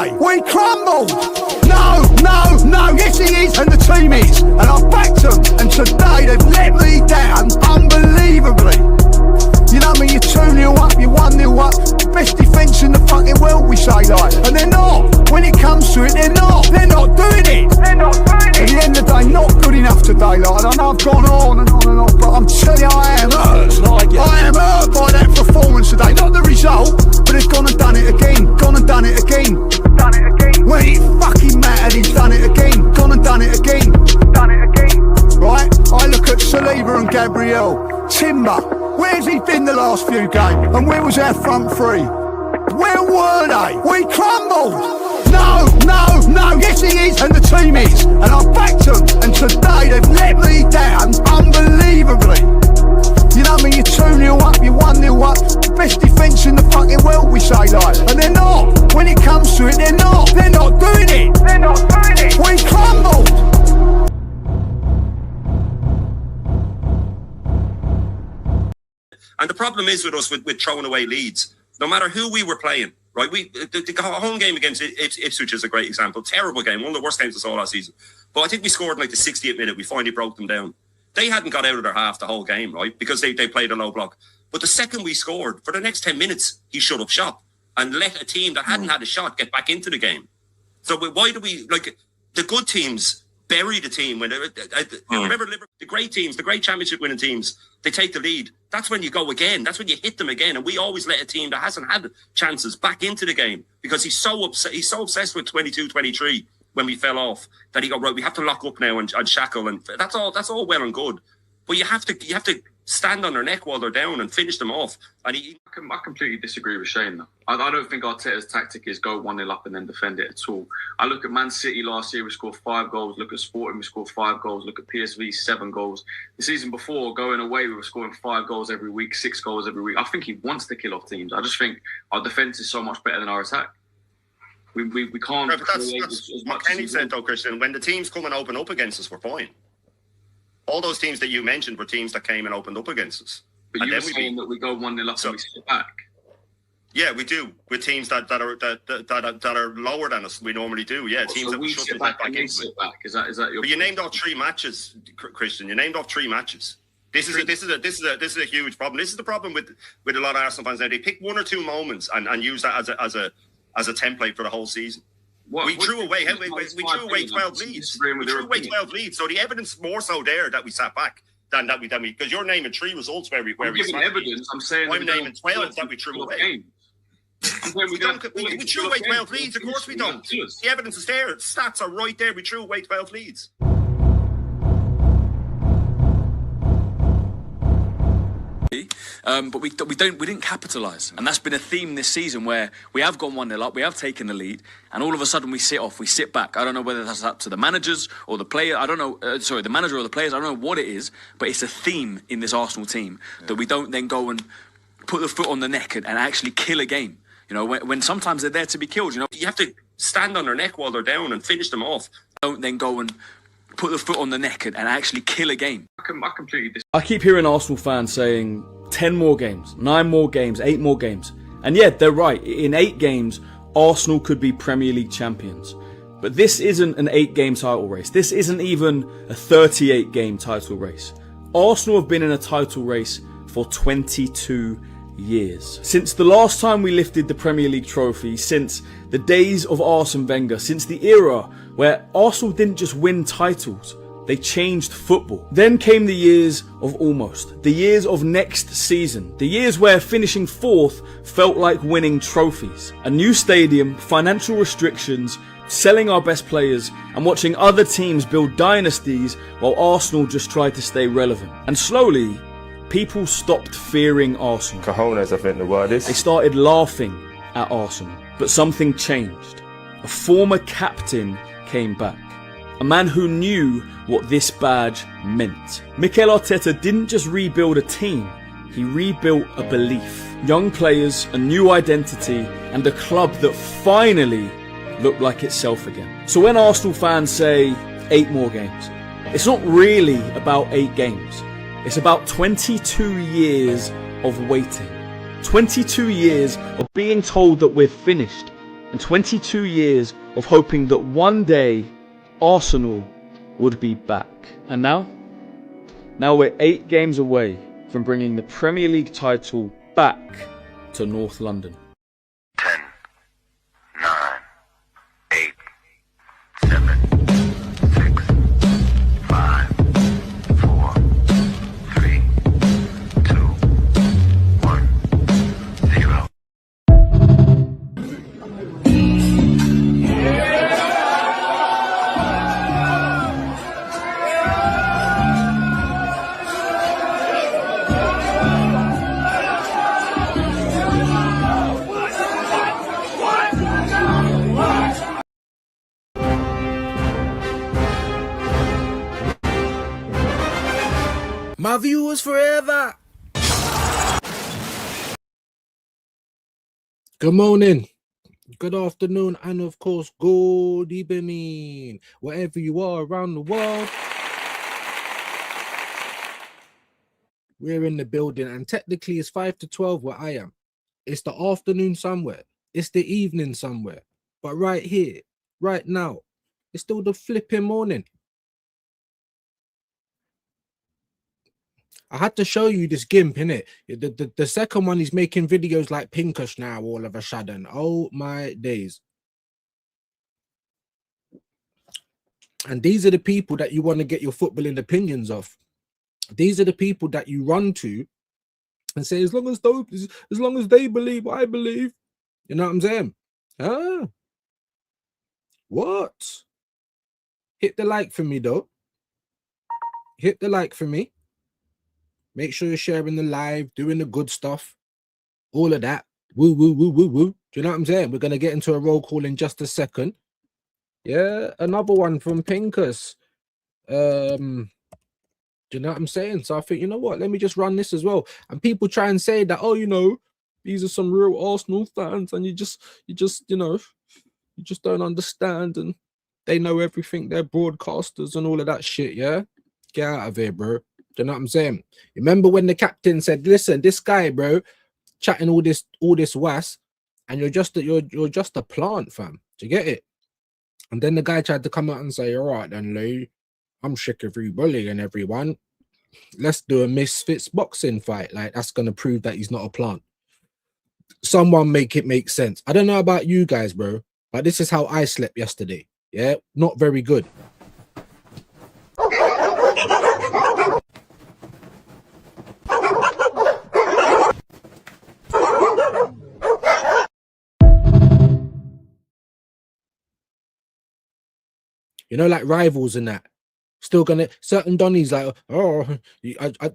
day, we crumbled. No, yes he is, and the team is. And I backed them, and today they've let me down unbelievably. You know what I mean, you're 2-0 up, you're 1-0 up, best defence in the fucking world, we say, like. And they're not, when it comes to it, they're not doing it. At the end of the day, not good enough today, like. I know I've gone on and on and on, but I'm telling you, I am hurt. I am hurt by that performance today, not the result, but it's gone and done it again, When it fucking mattered, he's done it again, gone and done it again. Right, I look at Saliba and Gabriel, Timber, where's he been the last few games? And where was our front three? Where were they? We crumbled. No, yes he is, and the team is. And I backed them, and today they've let me down unbelievably. You know what I mean, you're 2-0 up, you're 1-0 up, best defence in the fucking world, we say, like. And they're not, when it comes to it, they're not doing it. We crumbled. And the problem is with us with throwing away leads. No matter who we were playing, right? The home game against Ipswich is a great example. Terrible game, one of the worst games I saw last season. But I think we scored in like the 60th minute. We finally broke them down. They hadn't got out of their half the whole game, right? Because they played a low block. But the second we scored, for the next 10 minutes, he shut up shop and let a team that hadn't had a shot get back into the game. So why do we, like, the good teams bury the team when remember the great teams, the great championship winning teams, they take the lead. That's when you go again. That's when you hit them again. And we always let a team that hasn't had chances back into the game because he's so obsessed with 22, 23 when we fell off that he go, right, we have to lock up now and shackle, and that's all well and good. But you have to stand on their neck while they're down and finish them off. And I completely disagree with Shane, though. I don't think Arteta's tactic is go 1-0 up and then defend it at all. I look at Man City last year, we scored 5 goals. Look at Sporting, we scored 5 goals. Look at PSV, 7 goals. The season before, going away, we were scoring 5 goals every week, 6 goals every week. I think he wants to kill off teams. I just think our defence is so much better than our attack. We can't. Right, but that's what Kenny said, though, Christian. When the teams come and open up against us, we're fine. All those teams that you mentioned were teams that came and opened up against us. But you were saying that we go 1-0 up and we sit back. Yeah, we do. With teams that are lower than us, we normally do. Yeah, teams that we shut back into. Is that your? But you named off 3 matches, Christian. You named off 3 matches. This is a huge problem. This is the problem with a lot of Arsenal fans now. They pick 1 or 2 moments and use that as a template for the whole season. We threw away 12 leads. We threw away 12 leads. So the evidence more so there that we sat back than we because you're naming 3 results where we evidence. I'm saying I'm naming 12 that we threw away. We threw away 12 leads. Of course we don't. The evidence is there. Stats are right there. We threw away 12 leads. But we didn't capitalise, and that's been a theme this season where we have gone 1-0 up, we have taken the lead, and all of a sudden we sit back. I don't know whether that's up to the managers or the player. I don't know. The manager or the players. I don't know what it is, but it's a theme in this Arsenal team that we don't then go and put the foot on the neck and actually kill a game. You know, when sometimes they're there to be killed. You know, you have to stand on their neck while they're down and finish them off. Don't then go and put the foot on the neck and actually kill a game. I keep hearing Arsenal fans saying 10 more games, 9 more games, 8 more games. And yeah, they're right. In 8 games, Arsenal could be Premier League champions. But this isn't an 8-game title race. This isn't even a 38-game title race. Arsenal have been in a title race for 22 years. Since the last time we lifted the Premier League trophy, since the days of Arsene Wenger, since the era where Arsenal didn't just win titles, they changed football. Then came the years of almost, the years of next season, the years where finishing 4th felt like winning trophies. A new stadium, financial restrictions, selling our best players, and watching other teams build dynasties while Arsenal just tried to stay relevant. And slowly, people stopped fearing Arsenal. Cojones, I think the word is. They started laughing at Arsenal. But something changed. A former captain came back. A man who knew what this badge meant. Mikel Arteta didn't just rebuild a team, he rebuilt a belief. Young players, a new identity, and a club that finally looked like itself again. So when Arsenal fans say 8 more games, it's not really about 8 games. It's about 22 years of waiting. 22 years of being told that we're finished. and 22 years of hoping that one day Arsenal would be back. And now we're 8 games away from bringing the Premier League title back to North London. 10, 9, 8, 7, 6, 5, 4, 3, 2, 1, 0. My viewers forever. Good morning, good afternoon, and of course, good evening, wherever you are around the world. We're in the building, and technically it's 5 to 12 where I am. It's the afternoon somewhere. It's the evening somewhere. But right here, right now, it's still the flipping morning. I had to show you this gimp, innit? The second one is making videos like Pinkish now all of a sudden. Oh my days. And these are the people that you want to get your footballing opinions of. These are the people that you run to and say, as long as they believe, I believe. You know what I'm saying? Ah. What? Hit the like for me, though. Hit the like for me. Make sure you're sharing the live, doing the good stuff, all of that. Woo, woo, woo, woo, woo. Do you know what I'm saying? We're going to get into a roll call in just a second. Yeah, another one from Pinkus. Do you know what I'm saying? So I think, you know what? Let me just run this as well. And people try and say that, oh, you know, these are some real Arsenal fans, and you just, you know, you just don't understand, and they know everything. They're broadcasters and all of that shit. Yeah, get out of here, bro. Do you know what I'm saying? Remember when the captain said, listen, this guy, bro, chatting all this was, and you're just a plant, fam. Do you get it? And then the guy tried to come out and say, all right then, Lee, I'm sick of you bullying everyone. Let's do a Misfits boxing fight. Like, that's gonna prove that he's not a plant. Someone make it make sense. I don't know about you guys, bro, but this is how I slept yesterday. Yeah, not very good. You know, like rivals and that. Still gonna, certain Donnies like, oh,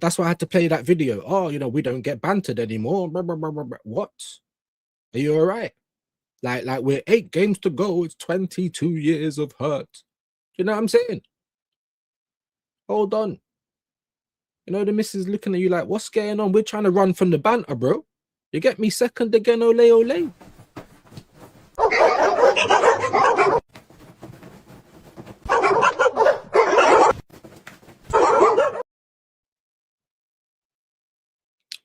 that's why I had to play that video. Oh, you know, we don't get bantered anymore. Blah, blah, blah, blah, blah. What? Are you all right? Like we're 8 games to go. It's 22 years of hurt. You know what I'm saying? Hold on. You know, the missus looking at you like, what's going on? We're trying to run from the banter, bro. You get me? Second again, ole, ole.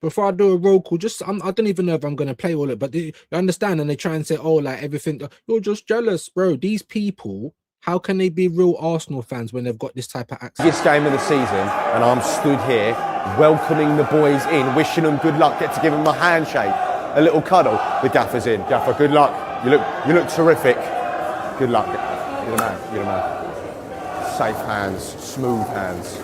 Before I do a roll call, just I don't even know if I'm gonna play all it, but you understand? And they try and say, oh, like everything, you're just jealous, bro. These people, how can they be real Arsenal fans when they've got this type of accent? Biggest game of the season, and I'm stood here welcoming the boys in, wishing them good luck, get to give them a handshake, a little cuddle. The gaffer's in. Gaffer, good luck. You look terrific. Good luck. You're the man. You're the man. Safe hands, smooth hands.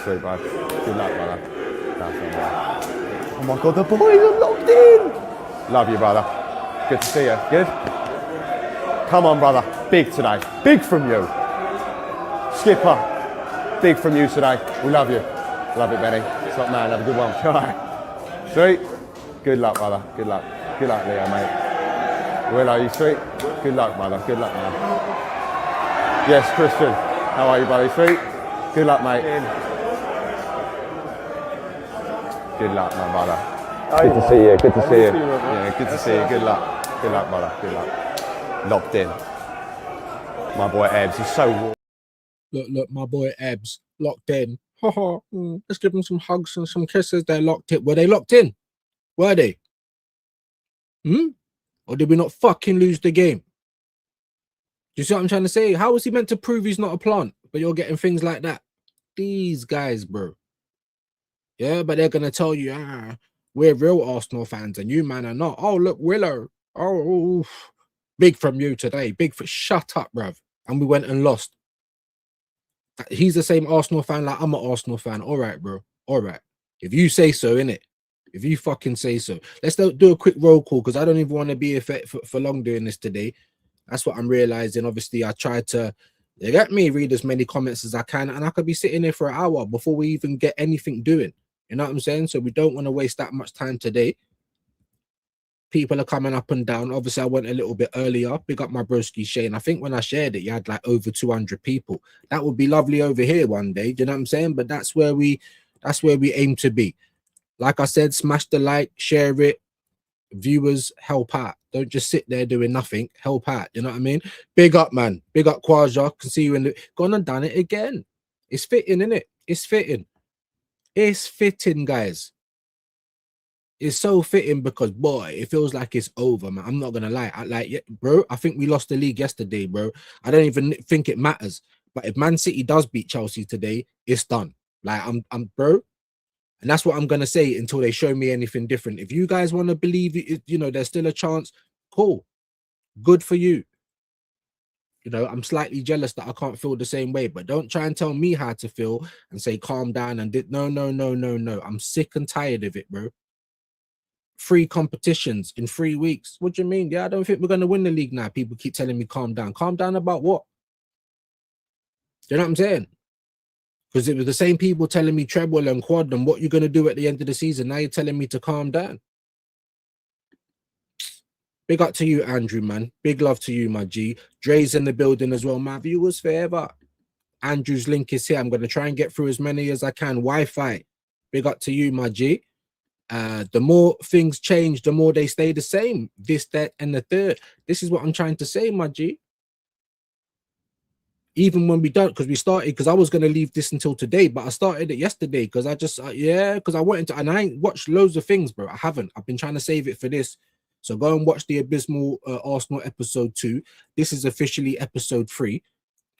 Sweet, bud. Good luck, brother. Oh my God, the boys are locked in. Love you, brother. Good to see you. Good? Come on, brother. Big today. Big from you. Skipper. Big from you today. We love you. Love it, Benny. Top man. Have a good one. All right. Sweet. Good luck, brother. Good luck. Good luck, Leo, mate. Will, are you sweet? Good luck, brother. Good luck, man. Yes, Christian. How are you, buddy? Sweet? Good luck, mate. Good luck, my brother. Good to see you. Good to see you. Yeah, good to see you. Good luck. Good luck, brother. Good luck. Locked in. My boy Ebbs, he's so warm. Look, my boy Ebbs, locked in. Let's give them some hugs and some kisses. They're locked in. Were they locked in? Were they? Or did we not fucking lose the game? Do you see what I'm trying to say? How was he meant to prove he's not a plant? But you're getting things like that. These guys, bro. Yeah, but they're gonna tell you, we're real Arsenal fans and you man are not. Oh, look, Willow. Oh, big from you today. Big for shut up, bruv. And we went and lost. He's the same Arsenal fan like I'm an Arsenal fan. All right, bro. All right. If you say so, innit? If you fucking say so. Let's do a quick roll call because I don't even want to be here for long doing this today. That's what I'm realizing. Obviously, I tried to let me read as many comments as I can, and I could be sitting here for an hour before we even get anything doing. You know what I'm saying? So we don't want to waste that much time today. People are coming up and down. Obviously, I went a little bit earlier. Big up my broski Shane. I think when I shared it, you had like over 200 people. That would be lovely over here one day. Do you know what I'm saying? But that's where we aim to be. Like I said, smash the like, share it. Viewers, help out. Don't just sit there doing nothing. Help out. You know what I mean? Big up, man. Big up, Kwaja. Can see you in the. Gone and done it again. It's fitting, isn't it? It's fitting. It's fitting, guys. It's so fitting because, boy, it feels like it's over, man. I'm not gonna lie. Bro, I think we lost the league yesterday, bro. I don't even think it matters. But if Man City does beat Chelsea today, it's done. Like, I'm, bro. And that's what I'm going to say until they show me anything different. If you guys want to believe it, you know, there's still a chance, cool. Good for you. You know, I'm slightly jealous that I can't feel the same way, but don't try and tell me how to feel and say, calm down and no. I'm sick and tired of it, bro. 3 competitions in 3 weeks. What do you mean? Yeah, I don't think we're going to win the league now. People keep telling me, calm down. Calm down about what? Do you know what I'm saying? Because it was the same people telling me treble and quad and what you're going to do at the end of the season. Now you're telling me to calm down. Big up to you, Andrew, man. Big love to you, my G. Dre's in the building as well. My viewers forever. Andrew's link is here. I'm going to try and get through as many as I can. Wi-Fi. Big up to you, my G. The more things change, the more they stay the same. This, that, and the third. This is what I'm trying to say, my G. Even when we don't, because we started, because I was going to leave this until today, but I started it yesterday because I just, because I wanted to, and I ain't watched loads of things, bro. I haven't. I've been trying to save it for this. So go and watch the Abysmal Arsenal episode 2. This is officially episode 3,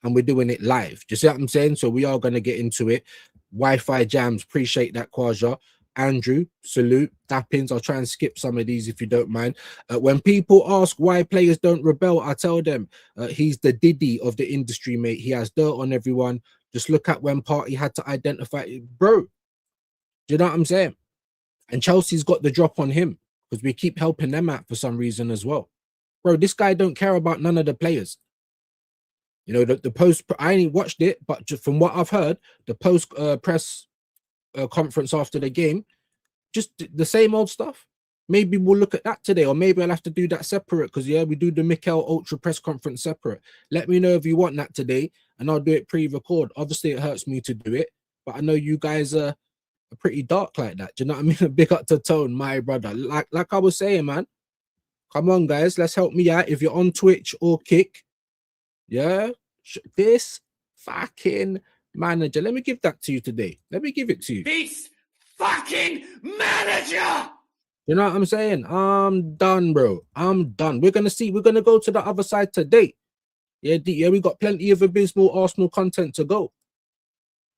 and we're doing it live. Do you see what I'm saying? So we are going to get into it. Wi-Fi jams, appreciate that, Kwaja. Andrew, salute. Tappins. I'll try and skip some of these if you don't mind. When people ask why players don't rebel, I tell them he's the Diddy of the industry, mate. He has dirt on everyone. Just look at when Party had to identify it. Bro, do you know what I'm saying? And Chelsea's got the drop on him because we keep helping them out for some reason as well. Bro, this guy don't care about none of the players. You know, the post, I ain't watched it, but just from what I've heard, the post press conference after the game, just the same old stuff. Maybe we'll look at that today, or maybe I'll have to do that separate because we do the Mikel Ultra press conference separate. Let me know if you want that today, and I'll do it pre-record. Obviously, it hurts me to do it, but I know you guys are pretty dark like that. Do you know what I mean? Big up to Tone, my brother. Like I was saying, man. Come on, guys, let's help me out. If you're on Twitch or Kick, this fucking manager. Let me give that to you today. Let me give it to you. This fucking manager! You know what I'm saying? I'm done, bro. I'm done. We're going to see. We're going to go to the other side today. Yeah, we got plenty of Abysmal Arsenal content to go.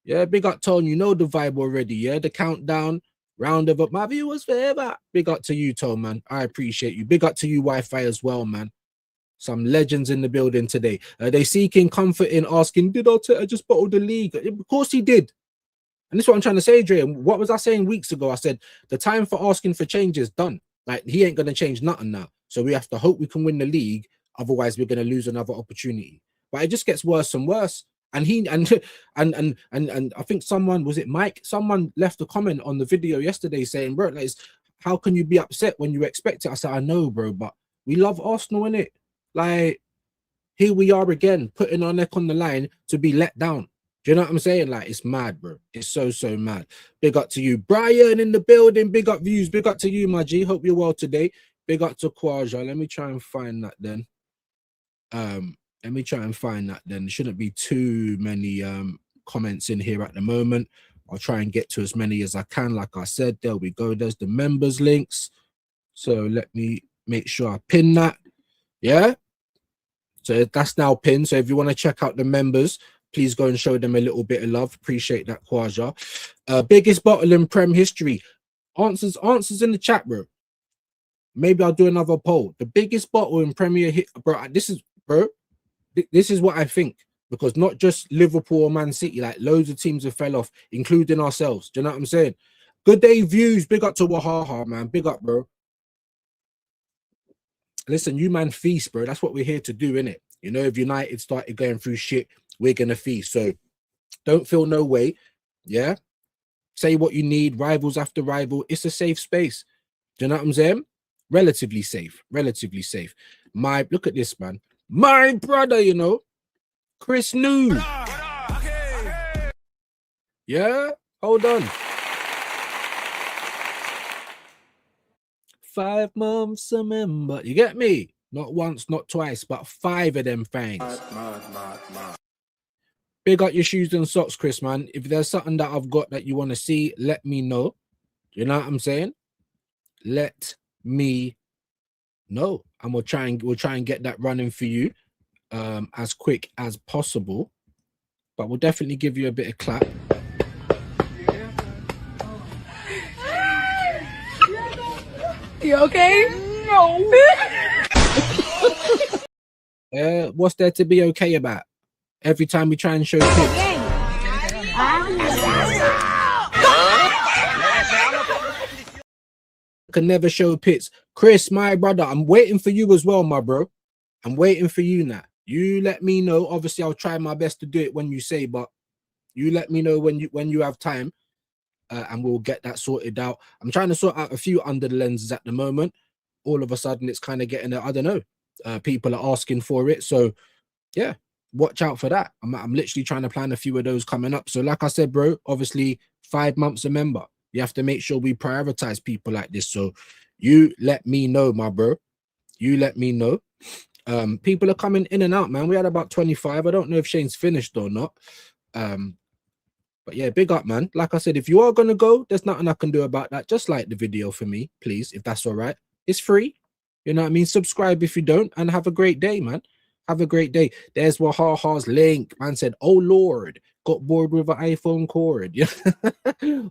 Yeah, big up, Tone. You know the vibe already. Yeah, the countdown, round of up. My viewers forever. Big up to you, Tone, man. I appreciate you. Big up to you, Wi-Fi, as well, man. Some legends in the building today. They seeking comfort in asking, did Arteta just bottle the league? Of course he did. And this is what I'm trying to say, Dre. What was I saying weeks ago? I said, the time for asking for change is done. Like, he ain't going to change nothing now. So we have to hope we can win the league. Otherwise, we're going to lose another opportunity. But it just gets worse and worse. And I think someone, was it Mike? Someone left a comment on the video yesterday saying, bro, like, how can you be upset when you expect it? I said, I know, bro, but we love Arsenal, innit? Like, here we are again, putting our neck on the line to be let down. Do you know what I'm saying? Like, it's mad, bro. It's so mad. Big up to you. Brian in the building. Big up views. Big up to you, my G. Hope you're well today. Big up to Kwaja. Let me try and find that then. There shouldn't be too many comments in here at the moment. I'll try and get to as many as I can. Like I said, there we go. There's the members links. So let me Make sure I pin that. Yeah. So that's now pinned. So if you want to check out the members, please go and show them a little bit of love. Appreciate that, Kwaja. Biggest bottle in Prem history. Answers in the chat, bro. Maybe I'll do another poll. The biggest bottle in Premier hit, bro. This is what I think, because not just Liverpool or Man City, like loads of teams have fell off, including ourselves. Do you know what I'm saying? Good day views. Big up to Wahaha, man. Big up, bro. Listen, you man feast, bro. That's what we're here to do, innit? You know, if United started going through shit, we're gonna feast. So don't feel no way. Yeah. Say what you need, rivals after rival. It's a safe space. Do you know what I'm saying? Relatively safe. Relatively safe. Look at this, man. My brother, you know, Chris New. Yeah, hold on. 5 months a member. You get me? Not once, not twice, but 5 of them things. Big up your shoes and socks, Chris, man. If there's something that I've got that you want to see, let me know. You know what I'm saying? Let me know, and we'll try and get that running for you as quick as possible. But we'll definitely give you a bit of clap. You okay? No. What's there to be okay about? Every time we try and show pics. Can never show pits. Chris, my brother, I'm waiting for you as well, my bro. I'm waiting for you now. You let me know. Obviously, I'll try my best to do it when you say, but you let me know when you have time, and we'll get that sorted out. I'm trying to sort out a few under the lenses at the moment. All of a sudden, it's kind of getting I don't know. People are asking for it, so yeah, watch out for that. I'm literally trying to plan a few of those coming up. So, like I said, bro, obviously 5 months a member. You have to make sure we prioritize people like this. So you let me know, my bro. You let me know. People are coming in and out, man. We had about 25. I don't know if Shane's finished or not. But yeah, big up, man. Like I said, if you are going to go, there's nothing I can do about that. Just like the video for me, please, if that's all right. It's free. You know what I mean? Subscribe if you don't, and have a great day, man. Have a great day. There's Wahaha's link. Man said, oh, Lord. Got bored with an iPhone cord. Yeah.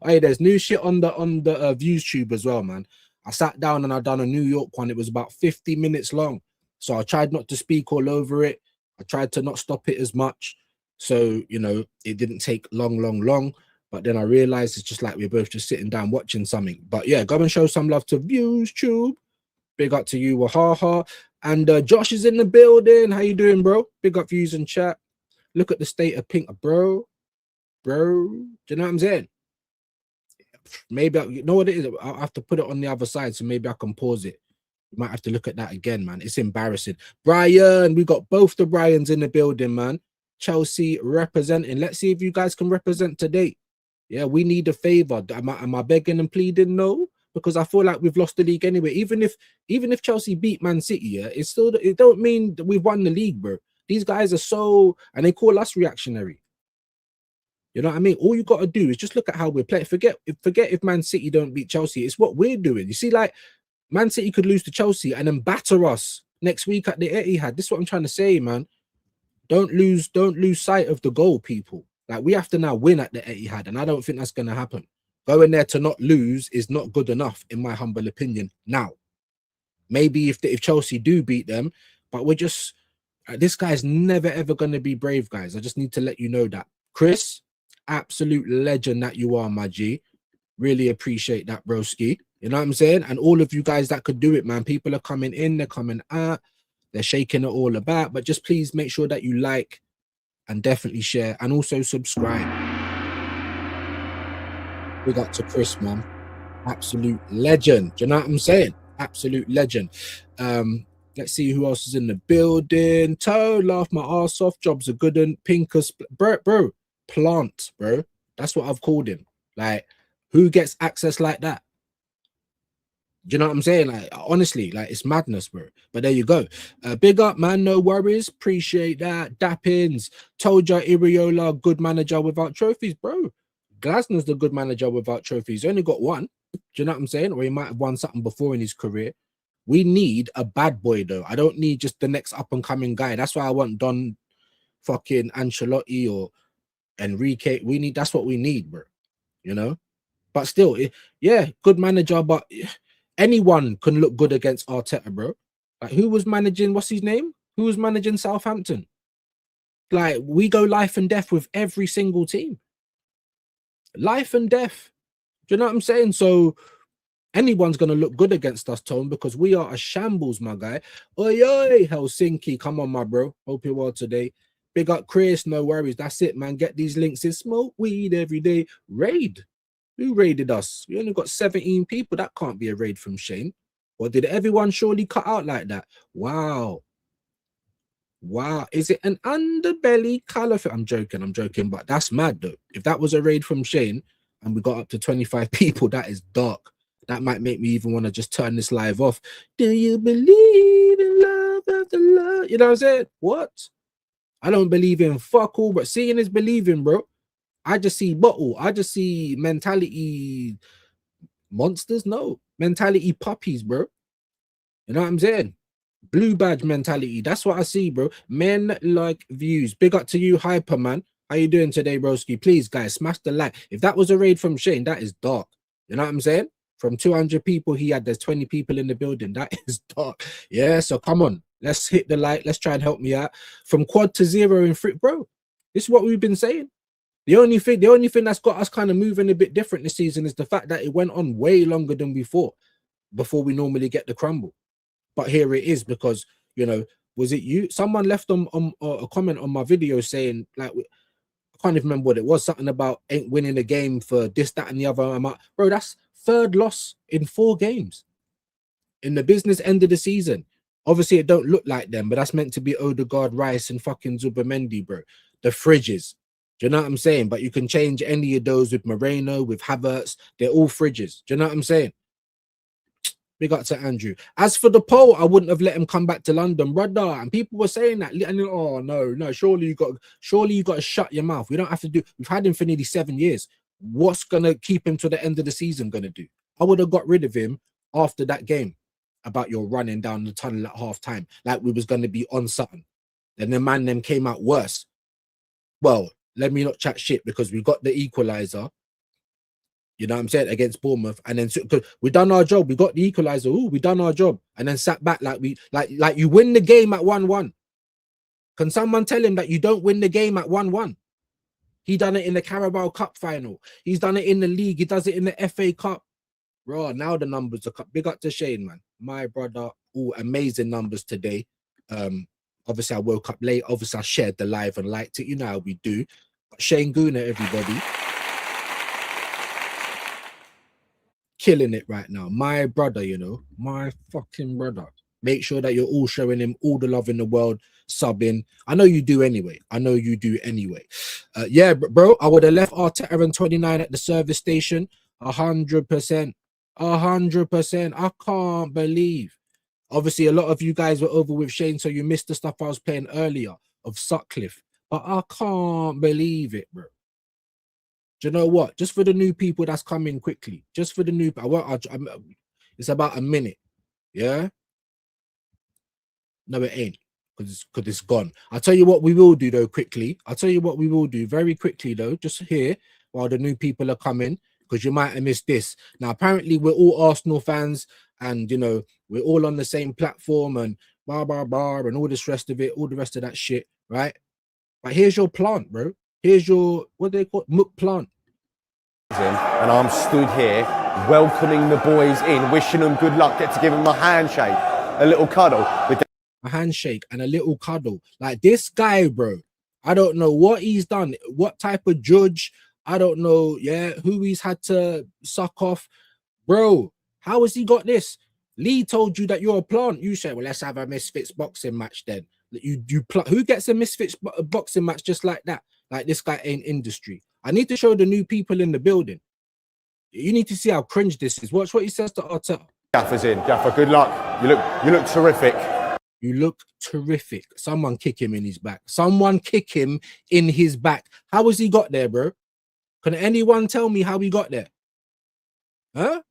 Hey, there's new shit on the views tube as well, man. I sat down and I done a New York one. It was about 50 minutes long. So I tried not to speak all over it. I tried to not stop it as much. So, you know, it didn't take long. But then I realized it's just like we're both just sitting down watching something. But yeah, go and show some love to views tube. Big up to you, Wahaha. And Josh is in the building. How you doing, bro? Big up views and chat. Look at the state of pink, bro. Do you know what I'm saying? Maybe you know what it is. I'll have to put it on the other side, so maybe I can pause it. You might have to look at that again, man. It's embarrassing. Brian, we got both the Bryans in the building, man. Chelsea representing. Let's see if you guys can represent today. Yeah, we need a favor. Am I begging and pleading? No, because I feel like we've lost the league anyway. Even if Chelsea beat Man City, yeah, it don't mean that we've won the league, bro. These guys are so, and they call us reactionary. You know what I mean? All you got to do is just look at how we're playing. Forget if Man City don't beat Chelsea. It's what we're doing. You see, like Man City could lose to Chelsea and then batter us next week at the Etihad. This is what I'm trying to say, man. Don't lose sight of the goal, people. Like, we have to now win at the Etihad, and I don't think that's going to happen. Going there to not lose is not good enough, in my humble opinion. Now, maybe if Chelsea do beat them, but we're just this guy's never ever going to be brave, guys. I just need to let you know that. Chris, absolute legend that you are, my G. Really appreciate that, broski. You know what I'm saying? And all of you guys that could do it, man. People are coming in, they're coming out, they're shaking it all about. But just please make sure that you like and definitely share and also subscribe. Big up to Chris, man. Absolute legend. Do you know what I'm saying? Absolute legend. Let's see who else is in the building. Toe, laugh my ass off. Jobs are good and Pinkus, bro. Plant, bro. That's what I've called him. Like, who gets access like that? Do you know what I'm saying? Like, honestly, like, it's madness, bro. But there you go. Big up, man. No worries. Appreciate that. Dappins. Told ya, Iriola, good manager without trophies, bro. Glasner's the good manager without trophies. He only got one. Do you know what I'm saying? Or he might have won something before in his career. We need a bad boy though. I don't need just the next up and coming guy. That's why I want Don fucking Ancelotti or Enrique. That's what we need, bro. You know. But still, yeah, good manager. But anyone can look good against Arteta, bro. Like, who was managing? What's his name? Who was managing Southampton? Like, we go life and death with every single team. Life and death. Do you know what I'm saying? So anyone's gonna look good against us, Tone, because we are a shambles, my guy. Oi, oi, Helsinki. Come on, my bro. Hope you're well today. Big up Chris, no worries. That's it, man. Get these links in. Smoke weed every day. Raid. Who raided us? We only got 17 people. That can't be a raid from Shane. Or did everyone surely cut out like that? Wow. Wow. Is it an underbelly color? I'm joking, but that's mad though. If that was a raid from Shane and we got up to 25 people, that is dark. That might make me even want to just turn this live off. Do you believe in love after love? You know what I'm saying? What? I don't believe in fuck all, but seeing is believing, bro. I just see bottle. I just see mentality monsters. No, mentality puppies, bro. You know what I'm saying? Blue badge mentality. That's what I see, bro. Men like views. Big up to you, Hyper, man. How you doing today, broski? Please, guys, smash the like. If that was a raid from Shane, that is dark. You know what I'm saying? From 200 people there's 20 people in the building. That is dark. Yeah, so come on. Let's hit the like. Let's try and help me out. From quad to zero in free, bro. This is what we've been saying. The only thing that's got us kind of moving a bit different this season is the fact that it went on way longer than we thought before we normally get the crumble. But here it is because, you know, was it you? Someone left a comment on my video saying, like, I can't even remember what it was, something about ain't winning a game for this, that, and the other. I'm like, bro, that's third loss in 4 games in the business end of the season. Obviously, it don't look like them, but that's meant to be Odegaard, Rice, and fucking Zubimendi, bro. The fridges. Do you know what I'm saying? But you can change any of those with Moreno, with Havertz. They're all fridges. Do you know what I'm saying? Big up to Andrew. As for the poll, I wouldn't have let him come back to London, brother. And people were saying that. And oh no, surely you got to shut your mouth. We don't have to do. We've had him for nearly 7 years. What's gonna keep him to the end of the season gonna do? I would have got rid of him after that game about your running down the tunnel at half time, like we was gonna be on something. Then the man them came out worse. Well, let me not chat shit because we got the equalizer. You know what I'm saying, against Bournemouth, and then we done our job. We got the equalizer. Ooh, we done our job, and then sat back like you win the game at 1-1. Can someone tell him that you don't win the game at 1-1? He done it in the Carabao Cup final. He's done it in the league. He does it in the FA Cup. Bro, now the numbers are big up to Shane, man. My brother, all amazing numbers today. Obviously I woke up late. Obviously I shared the live and liked it. You know how we do. Shane Gooner, everybody. Killing it right now. My brother, you know, my fucking brother. Make sure that you're all showing him all the love in the world, subbing. I know you do anyway. Yeah, bro, I would have left Arteta and 29 at the service station. 100%. 100%. I can't believe. Obviously, a lot of you guys were over with Shane, so you missed the stuff I was playing earlier of Sutcliffe. But I can't believe it, bro. Do you know what? Just for the new people that's coming quickly. Just for the new people. It's about a minute. Yeah? No, it ain't. Because it's gone. I'll tell you what we will do, though, quickly. I'll tell you what we will do very quickly, though. Just here, while the new people are coming. Because you might have missed this. Now, apparently, we're all Arsenal fans. And, you know, we're all on the same platform. And and all this rest of it. All the rest of that shit. Right? But here's your plant, bro. Here's your, what do they call it? Mook plant. And I'm stood here welcoming the boys in, wishing them good luck, get to give them a handshake, a little cuddle. A handshake and a little cuddle. Like this guy, bro, I don't know what he's done, what type of judge, I don't know, yeah, who he's had to suck off. Bro, how has he got this? Lee told you that you're a plant. You said, well, let's have a Misfits boxing match then. Who gets a Misfits boxing match just like that? Like this guy ain't industry. I need to show the new people in the building. You need to see how cringe this is. Watch what he says to Arteta. Gaffer's in. Gaffer, good luck. You look terrific. You look terrific. Someone kick him in his back. Someone kick him in his back. How has he got there, bro? Can anyone tell me how he got there? Huh?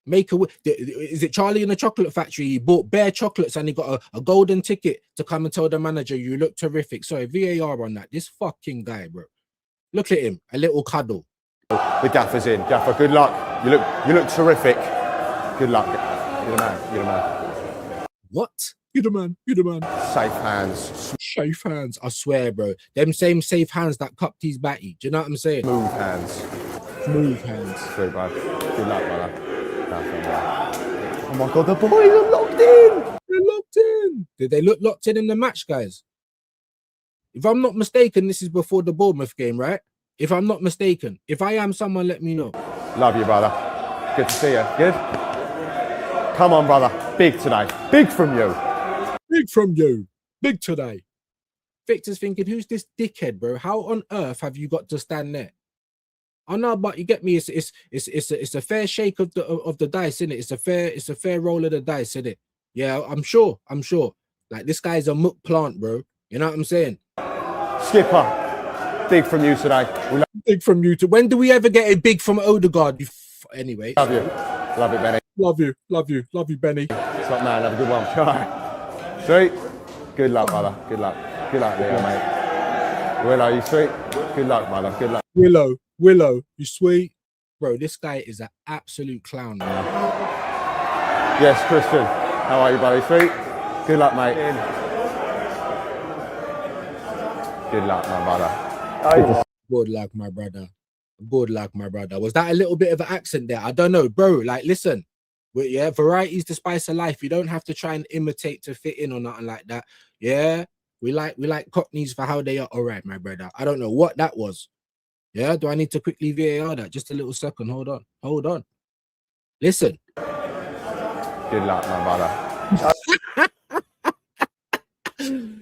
Make a is it Charlie in the Chocolate Factory? He bought bare chocolates and he got a golden ticket to come and tell the manager you look terrific. Sorry, VAR on that. This fucking guy, bro. Look at him, a little cuddle. The gaffer's in. Gaffer, good luck. You look terrific. Good luck. You're the man. You're the man. What? You're the man. You're the man. Safe hands. Safe hands. I swear, bro. Them same safe hands that cupped his batty. Do you know what I'm saying? Smooth hands. Smooth hands. Sweet, bro. Good luck, brother. Oh my God, the boys are locked in. They're locked in. Did they look locked in the match, guys? If I'm not mistaken, this is before the Bournemouth game, right? If I'm not mistaken. If I am, someone let me know. Love you, brother. Good to see you. Good? Come on, brother. Big today. Big from you. Big from you. Big today. Victor's thinking, who's this dickhead, bro? How on earth have you got to stand there? I know, but you get me. It's a fair shake of the dice, isn't it? It's a fair roll of the dice, isn't it? Yeah, I'm sure. Like, this guy's a muck plant, bro. You know what I'm saying? Skipper, big from you today. Big from you too. When do we ever get a big from Odegaard? Anyway. Love you. Love it, Benny. Love you, Benny. Top man, have a good one. All right. Sweet. Good luck, brother. Good luck. Good luck, Leo, mate. Willow, you sweet? Good luck, brother. Good luck. Willow, you sweet? Bro, this guy is an absolute clown, man. Yes, Christian. How are you, buddy? Sweet? Good luck, mate. Good luck, my brother. Good luck, my brother. Good luck, my brother. Was that a little bit of an accent there? I don't know, bro. Like, listen. Yeah, variety's the spice of life. You don't have to try and imitate to fit in or nothing like that. Yeah, we like Cockneys for how they are. All right, my brother. I don't know what that was. Yeah, do I need to quickly VAR that? Just a little second. Hold on. Listen. Good luck, my brother.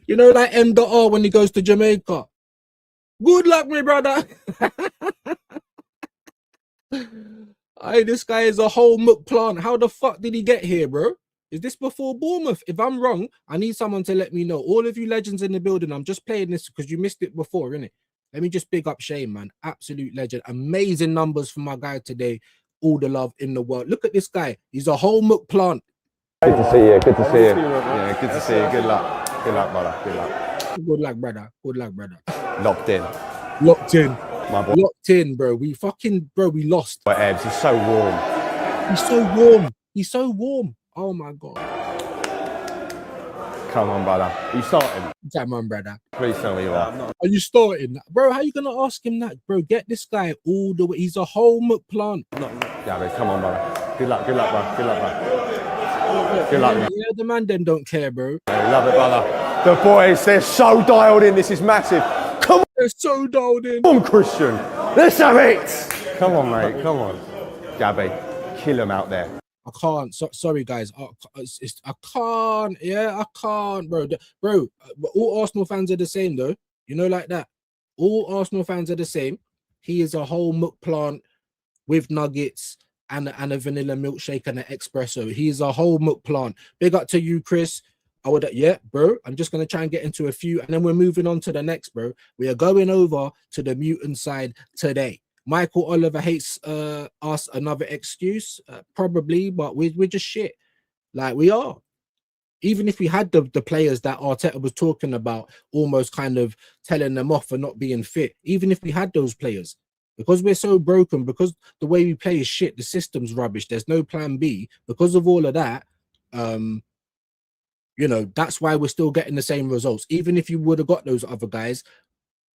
You know, like M.R. when he goes to Jamaica. Good luck, my brother. Hey, this guy is a whole muck plant. How the fuck did he get here, bro? Is this before Bournemouth? If I'm wrong, I need someone to let me know. All of you legends in the building, I'm just playing this because you missed it before, innit? Let me just big up Shane, man. Absolute legend. Amazing numbers for my guy today. All the love in the world. Look at this guy. He's a whole muck plant. Good to see you. Good to see you. Yeah, good to see you. Good luck. Good luck, brother. Good luck. Good luck, brother. Good luck, brother. Locked in. Locked in. My boy. Locked in, bro. We lost. Boy, Ebbs, he's so warm. He's so warm. He's so warm. Oh, my God. Come on, brother. Are you starting? Come on, brother. Please tell me you are. Are you starting? Bro, how you going to ask him that? Bro, get this guy all the way. He's a whole muck plant. Yeah, come on, brother. Good luck, bro. Good luck, bro. Good luck, man. Yeah, the man them don't care, bro. Yeah, love it, brother. The boys, they're so dialed in. This is massive. Come on. They're so dialed in. Come on, Christian. Let's have it. Come on, mate. Come on. Gabby, kill him out there. I can't. Sorry, guys. I can't. Yeah, I can't, bro. Bro, all Arsenal fans are the same, though. You know, like that. All Arsenal fans are the same. He is a whole muck plant with nuggets and a vanilla milkshake and an espresso. He is a whole muck plant. Big up to you, Chris. Bro. I'm just gonna try and get into a few, and then we're moving on to the next, bro. We are going over to the mutant side today. Michael Oliver hates us. Another excuse, probably, but we're just shit. Like, we are. Even if we had the players that Arteta was talking about, almost kind of telling them off for not being fit. Even if we had those players, because we're so broken, because the way we play is shit, the system's rubbish. There's no plan B. Because of all of that, you know, that's why we're still getting the same results. Even if you would have got those other guys,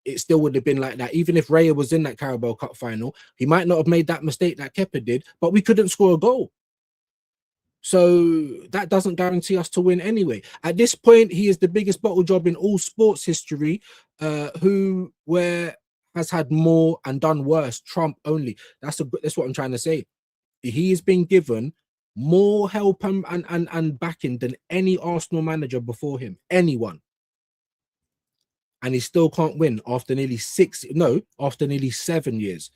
it still would have been like that. Even if Raya was in that Carabao Cup final, he might not have made that mistake that Kepa did, but we couldn't score a goal. So that doesn't guarantee us to win anyway. At this point, he is the biggest bottle job in all sports history, has had more and done worse. Trump only. That's what I'm trying to say. He has been given more help and backing than any Arsenal manager before him. Anyone. And he still can't win after nearly 7 years.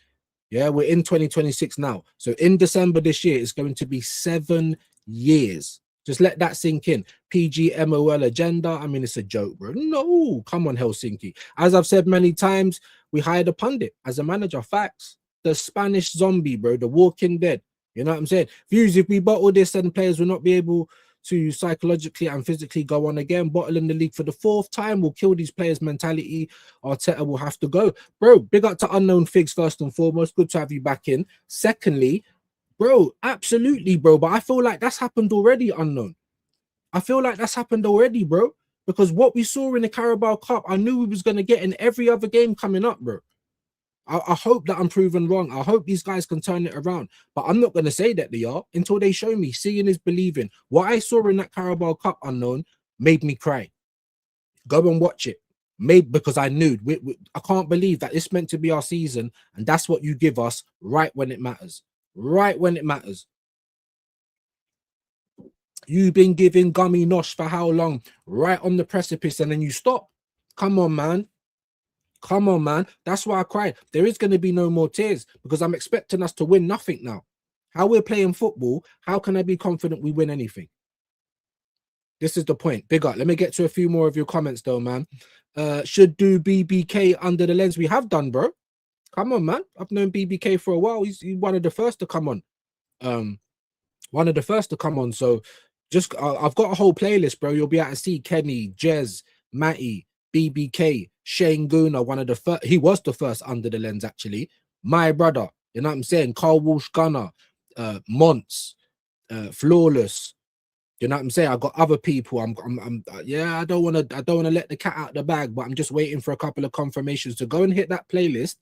Yeah, we're in 2026 now. So in December this year, it's going to be 7 years. Just let that sink in. PGMOL agenda. I mean, it's a joke, bro. No, come on, Helsinki. As I've said many times, we hired a pundit as a manager. Facts. The Spanish zombie, bro. The Walking Dead. You know what I'm saying? Views, if we bottle this, then players will not be able to psychologically and physically go on again. Bottling the league for the 4th time will kill these players' mentality. Arteta will have to go. Bro, big up to Unknown Figs first and foremost. Good to have you back in. Secondly, bro, absolutely, bro. But I feel like that's happened already, Unknown. I feel like that's happened already, bro. Because what we saw in the Carabao Cup, I knew we was going to get in every other game coming up, bro. I hope that I'm proven wrong. I hope these guys can turn it around. But I'm not going to say that they are until they show me. Seeing is believing. What I saw in that Carabao Cup, Unknown, made me cry. Go and watch it. Because I knew. I can't believe that it's meant to be our season. And that's what you give us right when it matters. Right when it matters. You've been giving gummy nosh for how long? Right on the precipice, and then you stop. Come on, man. Come on, man. That's why I cried. There is going to be no more tears because I'm expecting us to win nothing now. How we're playing football, how can I be confident we win anything? This is the point. Big up. Let me get to a few more of your comments, though, man. Should do BBK under the lens. We have done, bro. Come on, man. I've known BBK for a while. He's one of the first to come on. One of the first to come on. So just I've got a whole playlist, bro. You'll be able to see Kenny, Jez, Matty, BBK, Shane Guna, one of the first. He was the first under the lens, actually. My brother, you know what I'm saying? Carl Walsh Gunner, Monts, Flawless. You know what I'm saying? I got other people. Yeah, I don't want to let the cat out the bag, but I'm just waiting for a couple of confirmations to go and hit that playlist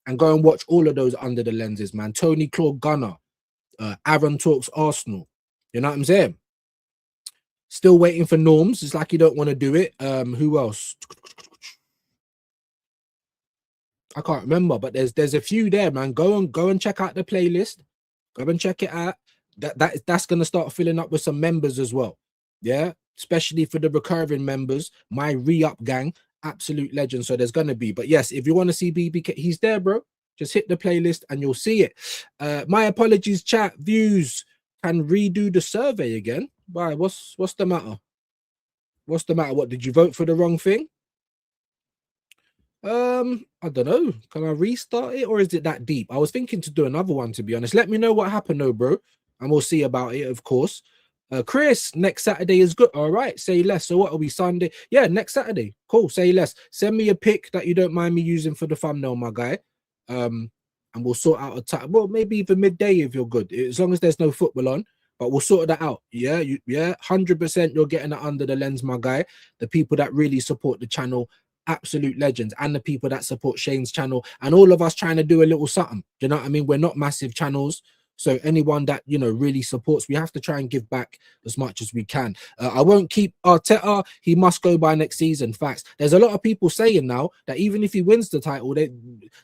and go and watch all of those under the lenses, man. Tony Claude Gunner, Aaron Talks Arsenal. You know what I'm saying? Still waiting for Norms. It's like you don't want to do it. Who else? I can't remember, but there's a few there, man. Go and check out the playlist. Go and check it out. That's gonna start filling up with some members as well. Yeah, especially for the recurring members. My re-up gang, absolute legend. So there's gonna be. But yes, if you want to see BBK, he's there, bro. Just hit the playlist and you'll see it. My apologies, chat. Views can redo the survey again. Why? What's the matter? What's the matter? What, did you vote for the wrong thing? I don't know. Can I restart it or is it that deep? I was thinking to do another one, to be honest. Let me know what happened though, bro, and we'll see about it, of course. Chris, next Saturday is good. All right, say less. So what are we, Sunday? Yeah, next Saturday. Cool, say less. Send me a pic that you don't mind me using for the thumbnail, my guy. And we'll sort out a time. Well, maybe even midday if you're good, as long as there's no football on. But we'll sort that out. Yeah, 100% you're getting it under the lens, my guy. The people that really support the channel, absolute legends, and the people that support Shane's channel, and all of us trying to do a little something. Do you know what I mean? We're not massive channels, so anyone that, you know, really supports, we have to try and give back as much as we can. I won't keep Arteta. He must go by next season. Facts. There's a lot of people saying now that even if he wins the title,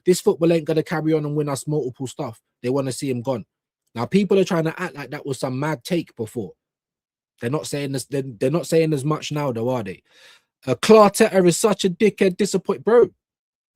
this football ain't gonna carry on and win us multiple stuff. They want to see him gone. Now people are trying to act like that was some mad take before. They're not saying this. They're not saying as much now, though, are they? Clarteta is such a dickhead, disappoint, bro.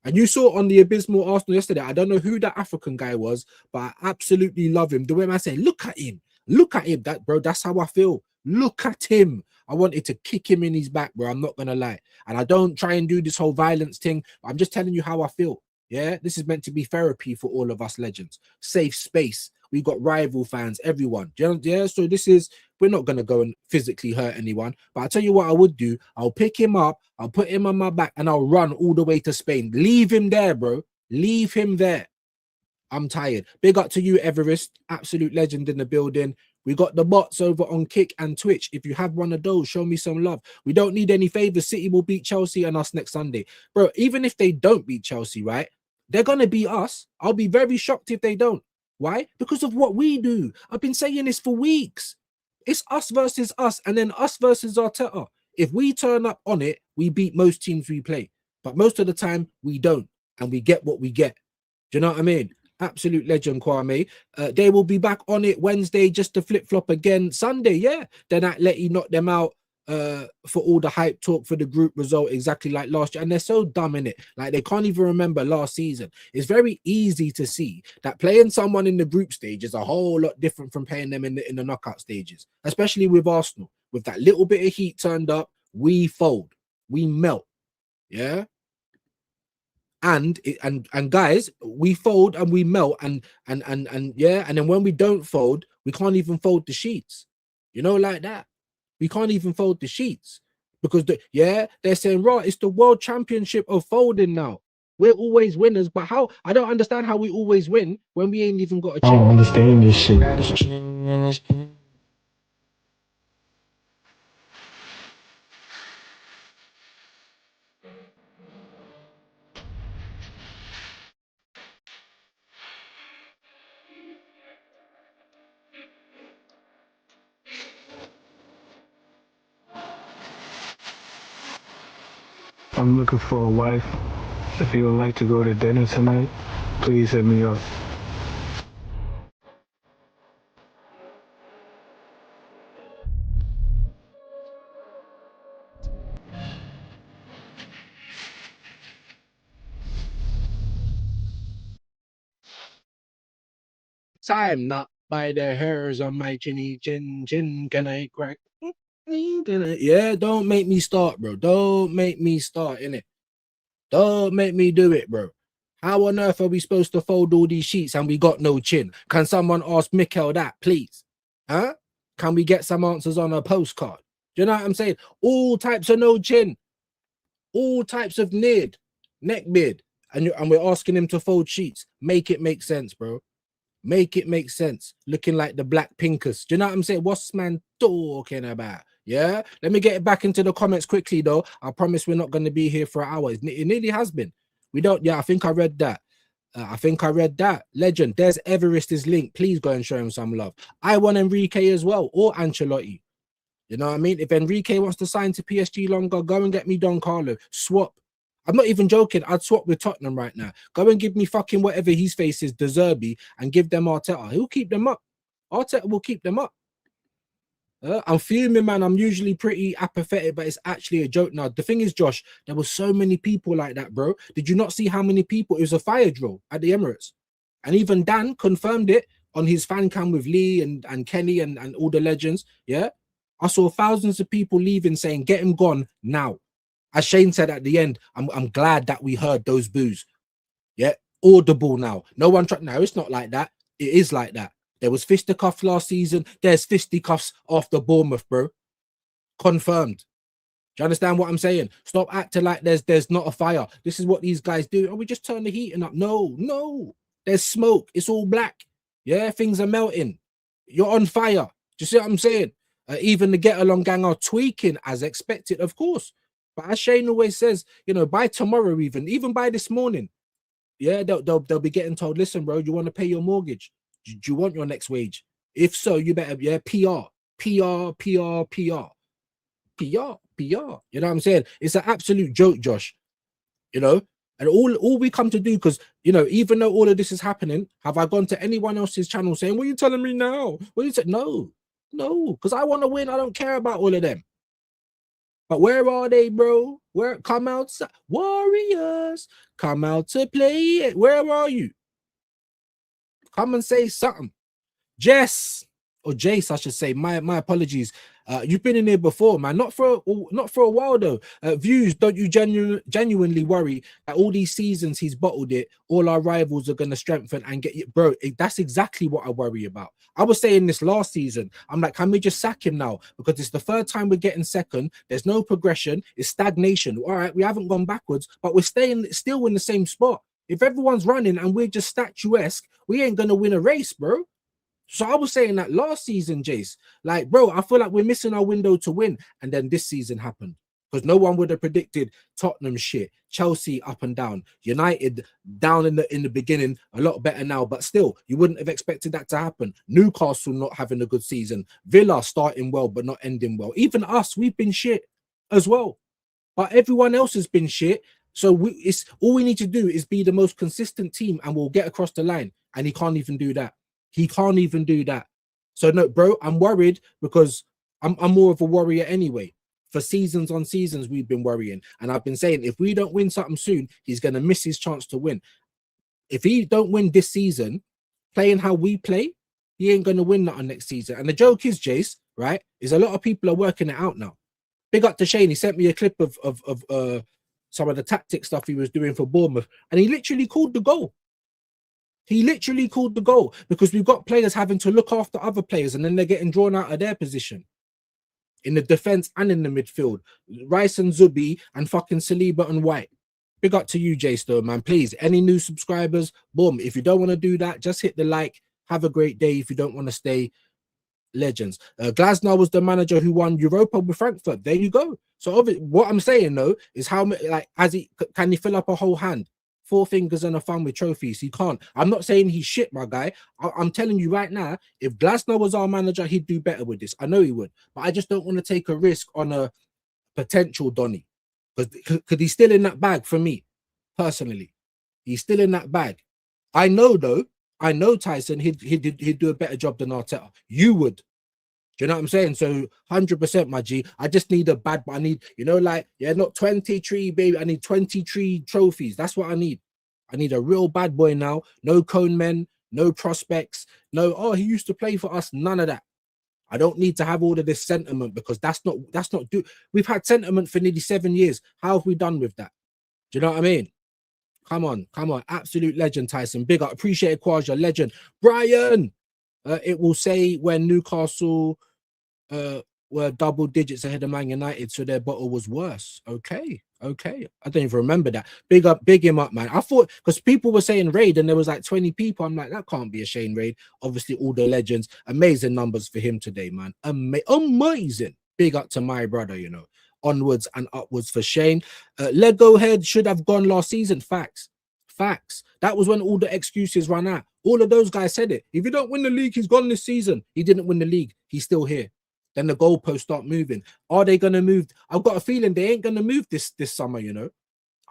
And you saw on the Abysmal Arsenal yesterday. I don't know who that African guy was, but I absolutely love him. The way I say, look at him, that bro. That's how I feel. Look at him. I wanted to kick him in his back, bro. I'm not gonna lie. And I don't try and do this whole violence thing. I'm just telling you how I feel. Yeah, this is meant to be therapy for all of us legends. Safe space. We got rival fans, everyone. Yeah, so this is, we're not going to go and physically hurt anyone. But I'll tell you what I would do. I'll pick him up, I'll put him on my back, and I'll run all the way to Spain. Leave him there, bro. Leave him there. I'm tired. Big up to you, Everest. Absolute legend in the building. We got the bots over on Kick and Twitch. If you have one of those, show me some love. We don't need any favors. City will beat Chelsea and us next Sunday. Bro, even if they don't beat Chelsea, right? They're going to beat us. I'll be very shocked if they don't. Why? Because of what we do. I've been saying this for weeks. It's us versus us, and then us versus Arteta. If we turn up on it, we beat most teams we play. But most of the time, we don't, and we get what we get. Do you know what I mean? Absolute legend, Kwame. They will be back on it Wednesday just to flip-flop again Sunday, yeah. Then Atleti knock them out for all the hype talk for the group result, exactly like last year. And they're so dumb in it. Like, they can't even remember last season. It's very easy to see that playing someone in the group stage is a whole lot different from playing them in the knockout stages, especially with Arsenal. With that little bit of heat turned up, we fold. We melt. Yeah? And guys, we fold and we melt and yeah, and then when we don't fold, we can't even fold the sheets. You know, like that. We can't even fold the sheets because they're saying, right, it's the world championship of folding now. We're always winners, but how? I don't understand how we always win when we ain't even got a chip. I don't understand this shit. I'm looking for a wife. If you would like to go to dinner tonight, please hit me up. Time not by the hairs on my chinny chin. Can I crack? Yeah, don't make me start, bro. Don't make me start, innit? Don't make me do it, bro. How on earth are we supposed to fold all these sheets and we got no chin? Can someone ask Mikkel that, please? Huh? Can we get some answers on a postcard? Do you know what I'm saying? All types of no chin, all types of neck beard, and we're asking him to fold sheets. Make it make sense, bro. Make it make sense. Looking like the Black Pinkers. Do you know what I'm saying? What's man talking about? Yeah. Let me get it back into the comments quickly, though. I promise we're not going to be here for an hour. It nearly has been. We don't. Yeah, I think I read that. Legend. There's Everest's link. Please go and show him some love. I want Enrique as well, or Ancelotti. You know what I mean? If Enrique wants to sign to PSG longer, go and get me Don Carlo. Swap. I'm not even joking. I'd swap with Tottenham right now. Go and give me fucking whatever his face is, De Zerbi, and give them Arteta. He'll keep them up. Arteta will keep them up. I'm fuming, man. I'm usually pretty apathetic, but it's actually a joke now. The thing is, Josh, there were so many people like that, bro. Did you not see how many people? It was a fire drill at the Emirates. And even Dan confirmed it on his fan cam with Lee and Kenny and all the legends. Yeah. I saw thousands of people leaving saying, get him gone now. As Shane said at the end, I'm glad that we heard those boos. Yeah, audible now. No one tried. No, it's not like that. It is like that. There was fisticuffs last season. There's fisticuffs after Bournemouth, bro. Confirmed. Do you understand what I'm saying? Stop acting like there's not a fire. This is what these guys do. And we just turn the heating up. No. There's smoke. It's all black. Yeah, things are melting. You're on fire. Do you see what I'm saying? Even the get along gang are tweaking as expected, of course. But as Shane always says, you know, by tomorrow, even by this morning, yeah, they'll be getting told, listen, bro, you want to pay your mortgage? Do you want your next wage? If so, you better, yeah, PR. You know what I'm saying? It's an absolute joke, Josh. You know, and all we come to do, because, you know, even though all of this is happening, have I gone to anyone else's channel saying, what are you telling me now? What are you saying? No, because I want to win. I don't care about all of them. But where are they, bro? Where? Come outside. Warriors, come out to play it. Where are you? Come and say something. Jess, or Jace, I should say. My apologies. You've been in here before, man. Not for a while though. Views, don't you genuinely worry that all these seasons he's bottled it, all our rivals are gonna strengthen and get you, bro? That's exactly what I worry about. I was saying this last season. I'm like, can we just sack him now? Because it's the third time we're getting second. There's no progression. It's stagnation. All right, we haven't gone backwards, but we're staying still in the same spot. If everyone's running and we're just statuesque, we ain't gonna win a race, bro. So I was saying that last season, Jace, like, bro, I feel like we're missing our window to win. And then this season happened because no one would have predicted Tottenham shit, Chelsea up and down, United down in the beginning, a lot better now, but still, you wouldn't have expected that to happen. Newcastle not having a good season, Villa starting well but not ending well. Even us, we've been shit as well, but everyone else has been shit. So it's all we need to do is be the most consistent team, and we'll get across the line. And he can't even do that. He can't even do that. So no, bro, I'm worried because I'm more of a warrior anyway. For seasons on seasons, we've been worrying. And I've been saying, if we don't win something soon, he's going to miss his chance to win. If he don't win this season, playing how we play, he ain't going to win that on next season. And the joke is, Jace, right, is a lot of people are working it out now. Big up to Shane. He sent me a clip of some of the tactic stuff he was doing for Bournemouth, and he literally called the goal. He literally called the goal because we've got players having to look after other players, and then they're getting drawn out of their position in the defense and in the midfield. Rice and Zubi and fucking Saliba and White. Big up to you, Jay Stone, man. Please, any new subscribers, boom. If you don't want to do that, just hit the like. Have a great day. If you don't want to stay, legends. Glasner was the manager who won Europa with Frankfurt. There you go. So what I'm saying though is how like can he fill up a whole hand? 4 fingers and a thumb with trophies. He can't. I'm not saying he's shit, my guy. I'm telling you right now, if Glasner was our manager, he'd do better with this. I know he would, but I just don't want to take a risk on a potential Donny because he's still in that bag for me personally. He's still in that bag. I know though. I know Tyson. He'd do a better job than Arteta. You would. Do you know what I'm saying? So 100%, my G. I just need a bad, but I need, like, yeah, not 23, baby. I need 23 trophies. That's what I need. I need a real bad boy now. No cone men, no prospects, no, oh, he used to play for us. None of that. I don't need to have all of this sentiment because that's not we've had sentiment for nearly 7 years. How have we done with that? Do you know what I mean? Come on. Absolute legend, Tyson. Big up. Appreciate it, Quaja. Legend. Brian. It will say when Newcastle were double digits ahead of Man United, so their bottle was worse. Okay. I don't even remember that. Big him up, man. I thought because people were saying raid and there was like 20 people. I'm like, that can't be a Shane raid. Obviously, all the legends. Amazing numbers for him today, man. Amazing. Big up to my brother, Onwards and upwards for Shane. Lego head should have gone last season. Facts. That was when all the excuses ran out. All of those guys said it. If you don't win the league, he's gone this season. He didn't win the league. He's still here. Then the goalposts start moving. Are they going to move? I've got a feeling they ain't going to move this summer,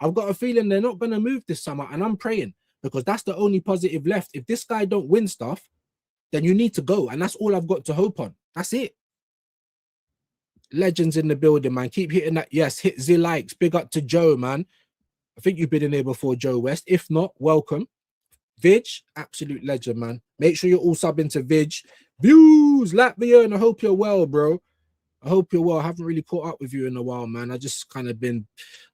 I've got a feeling they're not going to move this summer, and I'm praying because that's the only positive left. If this guy don't win stuff, then you need to go, and that's all I've got to hope on. That's it. Legends in the building, man. Keep hitting that. Yes, hit the likes. Big up to Joe, man. I think you've been in here before, Joe West. If not, welcome. Vig, absolute legend, man. Make sure you're all subbing to Vig. Views, Latvia, and I hope you're well, bro. I hope you're well. I haven't really caught up with you in a while, man. I just kind of I've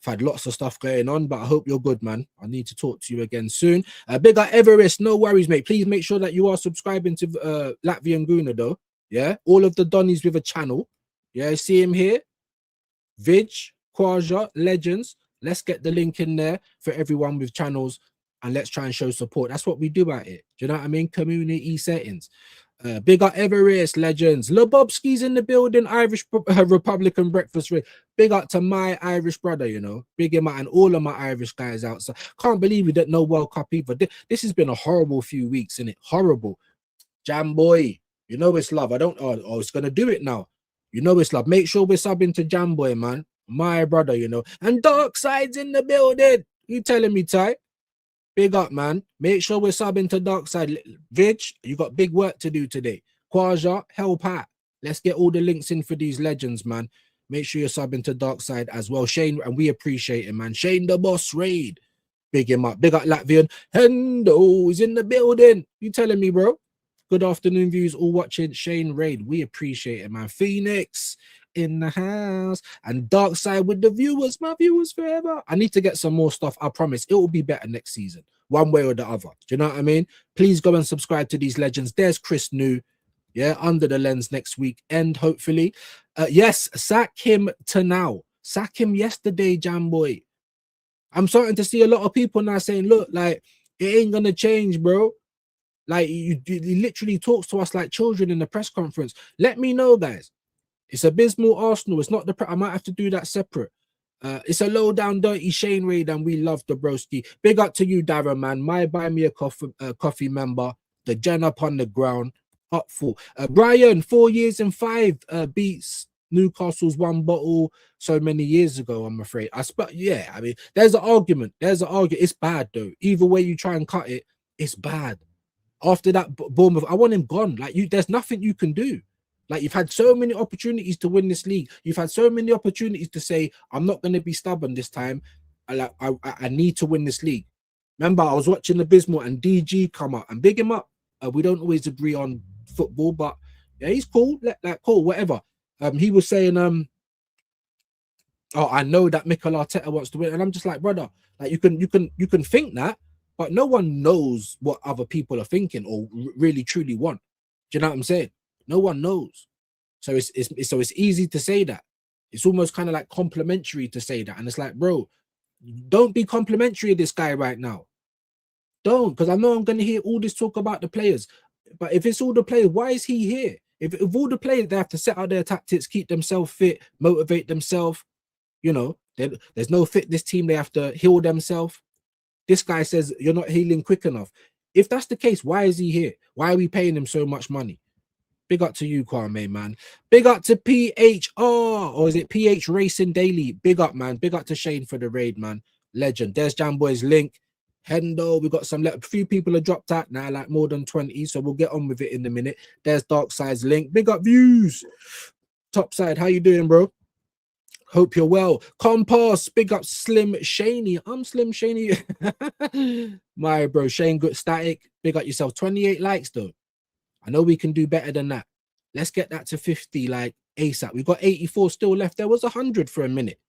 had lots of stuff going on, but I hope you're good, man. I need to talk to you again soon. Big up Everest, no worries, mate. Please make sure that you are subscribing to Latvian Guna, though. Yeah, all of the Donnies with a channel. Yeah, see him here. Vig, Quaja, Legends. Let's get the link in there for everyone with channels and let's try and show support. That's what we do at it. Do you know what I mean? Community settings. Big up Everest, Legends. Lebobski's in the building. Irish Republican breakfast. Big up to my Irish brother, Big him out and all of my Irish guys out. So can't believe we didn't know World Cup either. This has been a horrible few weeks, innit? Horrible. Jam boy, it's love. Oh, it's going to do it now. It's love. Make sure we're subbing to Jam boy, man. My brother, And Dark Side's in the building. You telling me, Ty? Big up, man. Make sure we're subbing to Dark Side. Vig, you got big work to do today. Quaja, help out. Let's get all the links in for these legends, man. Make sure you're subbing to Dark Side as well. Shane, and we appreciate it, man. Shane the Boss Raid. Big him up. Big up Latvian. Hendo is in the building. You telling me, bro? Good afternoon, viewers, all watching Shane Raid. We appreciate it, man. Phoenix in the house and Dark Side with the viewers, my viewers forever. I need to get some more stuff. I promise it will be better next season, one way or the other. Do you know what I mean? Please go and subscribe to these legends. There's Chris New, yeah, Under the Lens next week, and hopefully, yes, sack him to now. Sack him yesterday, Jam boy. I'm starting to see a lot of people now saying, look, like it ain't gonna change, bro. Like he literally talks to us like children in the press conference. Let me know, guys. It's Abysmal Arsenal. It's not I might have to do that separate. It's a low down dirty Shane raid, and we love the broski. Big up to you, Darren, man. My buy me a coffee member. The Gen up on the ground. Up for Brian. 4 years and 5 beats Newcastle's 1 bottle so many years ago. I'm afraid. Yeah. I mean, there's an argument. It's bad though. Either way you try and cut it, it's bad. After that, Bournemouth, I want him gone. Like there's nothing you can do. Like you've had so many opportunities to win this league. You've had so many opportunities to say, I'm not going to be stubborn this time. I need to win this league. Remember, I was watching Abysmal and DG come up and big him up. We don't always agree on football, but yeah, he's cool. Cool, whatever. He was saying, oh, I know that Mikel Arteta wants to win, and I'm just like, brother, like you can think that, but no one knows what other people are thinking or really truly want. Do you know what I'm saying? No one knows. So it's easy to say that. It's almost kind of like complimentary to say that, and it's like, bro, don't be complimentary of this guy right now. Don't, because I know I'm going to hear all this talk about the players. But if it's all the players, why is he here? If all the players, they have to set out their tactics, keep themselves fit, motivate themselves, you know, there's no fitness team, they have to heal themselves. This guy says you're not healing quick enough. If that's the case, why is he here? Why are we paying him so much money? Big up to you, Kwame, man. Big up to PHR, or is it PH Racing Daily? Big up, man. Big up to Shane for the raid, man. Legend. There's Jamboy's link. Hendo, we got a few people have dropped out now, like more than 20, so we'll get on with it in a minute. There's Dark Side's link. Big up views. Top side, how you doing, bro? Hope you're well. Compass, big up Slim Shaney. I'm Slim Shaney. My bro, Shane Good Static. Big up yourself. 28 likes though. I know we can do better than that. Let's get that to 50 like ASAP. We've got 84 still left. There was 100 for a minute.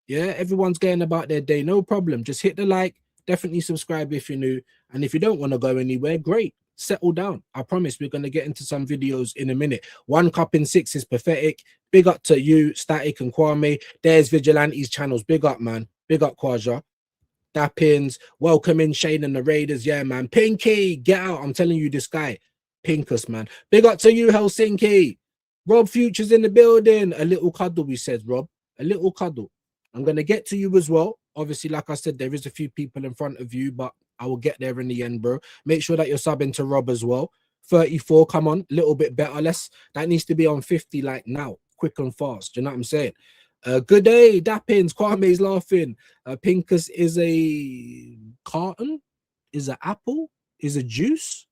Yeah, everyone's going about their day. No problem. Just hit the like. Definitely subscribe if you're new. And if you don't want to go anywhere, great. Settle down. I promise we're going to get into some videos in a minute. 1 cup in 6 is pathetic. Big up to you, Static and Kwame. There's Vigilante's channels. Big up, man. Big up, Kwaja. Dappins. Welcome in Shane and the Raiders. Yeah, man. Pinky, get out. I'm telling you, this guy. Pinkus, man. Big up to you, Helsinki. Rob Future's in the building. A little cuddle, we said, Rob. A little cuddle. I'm going to get to you as well. Obviously, like I said, there is a few people in front of you, but I will get there in the end, bro. Make sure that you're subbing to Rob as well. 34, come on, a little bit better. That needs to be on 50 like now, quick and fast. Do you know what I'm saying? Good day, Dappins. Kwame's laughing. Pinkus is a carton, is an apple, is a juice.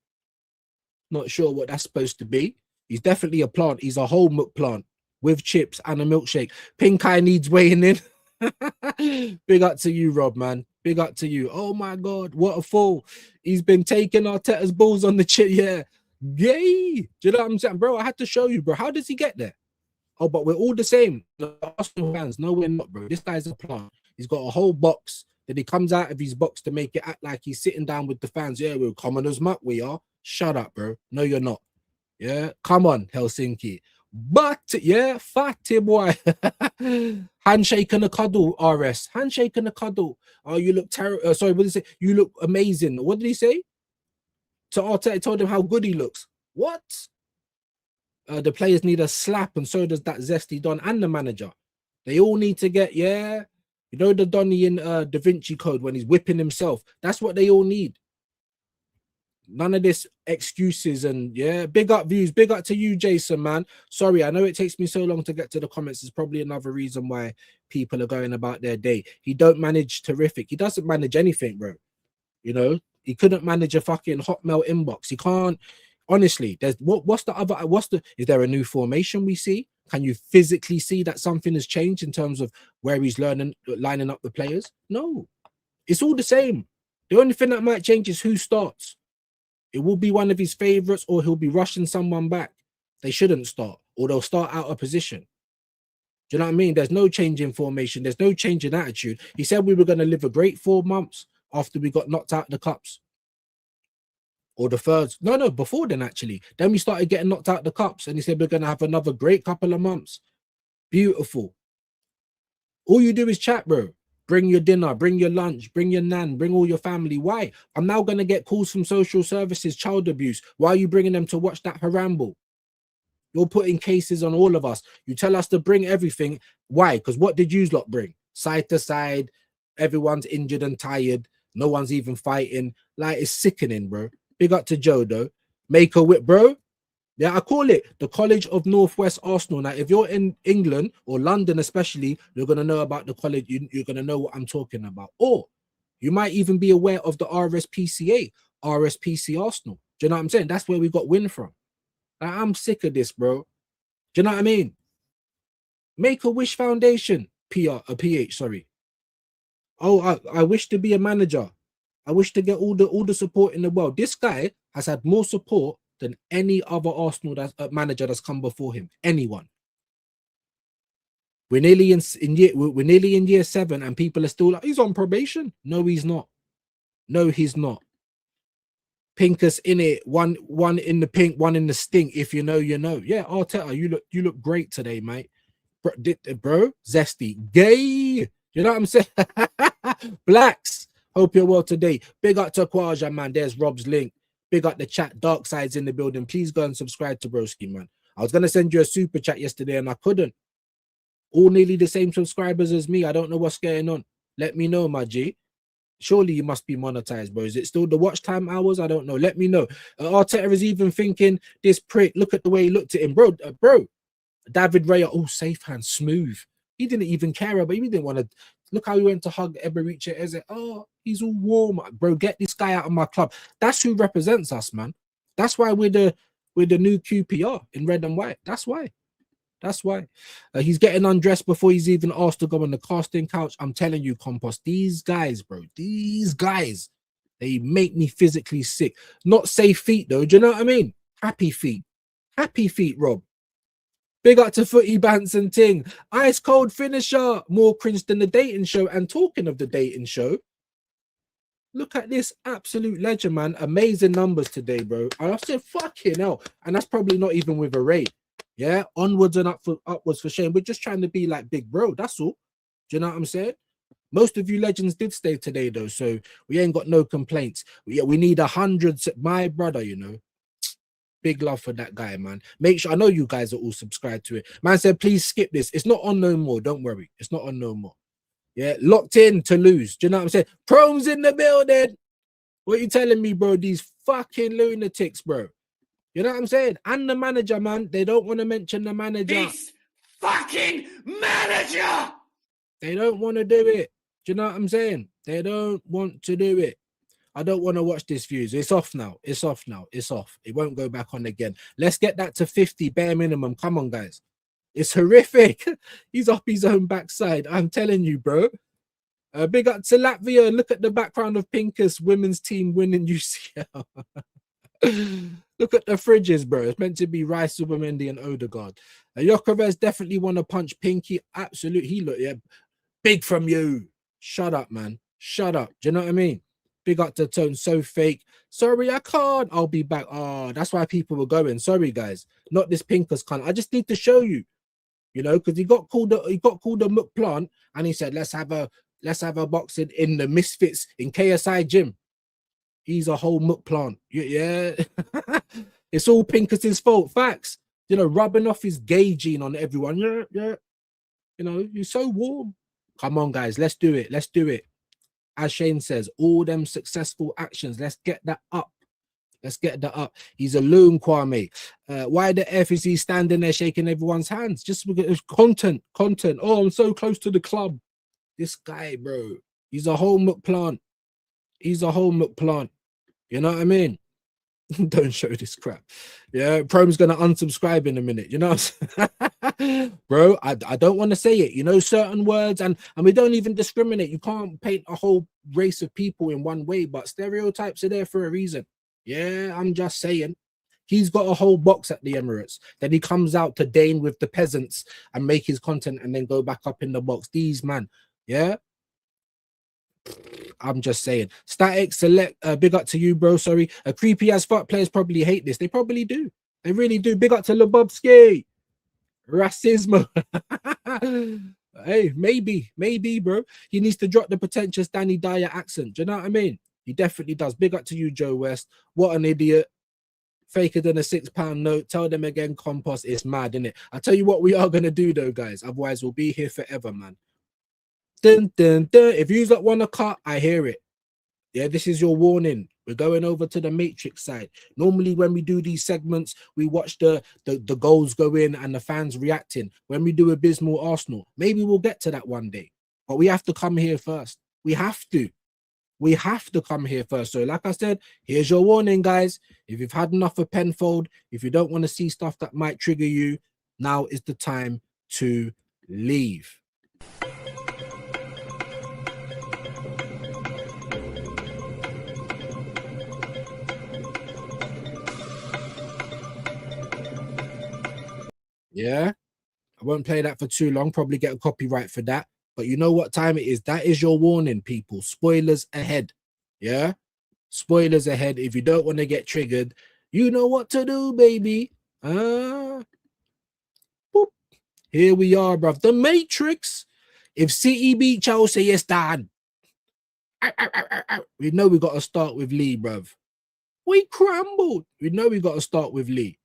Not sure what that's supposed to be. He's definitely a plant. He's a whole milk plant with chips and a milkshake. Pink eye needs weighing in. Big up to you, Rob, man. Big up to you. Oh my God, what a fool. He's been taking Arteta's balls on the chip. Yeah. Yay. Do you know what I'm saying? Bro, I had to show you, bro. How does he get there? Oh, but we're all the same. The Arsenal fans. No, we're not, bro. This guy's a plant. He's got a whole box. Then he comes out of his box to make it act like he's sitting down with the fans. Yeah, we're commoners, muck. We are. Shut up, bro. No, you're not. Yeah, come on, Helsinki. But yeah, fatty boy. Handshake and a cuddle, RS. Handshake and a cuddle. Oh, you look terrible. Sorry, what did he say? You look amazing. What did he say? To Arteta, told him how good he looks. What? The players need a slap, and so does that zesty Don and the manager. They all need to get, yeah. You know the Donny in Da Vinci Code when he's whipping himself. That's what they all need. None of this excuses and yeah, big up views. Big up to you, Jason, man. Sorry, I know it takes me so long to get to the comments. It's probably another reason why people are going about their day. He don't manage terrific. He doesn't manage anything, bro. You know, he couldn't manage a fucking Hotmail inbox. He can't. Honestly, there's is there a new formation we see? Can you physically see that something has changed in terms of where he's lining up the players? No, it's all the same. The only thing that might change is who starts. It will be one of his favorites, or he'll be rushing someone back. They shouldn't start, or they'll start out of position. Do you know what I mean? There's no change in formation. There's no change in attitude. He said we were going to live a great 4 months after we got knocked out of the cups. Or the thirds. No, before then, actually. Then we started getting knocked out of the cups, and he said we're going to have another great couple of months. Beautiful. All you do is chat, bro. Bring your dinner, bring your lunch, bring your nan, bring all your family. Why? I'm now going to get calls from social services, child abuse. Why are you bringing them to watch that haramble? You're putting cases on all of us. You tell us to bring everything. Why? Because what did you lot bring? Side to side. Everyone's injured and tired. No one's even fighting. Like, it's sickening, bro. Big up to Joe, though. Make a whip, bro. Yeah, I call it the College of Northwest Arsenal. Now, if you're in England or London especially, you're going to know about the college. You're going to know what I'm talking about. Or you might even be aware of the RSPCA, RSPC Arsenal. Do you know what I'm saying? That's where we got win from. I'm sick of this, bro. Do you know what I mean? Make-A-Wish Foundation, PH, sorry. Oh, I wish to be a manager. I wish to get all the support in the world. This guy has had more support than any other Arsenal manager that's come before him. Anyone. We're nearly we're nearly in year 7, and people are still like, he's on probation. No, he's not. No, he's not. Pinkus in it, one in the pink, one in the stink. If you know, you know. Yeah, Arteta, you look great today, mate. Bro, zesty, gay. You know what I'm saying? Blacks, hope you're well today. Big up to Kwaja, man. There's Rob's link. Big up the chat. Dark Side's in the building. Please go and subscribe to Broski, man. I was gonna send you a super chat yesterday and I couldn't. All nearly the same subscribers as me. I don't know what's going on. Let me know, my G. Surely you must be monetized, bro. Is it still the watch time hours? I don't know. Let me know. Arteta is even thinking this prick. Look at the way he looked at him, bro. David Raya, oh, safe hand, smooth. He didn't even care about. He didn't want to. Look how he went to hug Eberiche Eze. Oh, he's all warm, bro. Get this guy out of my club. That's who represents us, man. That's why we're the new QPR in red and white. That's why. That's why. He's getting undressed before he's even asked to go on the casting couch. I'm telling you, Compost, these guys, bro, these guys, they make me physically sick. Not safe feet, though. Do you know what I mean? Happy feet. Happy feet, Rob. Big up to Footy Bants and Ting. Ice cold finisher. More cringe than the dating show. And talking of the dating show, look at this absolute legend, man. Amazing numbers today, bro. And I said, fucking hell. And that's probably not even with a rate. Yeah, onwards and upwards for Shane. We're just trying to be like big bro. That's all. Do you know what I'm saying? Most of you legends did stay today, though, so we ain't got no complaints. We need 100. My brother, you know, big love for that guy, man. Make sure, I know you guys are all subscribed to it. Man said, please skip this. It's not on no more. Don't worry. It's not on no more. Yeah, locked in to lose. Do you know what I'm saying? Pro's in the building. What are you telling me, bro? These fucking lunatics, bro. You know what I'm saying? And the manager, man. They don't want to mention the manager. This fucking manager! They don't want to do it. Do you know what I'm saying? They don't want to do it. I don't want to watch this views. It's off now. It's off now. It's off. It won't go back on again. Let's get that to 50 bare minimum. Come on, guys. It's horrific. He's up his own backside. I'm telling you, bro. Big up to Latvia. Look at the background of Pinkus women's team winning UCL. Look at the fridges, bro. It's meant to be Rice, Subamendi, and Odegaard. Jokovic definitely want to punch Pinky. Absolutely. He look, yeah, big from you. Shut up, man. Shut up. Do you know what I mean? Big up to Tone. So fake. Sorry, I can't. I'll be back. Oh, that's why people were going. Sorry, guys. Not this Pinkus cunt. I just need to show you. You know, because he got called a muck plant, and he said, let's have a boxing in the Misfits in KSI gym. He's a whole muck plant. Yeah. It's all Pinkus's fault. Facts. You know, rubbing off his gay gene on everyone. Yeah. You know, you're so warm. Come on, guys. Let's do it. Let's do it. As Shane says, all them successful actions. Let's get that up. Let's get that up. He's a loon, Kwame. Why the F is he standing there shaking everyone's hands? Just because it's content. Oh, I'm so close to the club. This guy, bro. He's a whole muck plant. He's a whole muck plant. You know what I mean? Don't show this crap. Yeah, Prome's gonna unsubscribe in a minute. You know, bro. I don't want to say it. You know, certain words, and we don't even discriminate. You can't paint a whole race of people in one way, but stereotypes are there for a reason. Yeah, I'm just saying. He's got a whole box at the Emirates. Then he comes out to Dane with the peasants and make his content, and then go back up in the box. These man, yeah. I'm just saying. Static select. Big up to you, bro. Sorry. Creepy as fuck players probably hate this. They probably do. They really do. Big up to Lebowski. Racism. Hey, maybe, bro. He needs to drop the pretentious Danny Dyer accent. Do you know what I mean? He definitely does. Big up to you, Joe West. What an idiot. Faker than a £6 note. Tell them again, Compost. It's mad, innit? I tell you what we are gonna do though, guys. Otherwise, we'll be here forever, man. Dun, dun, dun. If you lot want to cut, I hear it. Yeah, this is your warning. We're going over to the Matrix side. Normally, when we do these segments, we watch the goals go in and the fans reacting. When we do Abysmal Arsenal, maybe we'll get to that one day. But we have to come here first. We have to. We have to come here first. So, like I said, here's your warning, guys. If you've had enough of Penfold, if you don't want to see stuff that might trigger you, now is the time to leave. Yeah, I won't play that for too long. Probably get a copyright for that. But you know what time it is? That is your warning, people. Spoilers ahead. Yeah? Spoilers ahead. If you don't want to get triggered, you know what to do, baby. Boop. Here we are, bruv. The Matrix. If City beat Chelsea, it's done. We know we got to start with Lee, bruv. We crumbled. We know we got to start with Lee.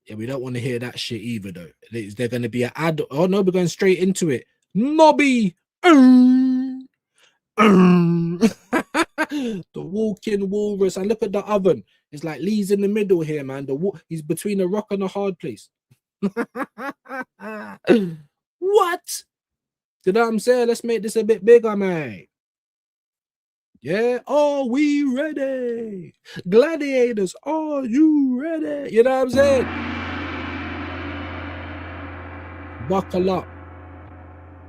Yeah, we don't want to hear that shit either, though. Is there going to be an ad? Oh, no, we're going straight into it. Nobby. The walking walrus. And look at the oven. It's like Lee's in the middle here, man. He's between a rock and a hard place. What? You know what I'm saying? Let's make this a bit bigger, man. Yeah, are we ready? Gladiators, are you ready? You know what I'm saying? Buckle up.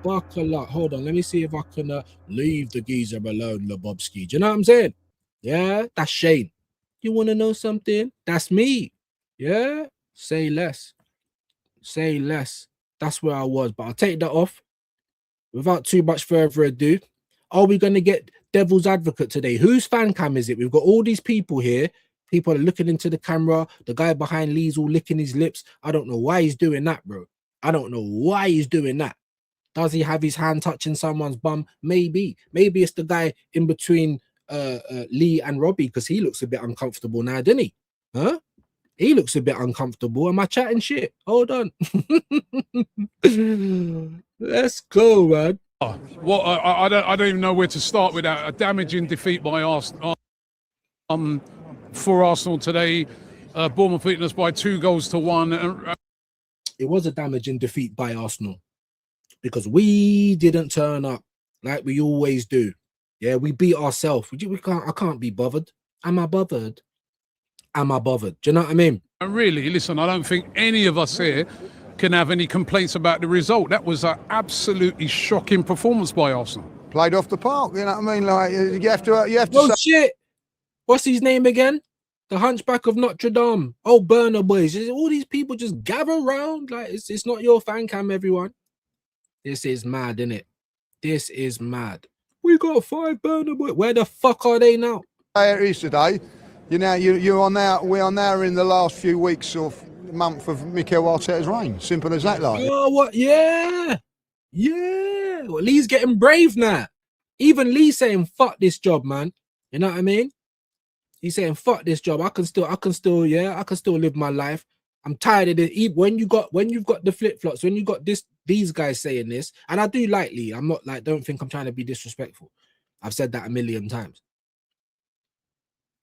Buckle up. Hold on, let me see if I can leave the geezer alone, Lebowski. Do you know what I'm saying? Yeah, that's Shane. You want to know something? That's me. Yeah, say less. Say less. That's where I was, but I'll take that off. Without too much further ado, are we going to get devil's advocate today? Whose fan cam is it? We've got all these people here. People are looking into the camera. The guy behind Lee's all licking his lips. I don't know why he's doing that, bro. I don't know why he's doing that. Does he have his hand touching someone's bum? Maybe. Maybe it's the guy in between Lee and Robbie because he looks a bit uncomfortable now, doesn't he? Huh? He looks a bit uncomfortable. Am I chatting shit? Hold on. Let's go, man. Well, I don't even know where to start with that. A damaging defeat by Arsenal. For Arsenal today, Bournemouth beating us by 2-1. It was a damaging defeat by Arsenal because we didn't turn up like we always do. Yeah, we beat ourselves. I can't be bothered. Am I bothered? Am I bothered? Do you know what I mean? Really, listen, I don't think any of us here can have any complaints about the result. That was an absolutely shocking performance by Arsenal. Played off the park, you know what I mean? Like you have to Oh shit! What's his name again? The Hunchback of Notre Dame. Oh, Burner Boys. All these people just gather around. Like it's not your fan cam, everyone. This is mad, isn't it? This is mad. We got 5 Burner Boys. Where the fuck are they now? It is today. You know, we are now in the last few weeks of month of Mikel Arteta's reign. Simple as that, like. Oh, what? Yeah. Yeah. Well, Lee's getting brave now. Even Lee's saying, fuck this job, man. You know what I mean? He's saying, fuck this job. I can still live my life. I'm tired of it. When you've got the flip-flops, when you got these guys saying this, and I do like Lee. I'm not like, don't think I'm trying to be disrespectful. I've said that a million times.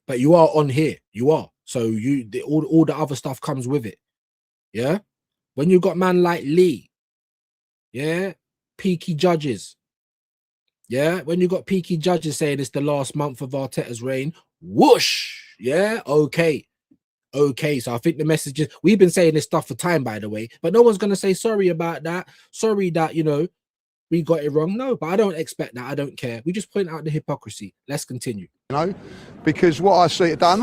But you are on here. You are. So all the other stuff comes with it. Yeah? When you got man like Lee, yeah, peaky judges. Yeah, when you got peaky judges saying it's the last month of Arteta's reign, whoosh. Yeah, okay. Okay, so I think the message is, we've been saying this stuff for time, by the way, but no one's going to say sorry about that. Sorry that, we got it wrong. No, but I don't expect that. I don't care. We just point out the hypocrisy. Let's continue. Because what I see today,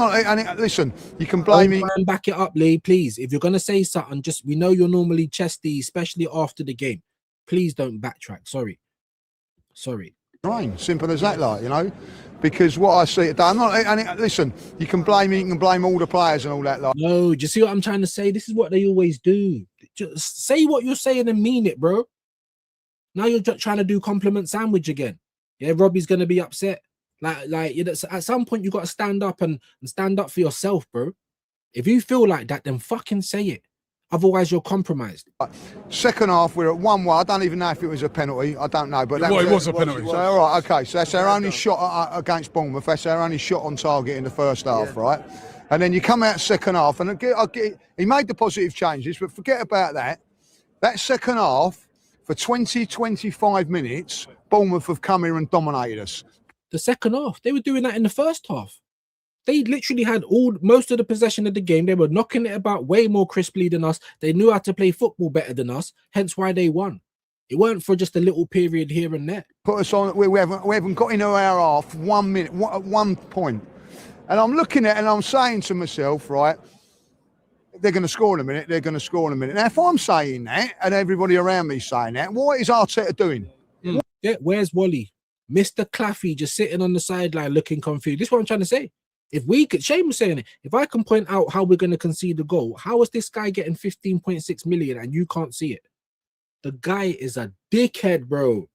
listen, you can blame me. Back it up, Lee, please. If you're going to say something, we know you're normally chesty, especially after the game. Please don't backtrack. Sorry. Right, simple as that, like, because what I see today, listen, you can blame me, you can blame all the players and all that, like. No, do you see what I'm trying to say? This is what they always do. Just say what you're saying and mean it, bro. Now you're trying to do compliment sandwich again. Yeah, Robbie's going to be upset. Like at some point you got to stand up and stand up for yourself, bro. If you feel like that, then fucking say it. Otherwise, you're compromised. Second half, we're at 1-1. I don't even know if it was a penalty. I don't know, but it was a penalty. So all right, okay. So that's our only shot against Bournemouth. That's our only shot on target in the first half, right? And then you come out second half, and he made the positive changes, but forget about that. That second half, for 20-25 minutes, Bournemouth have come here and dominated us. The second half, they were doing that in the first half. They literally had most of the possession of the game. They were knocking it about way more crisply than us. They knew how to play football better than us, hence why they won. It weren't for just a little period here and there. Put us on. We haven't got into our half 1 minute, at 1 point. And I'm looking at it and I'm saying to myself, right, they're going to score in a minute, they're going to score in a minute. Now, if I'm saying that and everybody around me saying that, what is Arteta doing? Yeah, where's Wally? Mr. Claffey just sitting on the sideline looking confused. This is what I'm trying to say. If we could, Shane was saying it, if I can point out how we're going to concede the goal, how is this guy getting 15.6 million and you can't see it? The guy is a dickhead, bro.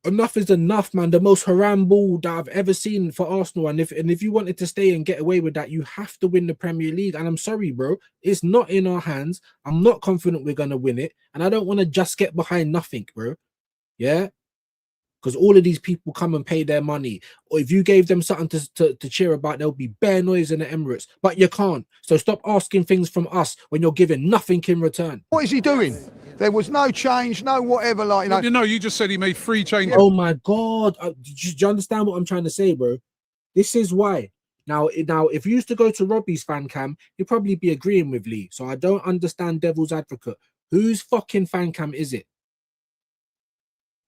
Enough is enough, man. The most haram ball that I've ever seen for Arsenal. And if you wanted to stay and get away with that, you have to win the Premier League. And I'm sorry, bro. It's not in our hands. I'm not confident we're going to win it. And I don't want to just get behind nothing, bro. Yeah? Because all of these people come and pay their money. Or if you gave them something to cheer about, there'll be bare noise in the Emirates. But you can't. So stop asking things from us when you're giving nothing in return. What is he doing? There was no change, no whatever, like, you know. You just said he made 3 changes. Oh my God. Do you understand what I'm trying to say, bro? This is why. Now, if you used to go to Robbie's fan cam, you'd probably be agreeing with Lee. So I don't understand devil's advocate. Whose fucking fan cam is it?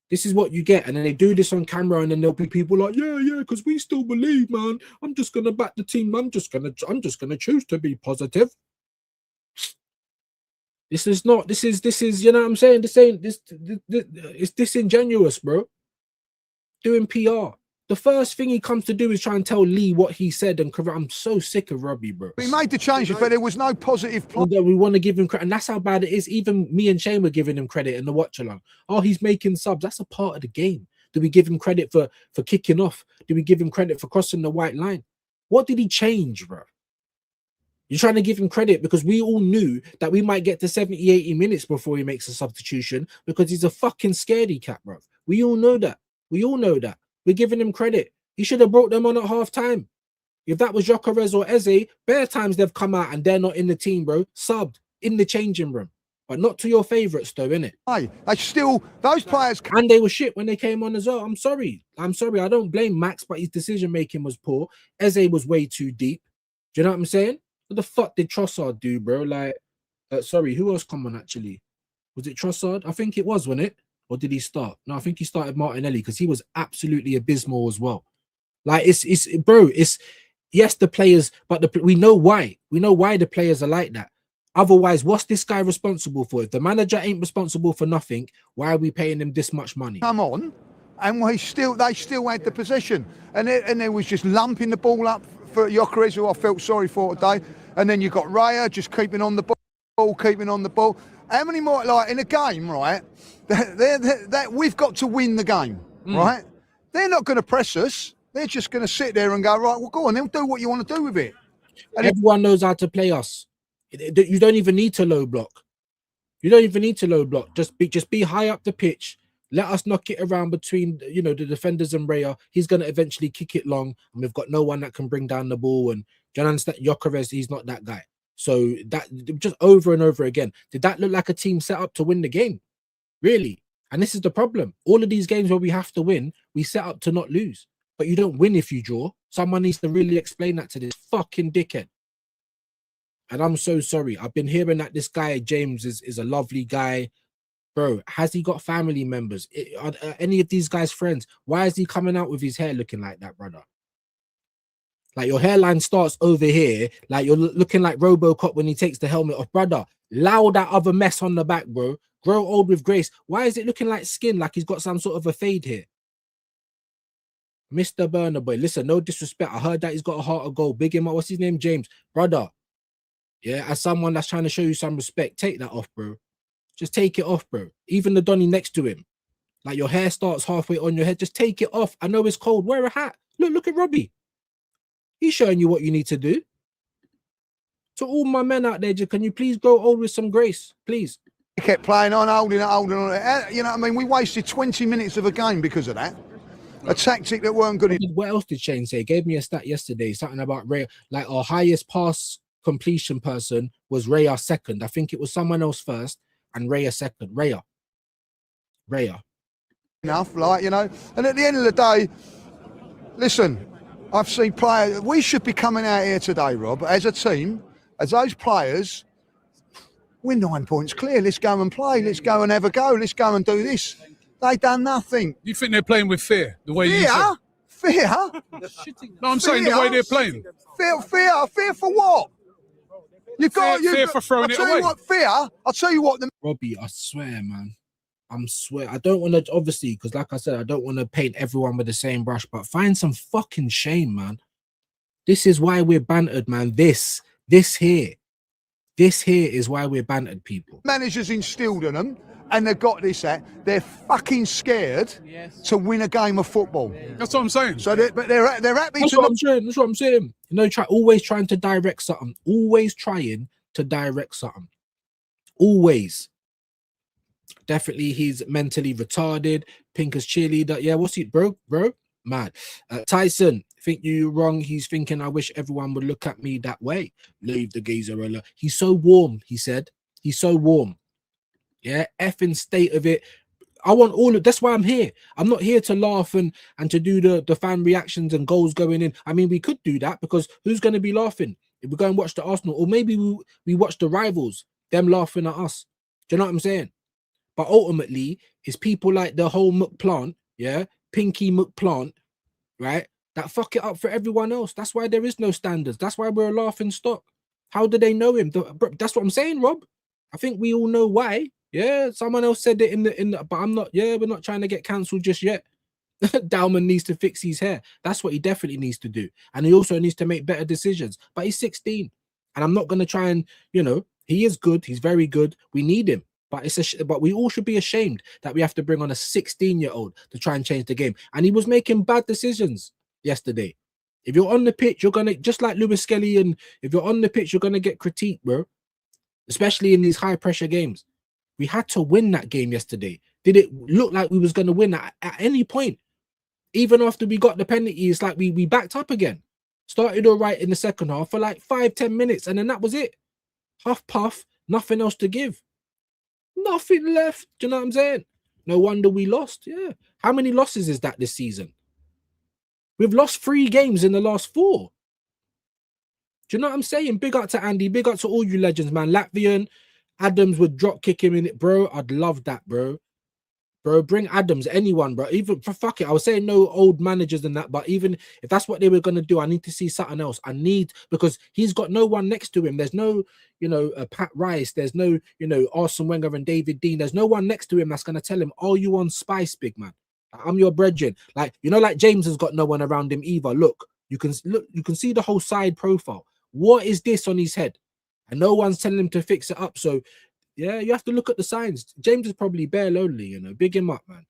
This is what you get. And then they do this on camera and then there'll be people like, yeah, because we still believe, man. I'm just going to back the team. I'm just going to choose to be positive. This is, you know what I'm saying? It's disingenuous, bro. Doing PR. The first thing he comes to do is try and tell Lee what he said and correct. I'm so sick of Robbie, bro. He made the changes, but there was no positive play. We want to give him credit, and that's how bad it is. Even me and Shane were giving him credit in the watch along. Oh, he's making subs. That's a part of the game. Do we give him credit for kicking off? Do we give him credit for crossing the white line? What did he change, bro? You're trying to give him credit because we all knew that we might get to 70, 80 minutes before he makes a substitution because he's a fucking scaredy cat, bro. We all know that. We all know that. We're giving him credit. He should have brought them on at half time. If that was Jokeres or Eze, bare times they've come out and they're not in the team, bro. Subbed in the changing room. But not to your favourites, though, innit? Hey, those players... And they were shit when they came on as well. I'm sorry. I don't blame Max, but his decision-making was poor. Eze was way too deep. Do you know what I'm saying? What the fuck did Trossard do, bro? Like, sorry, who else come on, actually? Was it Trossard? I think it was, wasn't it? Or did he start? No, I think he started Martinelli because he was absolutely abysmal as well. Like, it's yes, the players, but we know why. We know why the players are like that. Otherwise, what's this guy responsible for? If the manager ain't responsible for nothing, why are we paying him this much money? Come on, and they still had the possession, and they was just lumping the ball up for Jokeres, who I felt sorry for today. And then you got Raya just keeping on the ball. How many more, like, in a game, right? We've got to win the game, right? They're not going to press us. They're just going to sit there and go, right, well, go on, then do what you want to do with it. And everyone knows how to play us. You don't even need to low block. You don't even need to low block. Just be high up the pitch. Let us knock it around between, the defenders and Raya. He's going to eventually kick it long, and we've got no one that can bring down the ball. And do you understand? Jokeres, he's not that guy. So that just over and over again. Did that look like a team set up to win the game? Really? And this is the problem. All of these games where we have to win, we set up to not lose. But you don't win if you draw. Someone needs to really explain that to this fucking dickhead. And I'm so sorry. I've been hearing that this guy, James, is a lovely guy. Bro, has he got family members? Are any of these guys friends? Why is he coming out with his hair looking like that, brother? Like, your hairline starts over here. Like, you're looking like RoboCop when he takes the helmet off. Brother, allow that other mess on the back, bro. Grow old with grace. Why is it looking like skin? Like he's got some sort of a fade here. Mr. Burner Boy, listen, no disrespect. I heard that he's got a heart of gold. Big him up. What's his name? James. Brother. Yeah, as someone that's trying to show you some respect, take that off, bro. Just take it off, bro. Even the Donny next to him. Like, your hair starts halfway on your head. Just take it off. I know it's cold. Wear a hat. Look at Robbie. He's showing you what you need to do. To all my men out there, can you please grow old with some grace, please? He kept playing on, holding it. You know what I mean? We wasted 20 minutes of a game because of that. A tactic that weren't good. What else did Shane say? He gave me a stat yesterday, something about Ray. Like, our highest pass completion person was Raya second. I think it was someone else first and Raya second. Raya. Enough, like, and at the end of the day, listen, I've seen players. We should be coming out here today, Rob, as a team, as those players. We're 9 points clear. Let's go and play. Let's go and have a go. Let's go and do this. They done nothing. You think they're playing with fear? The way you said? Fear? No, I'm saying the way they're playing. Fear for what? You got fear for throwing it I'll tell away. you what, fear. I'll tell you what. Robbie, I swear, man. I don't want to, obviously, because like I said, I don't want to paint everyone with the same brush, but find some fucking shame, man. This is why we're bantered, man. This here is why we're bantered, people. Managers instilled in them, and they've got this at. They're fucking scared to win a game of football. That's what I'm saying. So, they're happy. That's what I'm saying. That's what I'm saying. You know, always trying to direct something. Always trying to direct something. Always. Definitely, he's mentally retarded. Pinker's cheerleader. Yeah, what's he, bro? Mad. Tyson, think you wrong. He's thinking, I wish everyone would look at me that way. Leave the geezer alone. He's so warm, he said. He's so warm. Yeah, effing state of it. I want all of that's why I'm here. I'm not here to laugh and to do the fan reactions and goals going in. I mean, we could do that because who's going to be laughing if we go and watch the Arsenal, or maybe we watch the rivals, them laughing at us. Do you know what I'm saying? But ultimately, it's people like the whole McPlant, yeah, Pinky McPlant, right, that fuck it up for everyone else. That's why there is no standards. That's why we're a laughing stock. How do they know him? That's what I'm saying, Rob. I think we all know why. Yeah, someone else said it in the but I'm not. Yeah, we're not trying to get cancelled just yet. Dalman needs to fix his hair. That's what he definitely needs to do, and he also needs to make better decisions. But he's 16, and I'm not going to try and, you know, he is good. He's very good. We need him. But but we all should be ashamed that we have to bring on a 16-year-old to try and change the game. And he was making bad decisions yesterday. If you're on the pitch, you're gonna, just like Lewis Skelly, and if you're on the pitch, you're gonna get critiqued, bro. Especially in these high pressure games. We had to win that game yesterday. Did it look like we was gonna win at any point? Even after we got the penalty, it's like we backed up again. Started all right in the second half for like 5-10 minutes, and then that was it. Huff puff, nothing else to give. Nothing left. Do you know what I'm saying? No wonder we lost. Yeah. How many losses is that this season? We've lost 3 games in the last 4. Do you know what I'm saying? Big up to Andy. Big up to all you legends, man. Latvian Adams would drop kick him in it, bro. I'd love that, bro. Bro, bring Adams, anyone, bro. Even for fuck it, I was saying no old managers and that, but even if that's what they were gonna do, I need to see something else. I need, because he's got no one next to him. There's no, you know, Pat Rice. There's no, you know, Arsene Wenger and David Dean. There's no one next to him that's gonna tell him, "Oh, you on spice, big man? I'm your brethren." Like, you know, like James has got no one around him either. Look, you can see the whole side profile. What is this on his head? And no one's telling him to fix it up. So yeah, you have to look at the signs. James is probably bare lonely, you know. Big him up, man.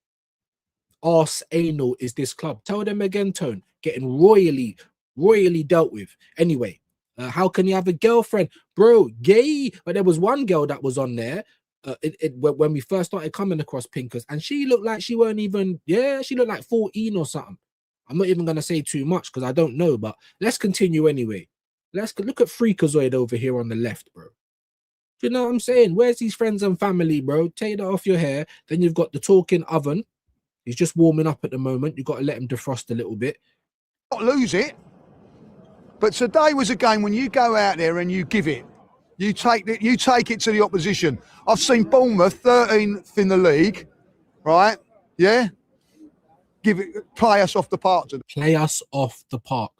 Arse anal is this club. Tell them again, Tone. Getting royally dealt with. Anyway, how can you have a girlfriend? Bro, gay. But there was one girl that was on there when we first started coming across Pinkers, and she looked like she weren't even, yeah, she looked like 14 or something. I'm not even going to say too much because I don't know, but let's continue anyway. Let's look at Freakazoid over here on the left, bro. You know what I'm saying? Where's his friends and family, bro? Take that off your hair. Then you've got the talking oven. He's just warming up at the moment. You've got to let him defrost a little bit. Not lose it. But today was a game when you go out there and you give it. You take it to the opposition. I've seen Bournemouth 13th in the league, right? Yeah. Play us off the park. Play us off the park.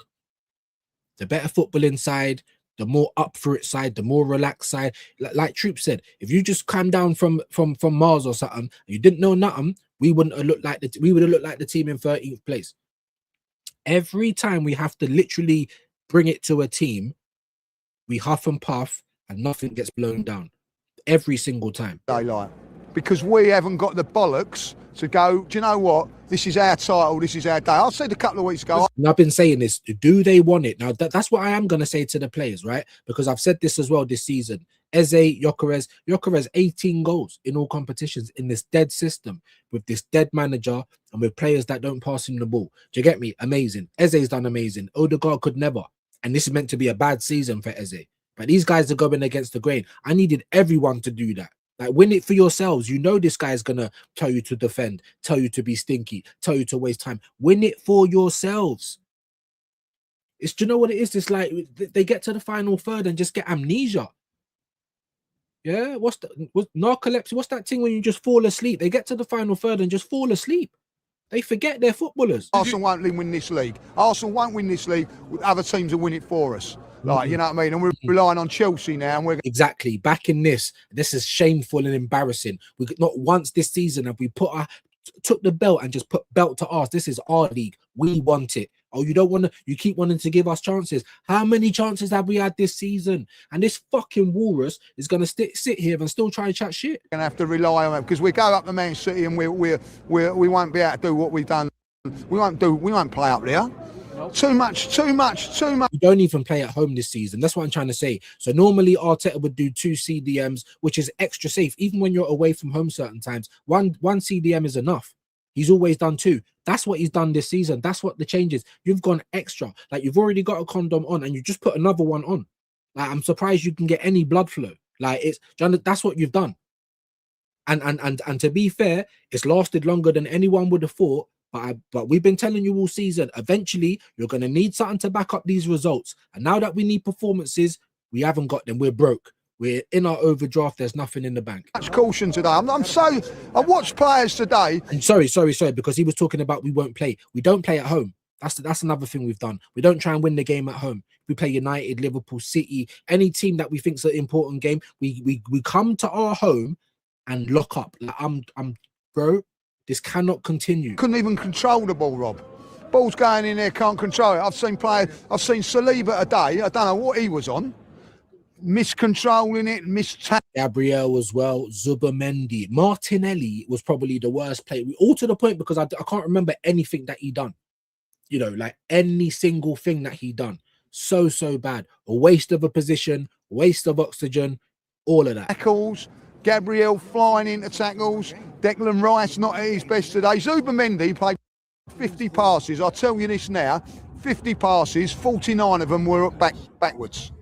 The better football inside, the more up for it side, the more relaxed side. Like Troop said, if you just come down from Mars or something, and you didn't know nothing, we wouldn't have looked like the team in 13th place. Every time we have to literally bring it to a team, we huff and puff and nothing gets blown down. Every single time. Daylight. Because we haven't got the bollocks to go, do you know what? This is our title, this is our day. I said a couple of weeks ago. And I've been saying this. Do they want it? Now, that's what I am going to say to the players, right? Because I've said this as well this season. Eze, Gyökeres, 18 goals in all competitions in this dead system with this dead manager and with players that don't pass him the ball. Do you get me? Amazing. Eze's done amazing. Odegaard could never. And this is meant to be a bad season for Eze. But these guys are going against the grain. I needed everyone to do that. Like, win it for yourselves. You know this guy's going to tell you to defend, tell you to be stinky, tell you to waste time. Win it for yourselves. Do you know what it is? It's like they get to the final third and just get amnesia. Yeah? What's narcolepsy? What's that thing when you just fall asleep? They get to the final third and just fall asleep. They forget they're footballers. Arsenal won't win this league. Arsenal won't win this league. Other teams will win it for us. Like, you know what I mean? And we're relying on Chelsea now, and we're exactly back in this. This is shameful and embarrassing. We could not once this season have we took the belt and just put belt to us. This is our league. We want it. Oh, you don't want to, you keep wanting to give us chances. How many chances have we had this season? And this fucking walrus is going to sit here and still try and chat shit. going to have to rely on it because we go up to Man City and we won't be able to do what we've done. We won't play up there. Too much. We don't even play at home this season. That's what I'm trying to say. So normally Arteta would do 2 CDMs, which is extra safe. Even when you're away from home certain times, one CDM is enough. He's always done 2. That's what he's done this season. That's what the change is. You've gone extra. Like, you've already got a condom on and you just put another one on. Like, I'm surprised you can get any blood flow. Like, that's what you've done. And to be fair, it's lasted longer than anyone would have thought. But we've been telling you all season, eventually you're going to need something to back up these results. And now that we need performances, we haven't got them. We're broke. We're in our overdraft. There's nothing in the bank. Much caution today. I watched players today. And sorry, because he was talking about we won't play. We don't play at home. That's another thing we've done. We don't try and win the game at home. We play United, Liverpool, City, any team that we think is an important game. We come to our home and lock up. Like, I'm bro. This cannot continue. Couldn't even control the ball, Rob. Ball's going in there, can't control it. I've seen Saliba today. I don't know what he was on. Miscontrolling it, Gabriel as well, Zubimendi. Martinelli was probably the worst player. All to the point because I can't remember anything that he done. You know, like any single thing that he done. So bad. A waste of a position, waste of oxygen, all of that. Tackles, Gabriel flying into tackles. Declan Rice not at his best today. Zubimendi played 50 passes. I'll tell you this now, 50 passes, 49 of them were backwards.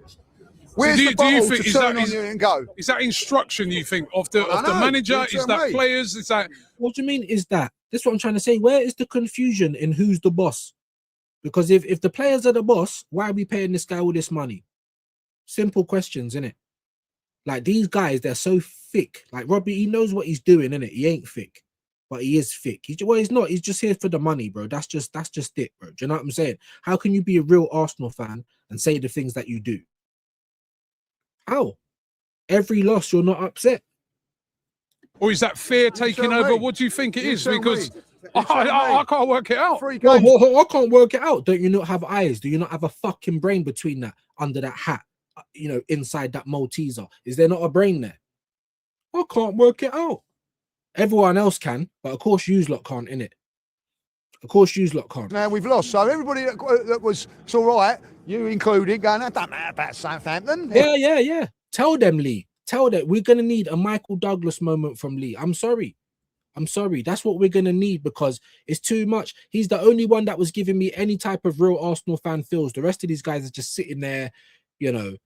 Where's the ball to turn on you and go? Is that instruction, you think, of the manager? Is that players? Is that... What do you mean is that? That's what I'm trying to say. Where is the confusion in who's the boss? Because if the players are the boss, why are we paying this guy all this money? Simple questions, innit? Like, these guys, they're so thick. Like, Robbie, he knows what he's doing, innit? He ain't thick, but he is thick. He's not. He's just here for the money, bro. That's just it, bro. Do you know what I'm saying? How can you be a real Arsenal fan and say the things that you do? How? Every loss, you're not upset. Or is that fear taking over? What do you think it is? Because I can't work it out. I can't work it out. Don't you not have eyes? Do you not have a fucking brain between that, under that hat? You know, inside that Malteser, is there not a brain there? I can't work it out. Everyone else can, but of course yous lot can't, innit? Of course yous lot can't. Now we've lost, so everybody that was, it's all right, you included, going, that don't matter about Southampton. Yeah. Tell them, Lee. Tell them we're gonna need a Michael Douglas moment from Lee. I'm sorry. That's what we're gonna need because it's too much. He's the only one that was giving me any type of real Arsenal fan feels. The rest of these guys are just sitting there, you know,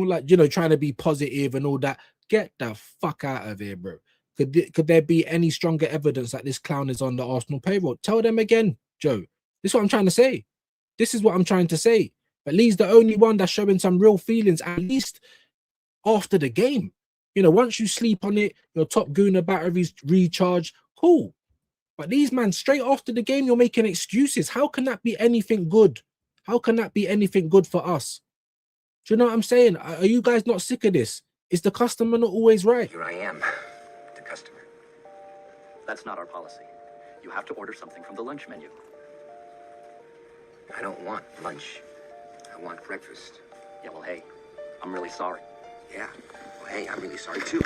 like, you know, trying to be positive and all that. Get the fuck out of here, bro. Could there be any stronger evidence that this clown is on the Arsenal payroll? Tell them again, Joe. This is what I'm trying to say. This is what I'm trying to say. But Lee's the only one that's showing some real feelings, at least after the game. You know, once you sleep on it, your Top Gooner batteries recharge, cool. But these man, straight after the game, you're making excuses. How can that be anything good? How can that be anything good for us? Do you know what I'm saying? Are you guys not sick of this? Is the customer not always right? Here I am, the customer. That's not our policy. You have to order something from the lunch menu. I don't want lunch. I want breakfast. Yeah, well, hey, I'm really sorry. Yeah, well, hey, I'm really sorry too.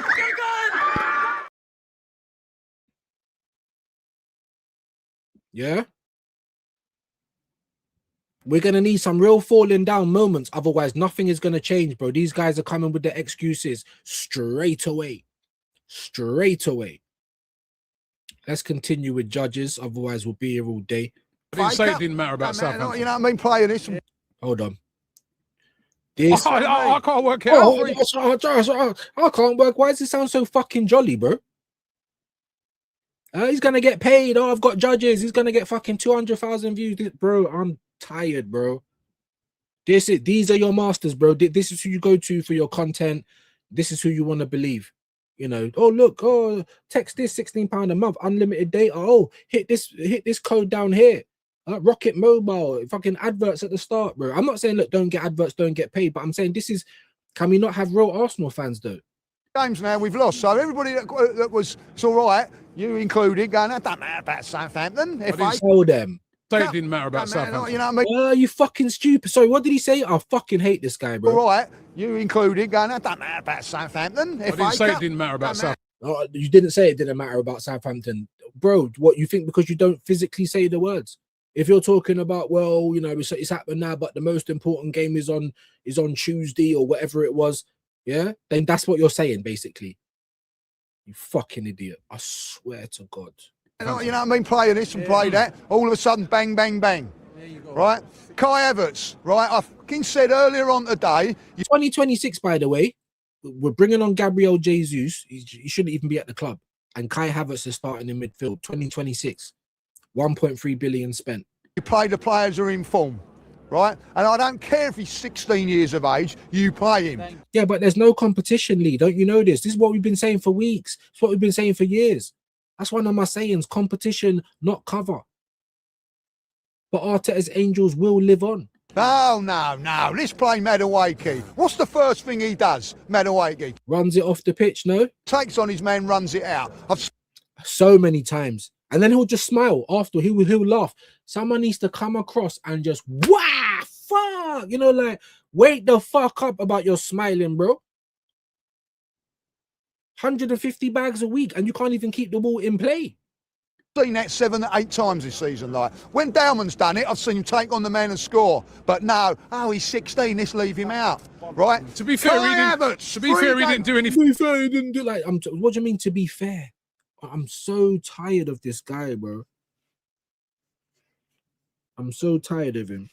Yeah? We're going to need some real falling down moments. Otherwise, nothing is going to change, bro. These guys are coming with their excuses straight away. Let's continue with judges. Otherwise, we'll be here all day. I didn't say it didn't matter about Southampton. You know what I mean? Playing this. Hold on. I can't work it out. I can't work. Why does it sound so fucking jolly, bro? He's going to get paid. Oh, I've got judges. He's going to get fucking 200,000 views. Bro, I'm tired, bro. These are your masters, bro. This is who you go to for your content. This is who you want to believe. You know, oh look, oh, text this £16 a month, unlimited data. Oh, hit this code down here. Rocket Mobile, fucking adverts at the start, bro. I'm not saying, look, don't get adverts, don't get paid, but I'm saying this is, can we not have real Arsenal fans, though? Games now we've lost, so everybody that was, it's all right, you included, going, that don't matter about Southampton. If I Tell them. Say it didn't matter about Southampton. You know what I mean? Oh, you fucking stupid. Sorry, what did he say? I fucking hate this guy, bro. All right, you included, going, that don't matter about Southampton. I didn't say it didn't matter about Southampton. Oh, you didn't say it didn't matter about Southampton. Bro, what you think because you don't physically say the words? If you're talking about, well, you know, it's happened now, but the most important game is on Tuesday or whatever it was, yeah, then that's what you're saying, basically. You fucking idiot. I swear to God. You know what I mean? Play this and play that. All of a sudden, bang, bang, bang. There you go. Right? Kai Havertz, right? I fucking said earlier on today. 2026, by the way, we're bringing on Gabriel Jesus. He shouldn't even be at the club. And Kai Havertz is starting in midfield. 2026. 1.3 billion spent. You play the players who are in form, right? And I don't care if he's 16 years of age, you play him. Yeah, but there's no competition, Lee. Don't you know this? This is what we've been saying for weeks. It's what we've been saying for years. That's one of my sayings. Competition, not cover. But Arteta's Angels will live on. No. Let's play Madueke. What's the first thing he does, Madueke? Runs it off the pitch, no? Takes on his man, runs it out. So many times. And then he'll just smile after. He'll laugh. Someone needs to come across and just, wow, fuck. You know, like, wake the fuck up about your smiling, bro. 150 bags a week, and you can't even keep the ball in play. Seen that 7 or 8 times this season. Like when Dowman's done it, I've seen him take on the man and score. But no, he's 16. Let's leave him out, right? To be fair, he didn't do anything. To be fair, he didn't do like. What do you mean? To be fair, I'm so tired of this guy, bro. I'm so tired of him.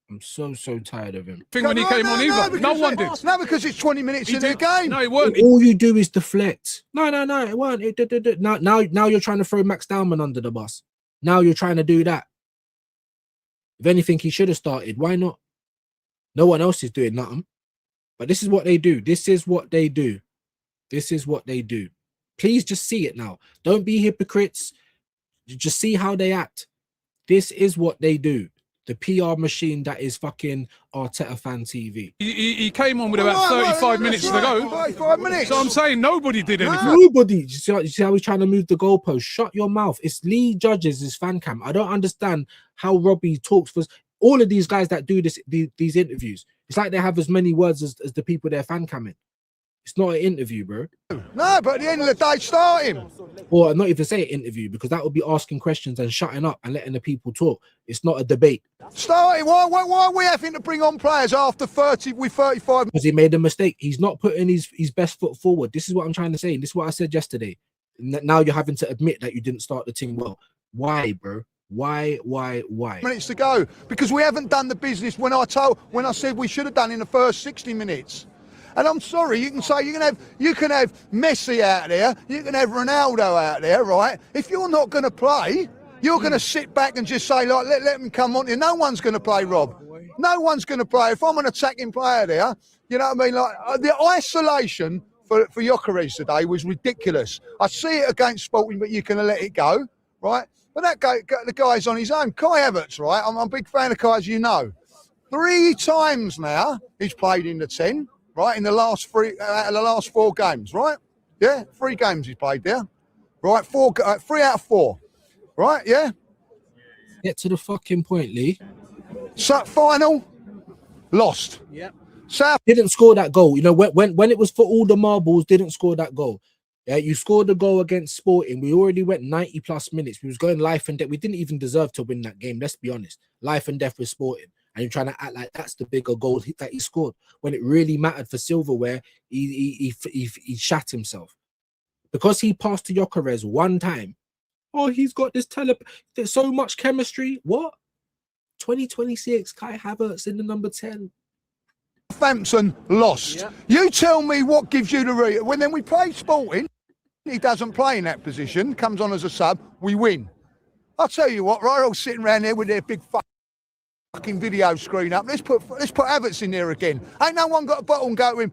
I'm so tired of him. When he came on either, no one did. No, because it's 20 minutes in the game. No, it weren't. All you do is deflect. No, it weren't. Now you're trying to throw Max Dowman under the bus. Now you're trying to do that. If anything, he should have started. Why not? No one else is doing nothing. But this is what they do. This is what they do. This is what they do. Please just see it now. Don't be hypocrites. Just see how they act. This is what they do. The PR machine that is fucking Arteta Fan TV. He came on with about 35 minutes to go. 35 minutes. So I'm saying nobody did anything. Nobody. You see how he's trying to move the goalpost? Shut your mouth. It's Lee Judges' fan cam. I don't understand how Robbie talks for all of these guys that do these interviews. It's like they have as many words as the people they're fan camming. It's not an interview, bro. No, but at the end of the day, start him. Or not even say interview, because that would be asking questions and shutting up and letting the people talk. It's not a debate. Start him. Why are we having to bring on players after 35? Because he made a mistake. He's not putting his best foot forward. This is what I'm trying to say. This is what I said yesterday. Now you're having to admit that you didn't start the team well. Why, bro? Why? Minutes to go. Because we haven't done the business when I said we should have done in the first 60 minutes. And I'm sorry, you can say you can have Messi out there, you can have Ronaldo out there, right? If you're not going to play, you're going to sit back and just say, like, let them come on here. No one's going to play, Rob. No one's going to play. If I'm an attacking player there, you know what I mean? Like the isolation for Gyökeres today was ridiculous. I see it against Sporting, but you can let it go, right? But that guy, the guy's on his own. Kai Havertz, right? I'm a big fan of Kai, as you know. 3 times now he's played in the 10. Right, in the last 4 games, right? Yeah, 3 games he's played there. Right, 3 out of 4. Right, yeah? Get to the fucking point, Lee. So, final, lost. Yeah. South didn't score that goal. You know, when it was for all the marbles, didn't score that goal. Yeah, you scored the goal against Sporting. We already went 90 plus minutes. We was going life and death. We didn't even deserve to win that game. Let's be honest. Life and death with Sporting. And you're trying to act like that's the bigger goal that he scored. When it really mattered for silverware, he shat himself. Because he passed to Gyökeres one time. Oh, he's got this there's so much chemistry. What? 2026, Kai Havertz in the number 10. Southampton lost. Yep. You tell me what gives you the reason. When then we play Sporting, he doesn't play in that position, comes on as a sub, we win. I'll tell you what, right, all sitting around there with their big fucking video screen up. Let's put Havertz in there again. Ain't no one got a bottle and go to him.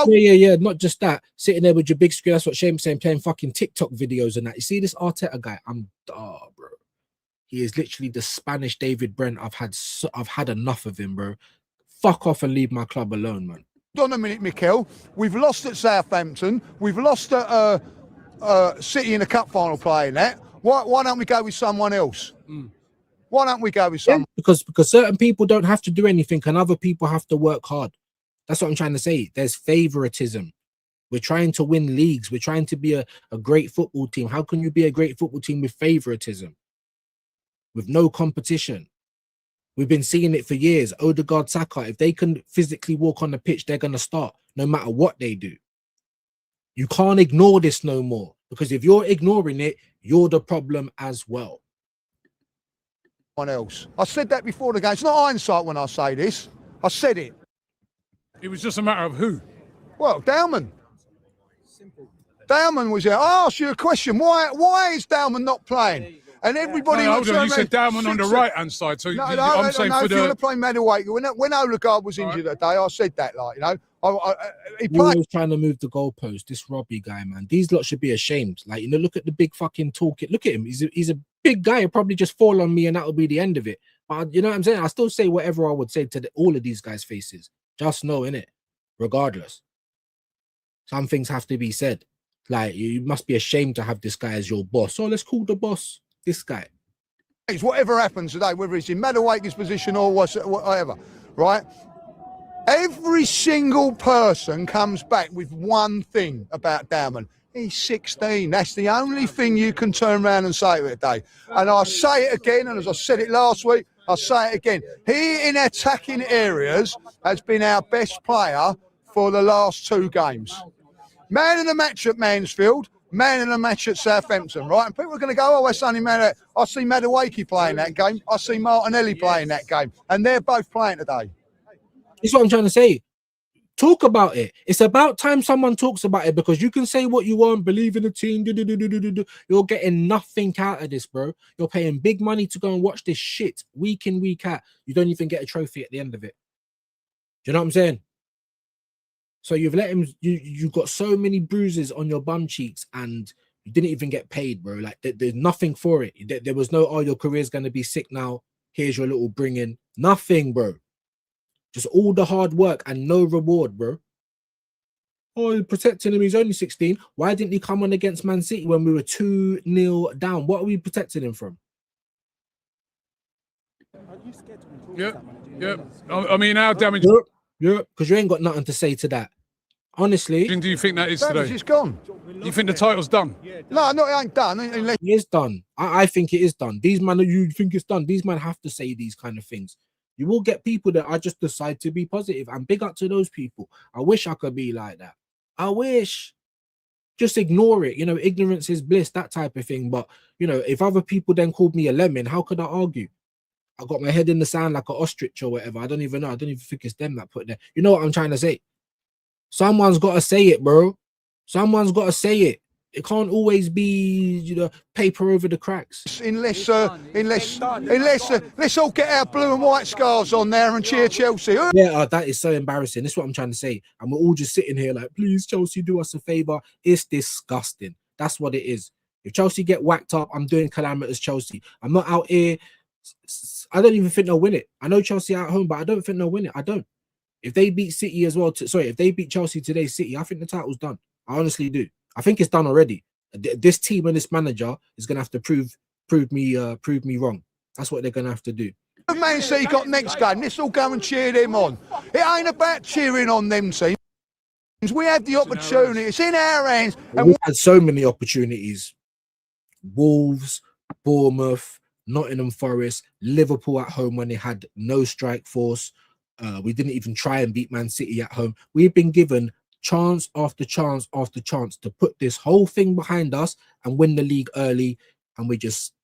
Yeah. Not just that. Sitting there with your big screen. That's what Shane's saying, playing fucking TikTok videos and that. You see this Arteta guy? Bro. He is literally the Spanish David Brent. I've had enough of him, bro. Fuck off and leave my club alone, man. Hold on a minute, Mikel. We've lost at Southampton. We've lost at City in the cup final playing that. Why don't we go with someone else? Why don't we go with someone? Because certain people don't have to do anything and other people have to work hard. That's what I'm trying to say. There's favoritism. We're trying to win leagues. We're trying to be a great football team. How can you be a great football team with favoritism? With no competition? We've been seeing it for years. Odegaard, Saka, if they can physically walk on the pitch, they're going to start no matter what they do. You can't ignore this no more, because if you're ignoring it, you're the problem as well. Else. I said that before the game. It's not hindsight when I say this. I said it. It was just a matter of who. Well, Dowman. Dowman was there. I asked you a question. Why is Dowman not playing? And everybody No, looks hold on. You around. said Dowman on the right-hand side. So No, I'm saying for if you want to the... play Madueke, when Odegaard was injured that day, I said that, like, you know, he You're played. always trying to move the goalpost. This Robbie guy, man. These lot should be ashamed. Like, you know, look at the big fucking toolkit. Look at him. He's a big guy. He'll probably just fall on me and that'll be the end of it. But you know what I'm saying? I still say whatever I would say to all of these guys' faces. Just know, innit? Regardless. Some things have to be said. Like, you must be ashamed to have this guy as your boss. So let's call the boss this guy. Whatever happens today, whether it's in Madueke's position or whatever, right? Every single person comes back with one thing about Dowman. He's 16. That's the only thing you can turn around and say today. And I say it again, and as I said it last week, I'll say it again. He, in attacking areas, has been our best player for the last 2 games. Man in the match at Mansfield, man in the match at Southampton, right? And people are going to go, oh, that's only man. I see Madueke playing that game. I see Martinelli playing that game. And they're both playing today. That's what I'm trying to say. Talk about it. It's about time someone talks about it, because you can say what you want, believe in the team. You're getting nothing out of this, bro. You're paying big money to go and watch this shit week in, week out. You don't even get a trophy at the end of it. Do you know what I'm saying? So you've let him, you got so many bruises on your bum cheeks and you didn't even get paid, bro. Like there's nothing for it. There was no, oh, your career's going to be sick now. Here's your little bring in. Nothing, bro. Just all the hard work and no reward, bro. Oh, you're protecting him. He's only 16. Why didn't he come on against Man City when we were 2-0 down? What are we protecting him from? Yeah. I mean, how damaged... Yeah, because you ain't got nothing to say to that. Honestly. Do you think that is today? It's gone. You think the title's done? No, it ain't done. It is done. I think it is done. These men, you think it's done. These men have to say these kind of things. You will get people that I just decide to be positive, and big up to those people. I wish I could be like that. I wish. Just ignore it. You know, ignorance is bliss, that type of thing. But, you know, if other people then called me a lemon, how could I argue? I got my head in the sand like an ostrich or whatever. I don't even know. I don't even think it's them that put it there. You know what I'm trying to say? Someone's got to say it, bro. Someone's got to say it. It can't always be, you know, paper over the cracks. Unless let's all get our blue and white scarves on there and cheer Chelsea. Yeah, that is so embarrassing. That's what I'm trying to say. And we're all just sitting here like, please, Chelsea, do us a favor. It's disgusting. That's what it is. If Chelsea get whacked up, I'm doing calamitous Chelsea. I'm not out here. I don't even think they'll win it. I know Chelsea are at home, but I don't think they'll win it. I don't. If they beat City as well, if they beat Chelsea today, City, I think the title's done. I honestly do. I think it's done already. This team and this manager is gonna have to prove me wrong. That's what they're gonna have to do. Man City got next game. Let's all go and cheer them on. It ain't about cheering on them teams. We have the opportunity. It's in our hands. And we've had so many opportunities. Wolves, Bournemouth, Nottingham Forest, Liverpool at home when they had no strike force. We didn't even try and beat Man City at home. We've been given chance after chance after chance to put this whole thing behind us and win the league early, and we just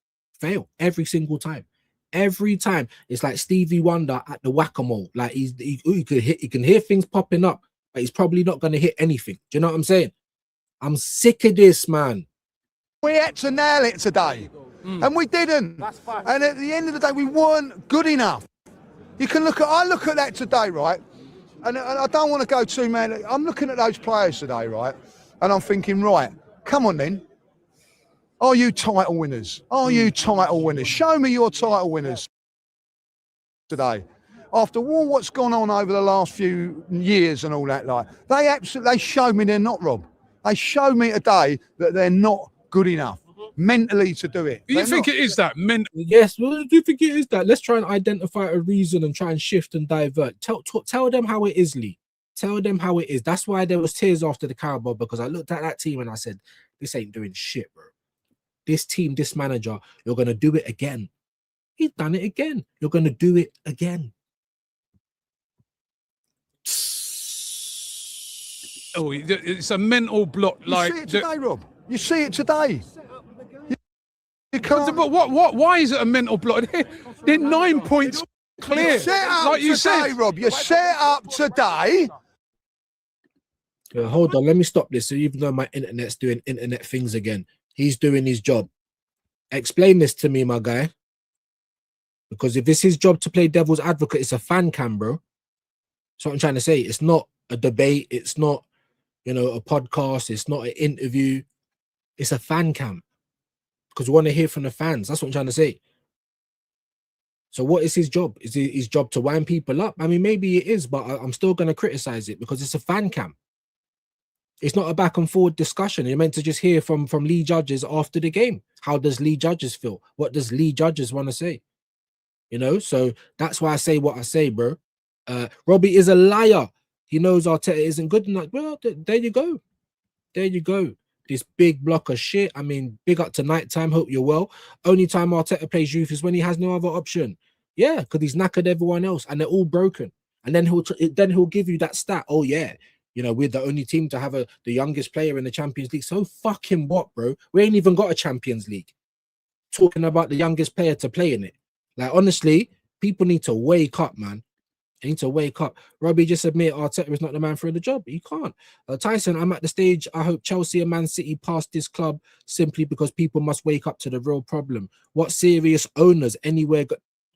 fail every single time. Every time it's like Stevie Wonder at the whack-a-mole. Like he can hear things popping up, but he's probably not going to hit anything. Do you know what I'm saying? I'm sick of this, man. We had to nail it today, and we didn't. And at the end of the day, we weren't good enough. You can I look at that today, right? And I don't want to go too mad. I'm looking at those players today, right? And I'm thinking, right, come on then. Are you title winners? Are you title winners? Show me your title winners today. After all what's gone on over the last few years and all that, like they show me they're not, Rob. They show me today that they're not good enough mentally to do it. Do you They're think not. it is that mental? Yes, well, do you think it is that? Let's try and identify a reason and try and shift and divert. Tell them how it is, Lee. Tell them how it is. That's why there was tears after the Carabao, because I looked at that team and I said, this ain't doing shit, bro. This team, this manager, you're going to do it again. He's done it again. You're going to do it again. Oh, it's a mental block. You Like see it today, Rob. You see it today. You can't. But what? Why is it a mental block? They're 9 points clear. You set up like you today, said, Rob. You set up today. Hold on, let me stop this. So even though my internet's doing internet things again, he's doing his job. Explain this to me, my guy. Because if it's his job to play devil's advocate, it's a fan cam, bro. That's what I'm trying to say. It's not a debate. It's not, a podcast. It's not an interview. It's a fan cam. Because we want to hear from the fans. That's what I'm trying to say. So what is his job? Is it his job to wind people up? I mean, maybe it is, but I'm still going to criticize it because it's a fan cam. It's not a back and forward discussion. You're meant to just hear from Lee Judges after the game. How does Lee Judges feel? What does Lee Judges want to say? So that's why I say what I say, bro. Robbie is a liar. He knows Arteta isn't good enough. Well, there you go. There you go. This big block of shit. I mean, big up to night time. Hope you're well. Only time Arteta plays youth is when he has no other option. Yeah, because he's knackered everyone else and they're all broken. And then he'll give you that stat. Oh yeah, we're the only team to have the youngest player in the Champions League. So fucking what, bro? We ain't even got a Champions League. Talking about the youngest player to play in it. Like honestly, people need to wake up, man. They need to wake up. Robbie just admit Arteta is not the man for the job. You can't. Tyson, I'm at the stage. I hope Chelsea and Man City pass this club simply because people must wake up to the real problem. What serious owners anywhere?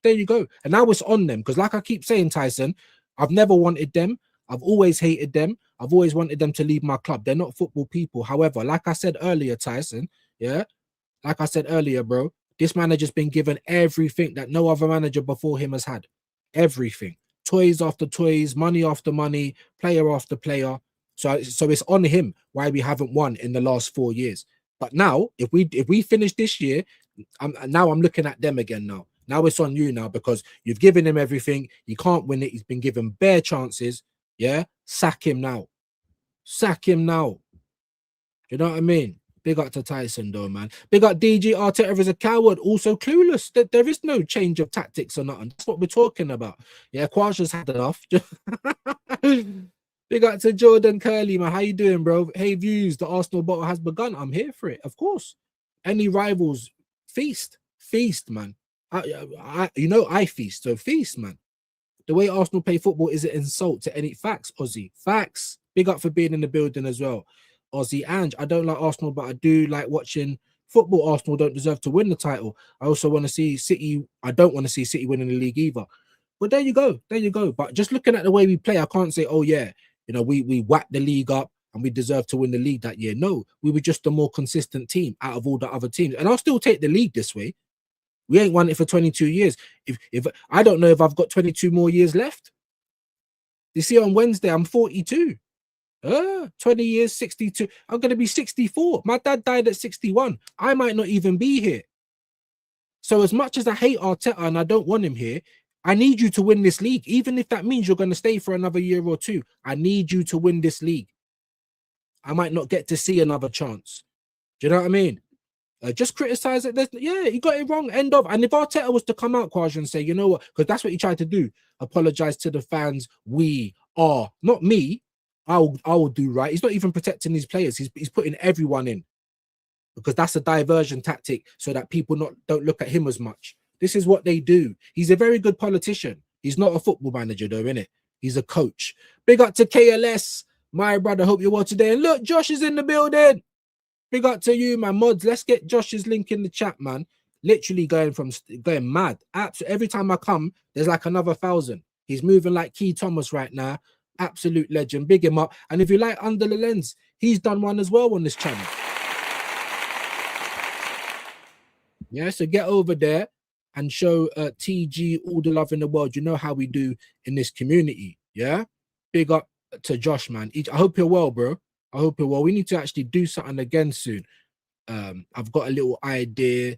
There you go. And now it's on them because, like I keep saying, Tyson, I've never wanted them. I've always hated them. I've always wanted them to leave my club. They're not football people. However, like I said earlier, Tyson, like I said earlier, bro, this manager's been given everything that no other manager before him has had. Everything. Toys after toys, money after money, player after player. So it's on him why we haven't won in the last 4 years. But now, if we finish this year, I'm looking at them again now. Now it's on you now because you've given him everything. He can't win it. He's been given bare chances. Yeah, sack him now. Sack him now. You know what I mean? Big up to Tyson, though, man. Big up DG. Arteta is a coward, also clueless. There is no change of tactics or nothing. That's what we're talking about. Yeah, Quasha's had enough. Big up to Jordan Curley, man. How you doing, bro? Hey, views. The Arsenal battle has begun. I'm here for it, of course. Any rivals, feast, man. I feast, so feast, man. The way Arsenal play football is an insult to any facts, Ozzy. Facts. Big up for being in the building as well. Ozzy Ange, I don't like Arsenal, but I do like watching football. Arsenal don't deserve to win the title. I also want to see City. I don't want to see City winning the league either. But there you go. But just looking at the way we play, I can't say, oh yeah, we whacked the league up and we deserve to win the league that year. No, we were just a more consistent team out of all the other teams. And I'll still take the league this way. We ain't won it for 22 years. If I don't know if I've got 22 more years left. You see, on Wednesday, I'm 42. 20 years, 62. I'm going to be 64. My dad died at 61. I might not even be here. So as much as I hate Arteta and I don't want him here, I need you to win this league. Even if that means you're going to stay for another year or two, I need you to win this league. I might not get to see another chance. Do you know what I mean? Just criticize it. Yeah, he got it wrong. End of. And if Arteta was to come out, Kwaja, and say, you know what, because that's what he tried to do, apologize to the fans. We are, not me. I will do right. He's not even protecting his players. He's putting everyone in because that's a diversion tactic so that people don't look at him as much. This is what they do. He's a very good politician. He's not a football manager though, innit? He's a coach. Big up to KLS, my brother. Hope you're well today. And look, Josh is in the building. Big up to you, man. Mods, let's get Josh's link in the chat, man. Literally going mad. Absolutely. Every time I come, there's like another 1,000. He's moving like Key Thomas right now. Absolute legend. Big him up. And if you like Under the Lens, he's done one as well on this channel. Yeah, so get over there and show TG all the love in the world. You know how we do in this community. Yeah, big up to Josh, man. I hope you're well, bro. I hope you're well. We need to actually do something again soon. I've got a little idea,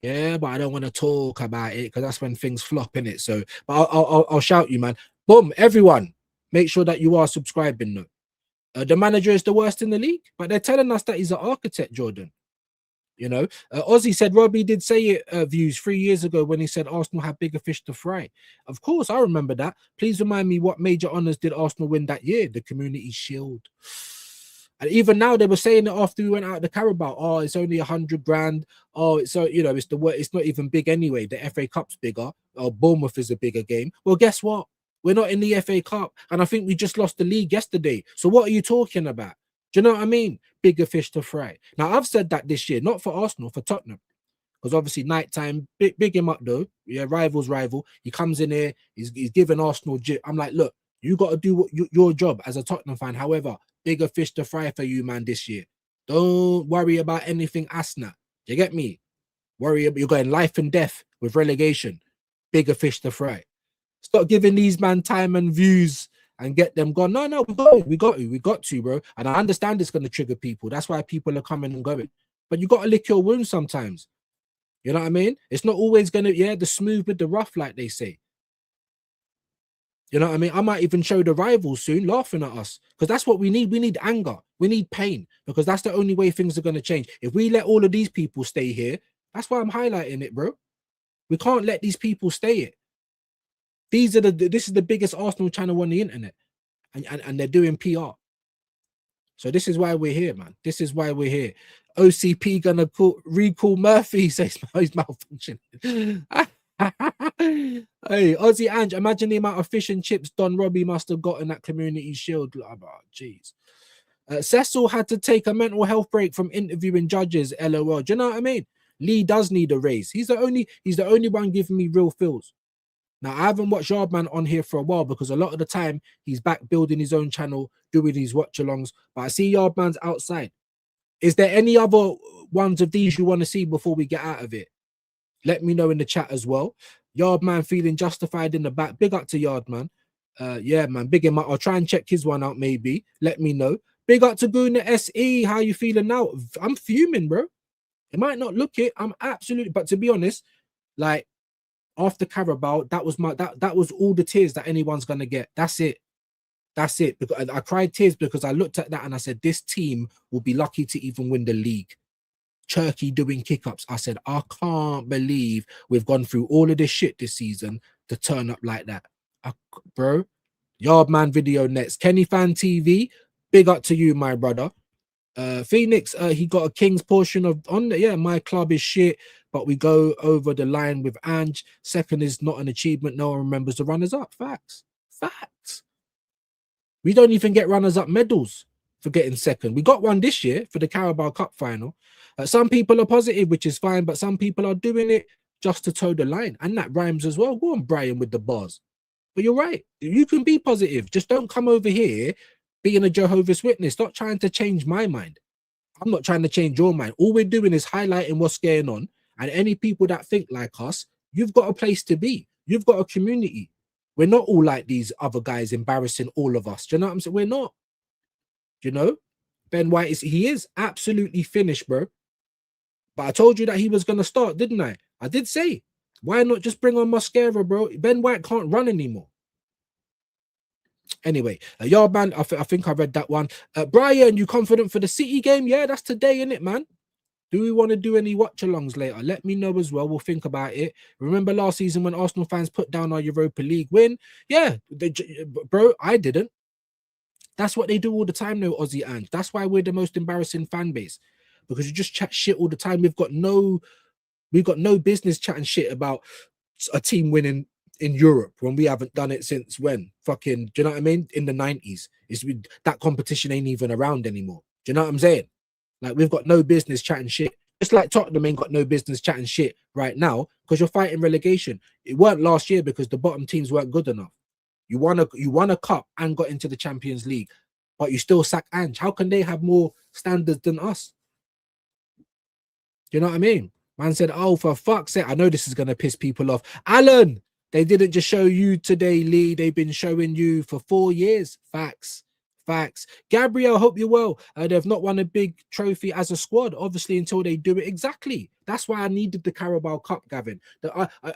yeah, but I don't want to talk about it because that's when things flop in it. So, but I'll shout you, man. Boom, everyone, make sure that you are subscribing. Though. The manager is the worst in the league, but they're telling us that he's an architect, Jordan. You know, Ozzy said Robbie did say it, views 3 years ago when he said Arsenal have bigger fish to fry. Of course, I remember that. Please remind me what major honours did Arsenal win that year? The Community Shield. And even now they were saying it after we went out of the Carabao. Oh, it's only 100 grand. Oh, it's so it's not even big anyway. The FA Cup's bigger. Oh, Bournemouth is a bigger game. Well, guess what? We're not in the FA Cup, and I think we just lost the league yesterday. So what are you talking about? Do you know what I mean? Bigger fish to fry. Now, I've said that this year, not for Arsenal, for Tottenham. Because obviously, nighttime, big him up though. Yeah, rival's rival. He comes in here, he's giving Arsenal jip. I'm like, look, you got to do your job as a Tottenham fan. However, bigger fish to fry for you, man, this year. Don't worry about anything Asna. You get me? Worry about you're going life and death with relegation. Bigger fish to fry. Stop giving these man time and views and get them gone. No, we got to, bro. And I understand it's going to trigger people. That's why people are coming and going. But you got to lick your wounds sometimes. You know what I mean? It's not always going to, the smooth with the rough, like they say. You know what I mean? I might even show the rivals soon laughing at us because that's what we need. We need anger. We need pain because that's the only way things are going to change. If we let all of these people stay here, that's why I'm highlighting it, bro. We can't let these people stay here. This is the biggest Arsenal channel on the internet, and they're doing PR. So this is why we're here, man. This is why we're here. OCP gonna recall Murphy, says he's malfunctioning. Hey, Ozzy Ange, imagine the amount of fish and chips Don Robbie must have got in that Community Shield. Oh, jeez. Cecil had to take a mental health break from interviewing judges. LOL. Do you know what I mean? Lee does need a raise. He's the only one giving me real feels. Now, I haven't watched Yardman on here for a while because a lot of the time he's back building his own channel, doing these watch-alongs. But I see Yardman's outside. Is there any other ones of these you want to see before we get out of it? Let me know in the chat as well. Yardman feeling justified in the back. Big up to Yardman. Yeah, man. Big him up. I'll try and check his one out maybe. Let me know. Big up to Guna SE. How you feeling now? I'm fuming, bro. It might not look it. I'm absolutely... But to be honest, like, after Carabao, that was all the tears that anyone's gonna get. That's it. Because I cried tears because I looked at that and I said, this team will be lucky to even win the league. Turkey doing kick-ups. I said, I can't believe we've gone through all of this shit this season to turn up like that. Bro, Yardman video next. Kenny Fan TV, big up to you, my brother. Phoenix, he got a king's portion of my club is shit, but we go over the line with Ange. Second is not an achievement. No one remembers the runners up. Facts. We don't even get runners up medals for getting second. We got one this year for the Carabao Cup final. Some people are positive, which is fine, but some people are doing it just to toe the line, and that rhymes as well. Go on, Brian, with the bars. But you're right. You can be positive. Just don't come over here being a Jehovah's Witness. Stop trying to change my mind. I'm not trying to change your mind. All we're doing is highlighting what's going on. And any people that think like us, you've got a place to be. You've got a community. We're not all like these other guys embarrassing all of us. Do you know what I'm saying? We're not. You know? Ben White he is absolutely finished, bro. But I told you that he was going to start, didn't I? I did say, why not just bring on Mascara, bro? Ben White can't run anymore. Anyway, Yardman, I think I read that one. Brian, you confident for the City game? Yeah, that's today, innit, man? Do we want to do any watch-alongs later? Let me know as well. We'll think about it. Remember last season when Arsenal fans put down our Europa League win? Yeah, bro, I didn't. That's what they do all the time, though, Aussie Ange. That's why we're the most embarrassing fan base. Because you just chat shit all the time. We've got no business chatting shit about a team winning in Europe when we haven't done it since when? Fucking, do you know what I mean? In the 90s. That competition ain't even around anymore. Do you know what I'm saying? Like, we've got no business chatting shit. Just like Tottenham ain't got no business chatting shit right now because you're fighting relegation. It weren't last year because the bottom teams weren't good enough. You won a cup and got into the Champions League, but you still sack Ange. How can they have more standards than us? Do you know what I mean? Man said, oh, for fuck's sake, I know this is going to piss people off. Alan, they didn't just show you today, Lee. They've been showing you for 4 years. Facts. Facts. Gabriel, hope you're well. They've not won a big trophy as a squad, obviously, until they do it. Exactly. That's why I needed the Carabao Cup, Gavin.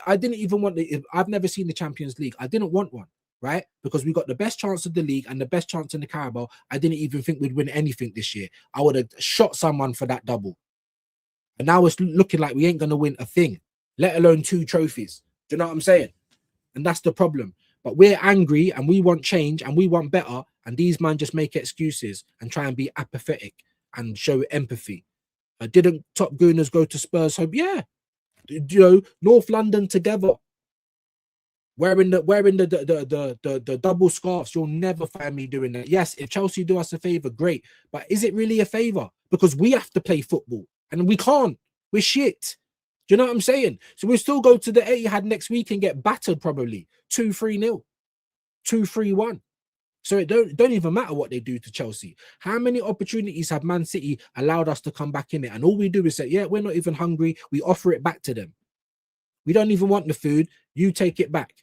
I didn't even want the. I've never seen the Champions League. I didn't want one, right? Because we got the best chance of the league and the best chance in the Carabao. I didn't even think we'd win anything this year. I would have shot someone for that double. And now it's looking like we ain't going to win a thing, let alone 2 trophies. Do you know what I'm saying? And that's the problem. But we're angry and we want change and we want better. And these men just make excuses and try and be apathetic and show empathy. Didn't Top Gooners go to Spurs Home? Yeah. You know, North London together. Wearing the double scarves. You'll never find me doing that. Yes, if Chelsea do us a favour, great. But is it really a favour? Because we have to play football. And we can't. We're shit. Do you know what I'm saying? So we'll still go to the Etihad next week and get battered probably. 2-3-0. 2-3-1. So it don't even matter what they do to Chelsea. How many opportunities have Man City allowed us to come back in it? And all we do is say, yeah, we're not even hungry. We offer it back to them. We don't even want the food. You take it back.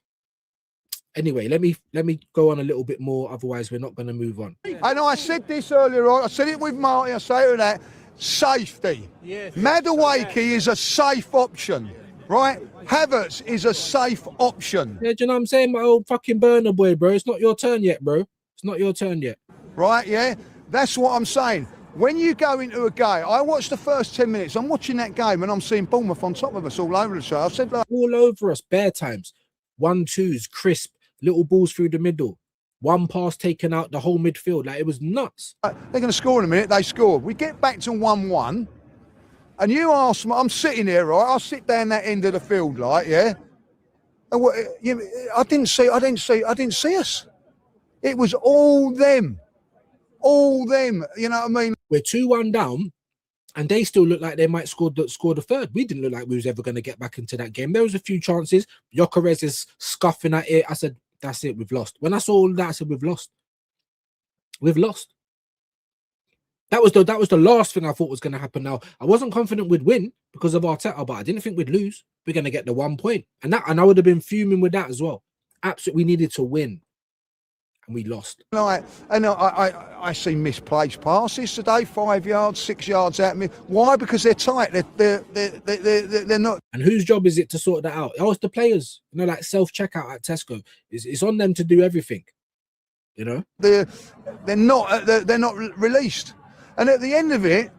Anyway, let me go on a little bit more. Otherwise, we're not going to move on. I know I said this earlier on. I said it with Marty. I say to that. Safety. Yes. Madueke is a safe option, right? Havertz is a safe option. Yeah, do you know what I'm saying? My old fucking burner boy, bro. It's not your turn yet, bro. It's not your turn yet. Right, yeah? That's what I'm saying. When you go into a game, I watched the first 10 minutes. I'm watching that game and I'm seeing Bournemouth on top of us all over the show. I said, like, all over us, bare times. 1-2s, crisp, little balls through the middle. One pass taken out the whole midfield. Like, it was nuts. They're going to score in a minute. They scored. We get back to 1-1. And you ask me, I'm sitting here, right? I'll sit down that end of the field, like, yeah. And what, I didn't see us. It was all them. All them. You know what I mean? We're 2-1 down, and they still look like they might score the third. We didn't look like we was ever going to get back into that game. There was a few chances. Gyökeres is scuffing at it. I said, that's it, we've lost. When I saw all that, I said, we've lost. We've lost. That was the last thing I thought was going to happen. Now, I wasn't confident we'd win because of Arteta, but I didn't think we'd lose. We're going to get the 1 point. And I would have been fuming with that as well. Absolutely, we needed to win. And we lost. Like, and I see misplaced passes today, 5 yards, 6 yards at me. Why? Because they're tight. They're not. And whose job is it to sort that out? Oh, it's the players. You know, like self-checkout at Tesco. It's on them to do everything. You know? They're not released. And at the end of it,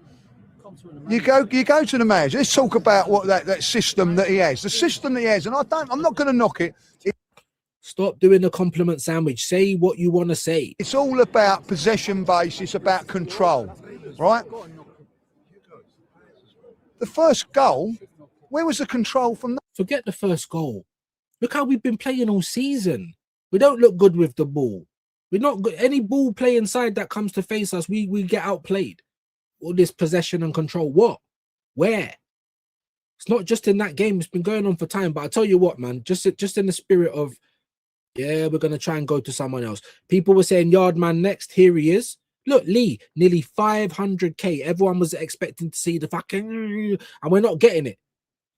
you go to the manager. Let's talk about what that system that he has. The system that he has, and I'm not going to knock it. Stop doing the compliment sandwich. Say what you want to say. It's all about possession base. It's about control, right? The first goal, where was the control from that? Forget the first goal. Look how we've been playing all season. We don't look good with the ball. We're not good. Any ball play inside that comes to face us, we get outplayed. All this possession and control. What? Where? It's not just in that game. It's been going on for time. But I tell you what, man, just in the spirit of, yeah, we're going to try and go to someone else. People were saying Yardman next. Here he is. Look, Lee, nearly 500k. Everyone was expecting to see the fucking... And we're not getting it.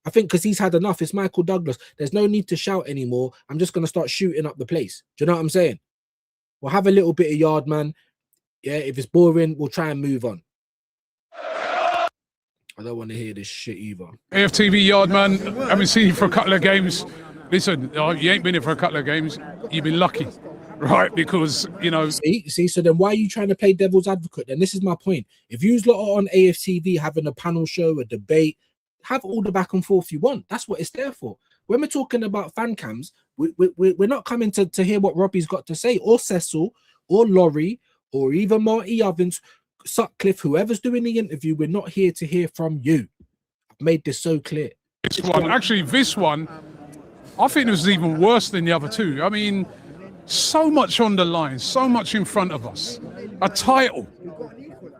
I think because he's had enough. It's Michael Douglas. There's no need to shout anymore. I'm just going to start shooting up the place. Do you know what I'm saying? We'll have a little bit of Yardman. Yeah, if it's boring, we'll try and move on. I don't want to hear this shit either. AFTV Yardman, haven't seen you for a couple of games. Listen, you ain't been here for a couple of games. You've been lucky, right? Because, you know... See, so then why are you trying to play devil's advocate? Then this is my point. If you lot are on AFTV having a panel show, a debate, have all the back and forth you want. That's what it's there for. When we're talking about fan cams, we're not coming to hear what Robbie's got to say, or Cecil, or Laurie, or even Marty Ovens, Sutcliffe, whoever's doing the interview. We're not here to hear from you. I've made this so clear. This one, I think it was even worse than the other two. I mean, so much on the line, so much in front of us. A title.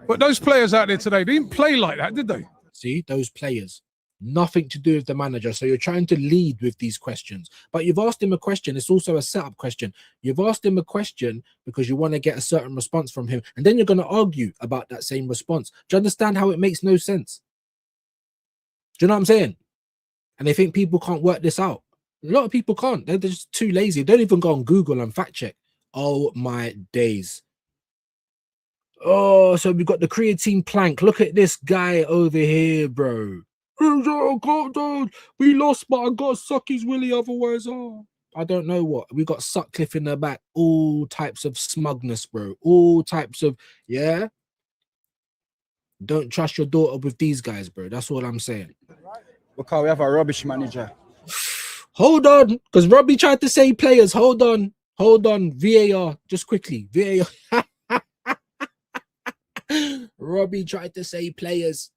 But those players out there today, they didn't play like that, did they? See, those players. Nothing to do with the manager. So you're trying to lead with these questions. But you've asked him a question. It's also a setup question. You've asked him a question because you want to get a certain response from him. And then you're going to argue about that same response. Do you understand how it makes no sense? Do you know what I'm saying? And they think people can't work this out. A lot of people can't. They're just too lazy. Don't even go on Google and fact check. Oh my days. Oh, so we got the creatine plank. Look at this guy over here, bro. We lost, but I got to suck his willy otherwise. Oh, I don't know what. We got Sutcliffe in the back. All types of smugness, bro. All types of, yeah. Don't trust your daughter with these guys, bro. That's all I'm saying. Because we have a rubbish manager. Hold on, because Robbie tried to say players. Hold on. VAR, just quickly. VAR. Robbie tried to say players.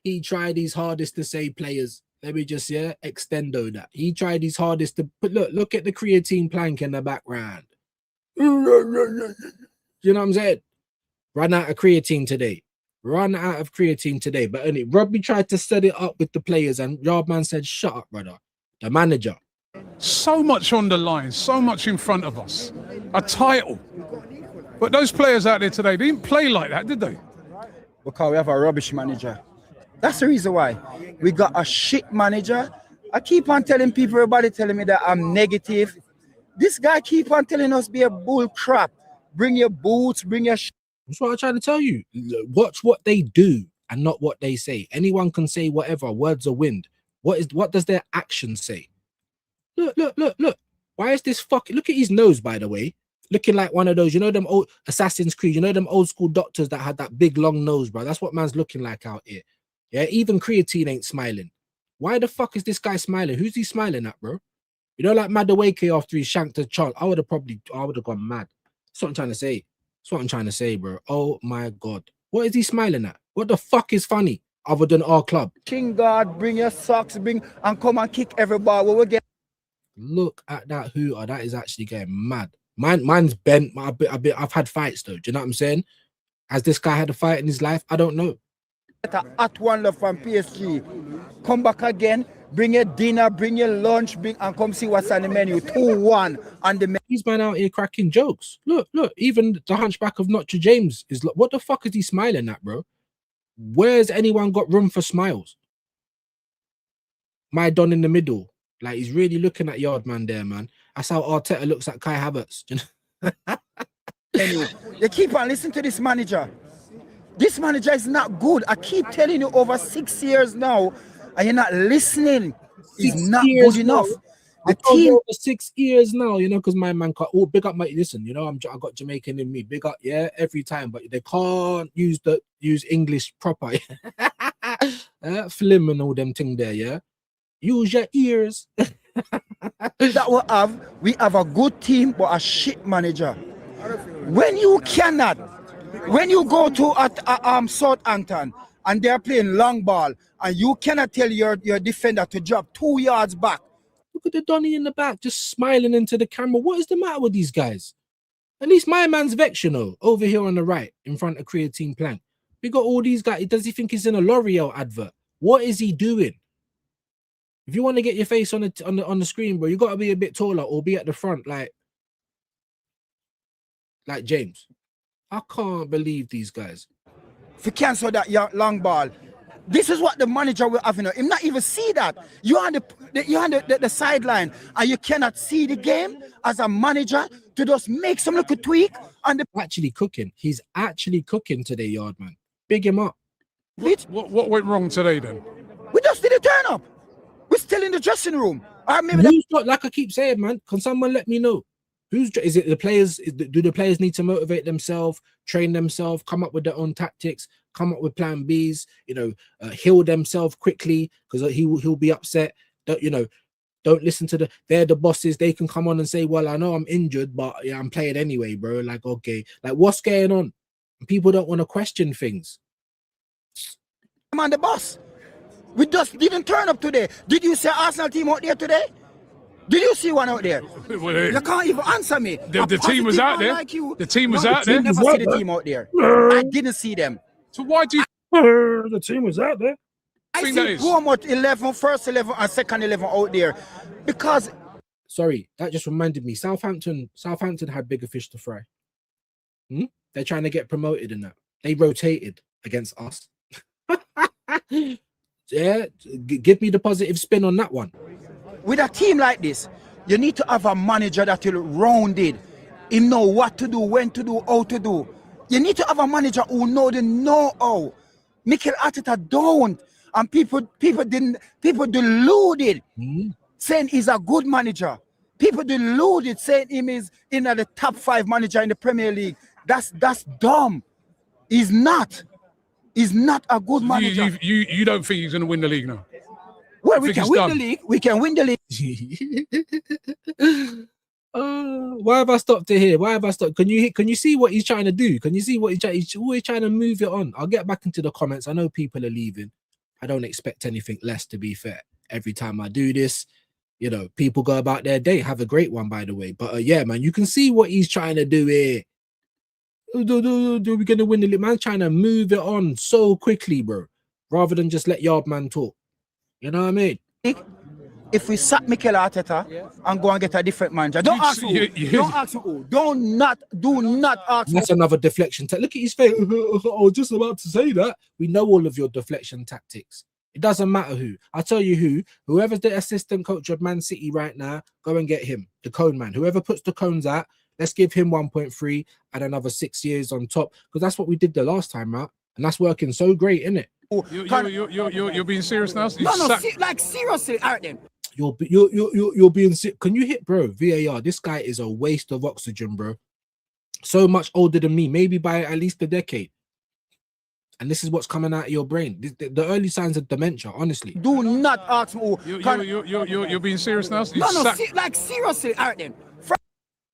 He tried his hardest to say players. Let me just extendo that. He tried his hardest to put. Look at the creatine plank in the background. You know what I'm saying? Run out of creatine today. But only Robbie tried to set it up with the players, and Yardman said, "Shut up, brother." The manager. So much on the line, so much in front of us. A title. But those players out there today, they didn't play like that, did they? Because we have a rubbish manager. That's the reason why. We got a shit manager. I keep on telling people, everybody telling me that I'm negative. This guy keep on telling us be a bull crap. Bring your boots, bring your That's what I try to tell you. Watch what they do and not what they say. Anyone can say whatever, words are wind. What does their actions say? Look. Why is this fucking look at his nose, by the way? Looking like one of those, you know, them old Assassin's Creed, you know, them old school doctors that had that big long nose, bro. That's what man's looking like out here. Yeah, even creatine ain't smiling. Why the fuck is this guy smiling? Who's he smiling at, bro? You know, like Madueke after he shanked a child. I would have gone mad. That's what I'm trying to say. Bro. Oh my god. What is he smiling at? What the fuck is funny other than our club? King God, bring your socks, and come and kick every ball. What we get. Look at that hooter. That is actually getting mad. Mine's bent. I've had fights though. Do you know what I'm saying? Has this guy had a fight in his life? I don't know. At one love from PSG. Come back again. Bring your dinner, bring your lunch, and come see what's on the menu. 2-1 on the menu. These man out here cracking jokes. Look. Even the Hunchback of Notre James is like, what the fuck is he smiling at, bro? Where's anyone got room for smiles? My Don in the middle. Like, he's really looking at Yardman there, man. That's how Arteta looks at Kai Havertz. You keep on listening to this manager. This manager is not good. I keep telling you over 6 years now, and you're not listening. He's not good enough. The team over 6 years now, you know, because my man can't. Oh, big up, my listen. You know, I got Jamaican in me. Big up, yeah, every time, but they can't use English proper. Film and all them thing there, yeah. Use your ears. we have a good team, but a shit manager. When you go to Southampton and they're playing long ball, and you cannot tell your defender to drop 2 yards back. Look at the Donny in the back, just smiling into the camera. What is the matter with these guys? At least my man's Vex, you know, over here on the right, in front of Creatine Plank. We got all these guys. Does he think he's in a L'Oreal advert? What is he doing? If you want to get your face on the screen, bro, you got to be a bit taller or be at the front like James. I can't believe these guys. If you cancel that long ball, this is what the manager will have. Him not even see that. You're on the sideline and you cannot see the game as a manager to just make some little tweak. And actually cooking. He's actually cooking today, Yardman. Big him up. What went wrong today then? We just didn't turn up. We're still in the dressing room. Like I keep saying, man, can someone let me know? Is it the players? Do the players need to motivate themselves, train themselves, come up with their own tactics, come up with plan Bs, you know, heal themselves quickly because he'll be upset. Don't listen to they're the bosses. They can come on and say, well, I know I'm injured, but yeah, I'm playing anyway, bro. Like, okay, like what's going on? People don't want to question things. I'm on the bus. We just didn't turn up today. Did you see Arsenal team out there today? Did you see one out there? You can't even answer me. The team was out there. Like you. The team was out there. I never see the team out there. I didn't see them. So why do you? The team was out there. I see Bournemouth 11, first 11 and second 11 out there. Because... Sorry, that just reminded me. Southampton had bigger fish to fry. They're trying to get promoted in that. They rotated against us. Yeah, give me the positive spin on that one. With a team like this, you need to have a manager that will rounded. He know what to do, when to do, how to do. You need to have a manager who know the know-how. Mikel Arteta don't, and people deluded saying he's a good manager. People deluded saying him is in the top 5 manager in the Premier League. That's dumb. He's not. He's not a good manager. You don't think he's going to win the league now? Well, we can win the league. We can win the league. Why have I stopped to here? Why have I stopped? Can you see what he's trying to do? Can you see what he's always trying to move it on? I'll get back into the comments. I know people are leaving. I don't expect anything less, to be fair. Every time I do this, you know, people go about their day. Have a great one, by the way. But yeah, man, you can see what he's trying to do here. We're gonna win the league. Man, trying to move it on so quickly, bro, rather than just let Yardman talk. You know what I mean? If we sack Mikel Arteta and go and get a different manager, don't ask who. Don't ask who. Do not ask. That's another deflection. Look at his face. I was just about to say that. We know all of your deflection tactics. It doesn't matter who. I'll tell you who. Whoever's the assistant coach of Man City right now, go and get him. The cone man. Whoever puts the cones out, let's give him 1.3 and another 6 years on top. Because that's what we did the last time, right? And that's working so great, isn't it? You're being serious now? No, like seriously, all right then. You're being sick. Can you hit, bro? VAR. This guy is a waste of oxygen, bro. So much older than me, maybe by at least a decade. And this is what's coming out of your brain. The early signs of dementia, honestly. Do not ask me. You're being serious now? Like seriously, all right then.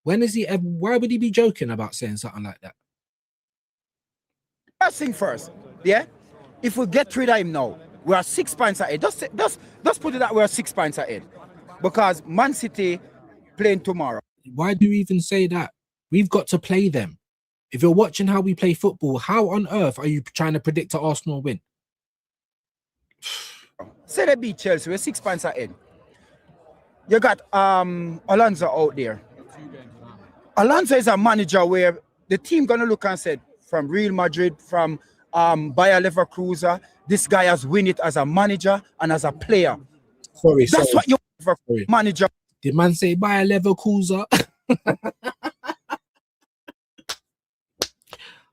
When is he ever? Why would he be joking about saying something like that? First thing first, yeah. If we get rid of him now, we are 6 points ahead. Just put it that we are 6 points ahead, because Man City playing tomorrow. Why do you even say that? We've got to play them. If you're watching how we play football, how on earth are you trying to predict an Arsenal win? Say they beat Chelsea, we're 6 points ahead. You got Alonso out there. Alonso is a manager where the team gonna look and say, from Real Madrid, from Bayer Leverkusen, this guy has win it as a manager and as a player. That's what you want for manager. Did man say Bayer Leverkusen?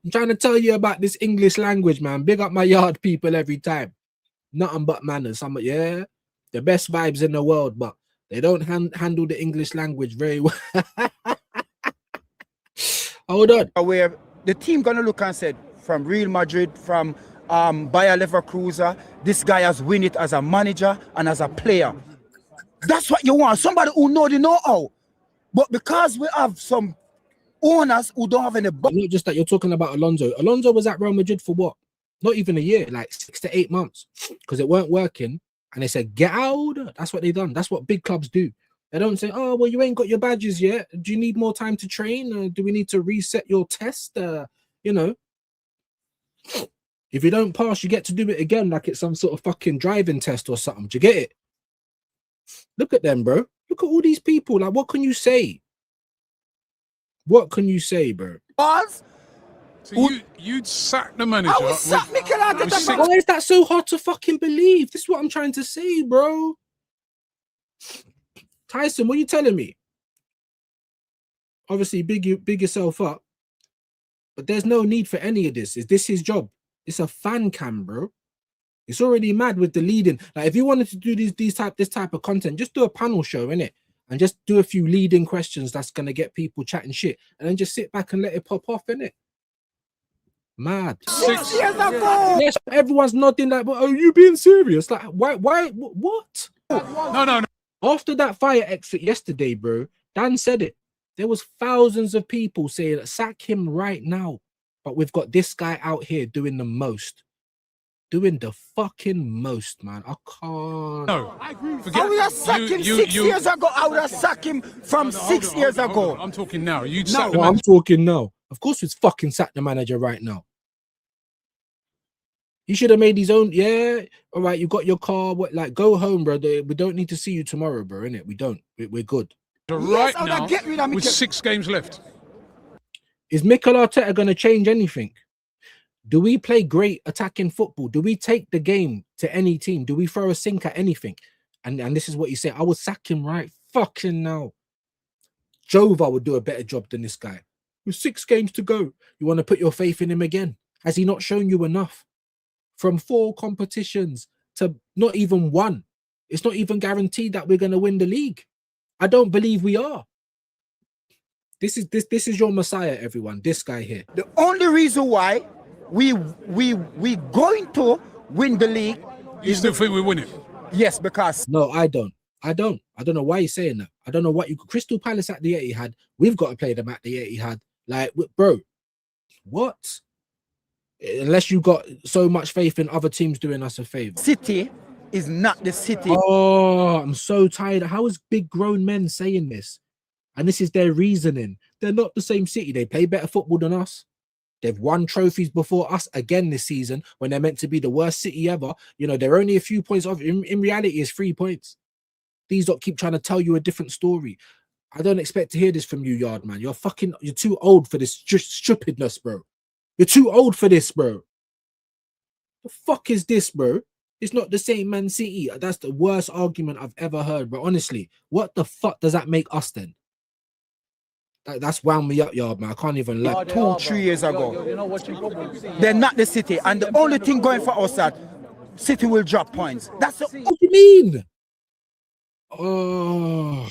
I'm trying to tell you about this English language, man. Big up my yard people every time. Nothing but manners. Yeah, the best vibes in the world, but they don't handle the English language very well. Hold on. Where the team gonna look and say, from Real Madrid, from Bayer Leverkusen, this guy has win it as a manager and as a player. That's what you want. Somebody who know the know-how. But because we have some owners who don't have any... Not just that, you're talking about Alonso. Alonso was at Real Madrid for what? Not even a year, like 6 to 8 months. Because it weren't working. And they said, get out. That's what they done. That's what big clubs do. They don't say, oh, well, you ain't got your badges yet. Do you need more time to train? Do we need to reset your test? You know. If you don't pass, you get to do it again like it's some sort of fucking driving test or something. Do you get it? Look at them, bro. Look at all these people. Like, what can you say? What can you say, bro? So you'd sack the manager. Why is that so hard to fucking believe? This is what I'm trying to say, bro. Tyson, what are you telling me? Obviously, big yourself up. But there's no need for any of this. Is this his job? It's a fan cam, bro. It's already mad with the leading. Like, if you wanted to do this type of content, just do a panel show, innit? And just do a few leading questions that's gonna get people chatting shit, and then just sit back and let it pop off, innit? Mad. 6 years ago. Yes, everyone's nodding like, "Are you being serious?" Like, why? What? No. After that fire exit yesterday, bro, Dan said it. There was thousands of people saying, sack him right now. But we've got this guy out here doing the most. Doing the fucking most, man. I can't. No. I would have sacked him 6 years ago. I would have sacked him from 6 years ago. I'm talking now. You'd sack the manager. I'm talking now. Of course, we'd fucking sack the manager right now. He should have made his own. Yeah, all right. You got your car. What? Like, go home, bro. We don't need to see you tomorrow, bro. Innit? We don't. We're good. Right now, with 6 games left, is Mikel Arteta going to change anything? Do we play great attacking football? Do we take the game to any team? Do we throw a sink at anything? And this is what you say. I would sack him right fucking now. Jova would do a better job than this guy. With 6 games to go, you want to put your faith in him again? Has he not shown you enough? From 4 competitions to not even 1. It's not even guaranteed that we're going to win the league. I don't believe we are. This is your Messiah, everyone. This guy here. The only reason why we going to win the league. You still think we win it? Yes, because no, I don't know why you're saying that. I don't know what you Crystal Palace at the Etihad. We've got to play them at the Etihad. Like, bro, what? Unless you got so much faith in other teams doing us a favor. City is not the City. Oh, I'm so tired. How is big grown men saying this? And this is their reasoning. They're not the same City. They play better football than us. They've won trophies before us again this season when they're meant to be the worst City ever. You know, they're only a few points off. In reality, it's 3 points. These lot keep trying to tell you a different story. I don't expect to hear this from you, Yard man. You're too old for this stupidness, bro. You're too old for this, bro. The fuck is this, bro? It's not the same Man City. That's the worst argument I've ever heard, bro. Honestly, what the fuck does that make us then? That's wound me up, Yard man. I can't even lie. 2-3 years ago. They're not the City. And the only thing going for us that City will drop points. That's the what do you mean? Oh.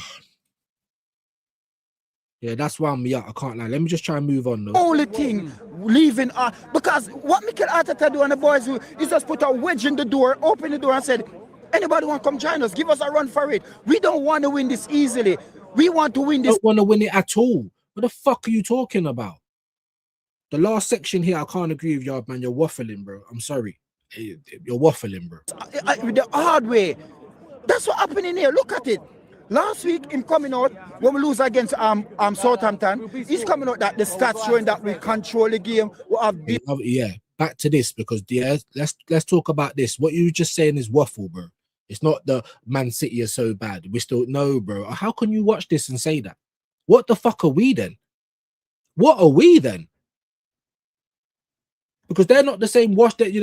Yeah, that's wound me up. I can't lie. Let me just try and move on though. Only thing leaving because what Mikel Arteta do and the boys do is just put a wedge in the door, open the door and said, anybody want to come join us? Give us a run for it. We don't want to win this easily. We want to win this. Don't want to win it at all. What the fuck are you talking about? The last section here, I can't agree with you, man. You're waffling, bro. I'm sorry. You're waffling, bro. The hard way. That's what happened in here. Look at it. Last week, him coming out when we lose against Southampton, he's coming out that the stats showing that we control the game. Yeah, back to this because let's talk about this. What you were just saying is waffle, bro. It's not the Man City are so bad. We still no, bro. How can you watch this and say that? What the fuck are we then? What are we then? Because they're not the same wash that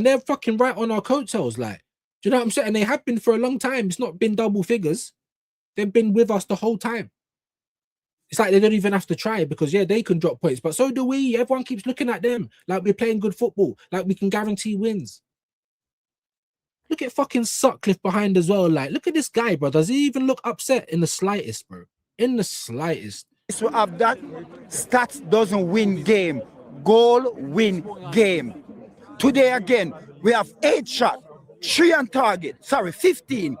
they're fucking right on our coattails. Like, do you know what I'm saying? And they have been for a long time. It's not been double figures. They've been with us the whole time. It's like they don't even have to try because yeah, they can drop points, but so do we. Everyone keeps looking at them like we're playing good football, like we can guarantee wins. Look at fucking Sutcliffe behind as well. Like, look at this guy, bro. Does he even look upset in the slightest, bro? In the slightest. So of that, stats doesn't win game. Goal win game. Today again, we have 8 shots, 3 on target. Sorry, 15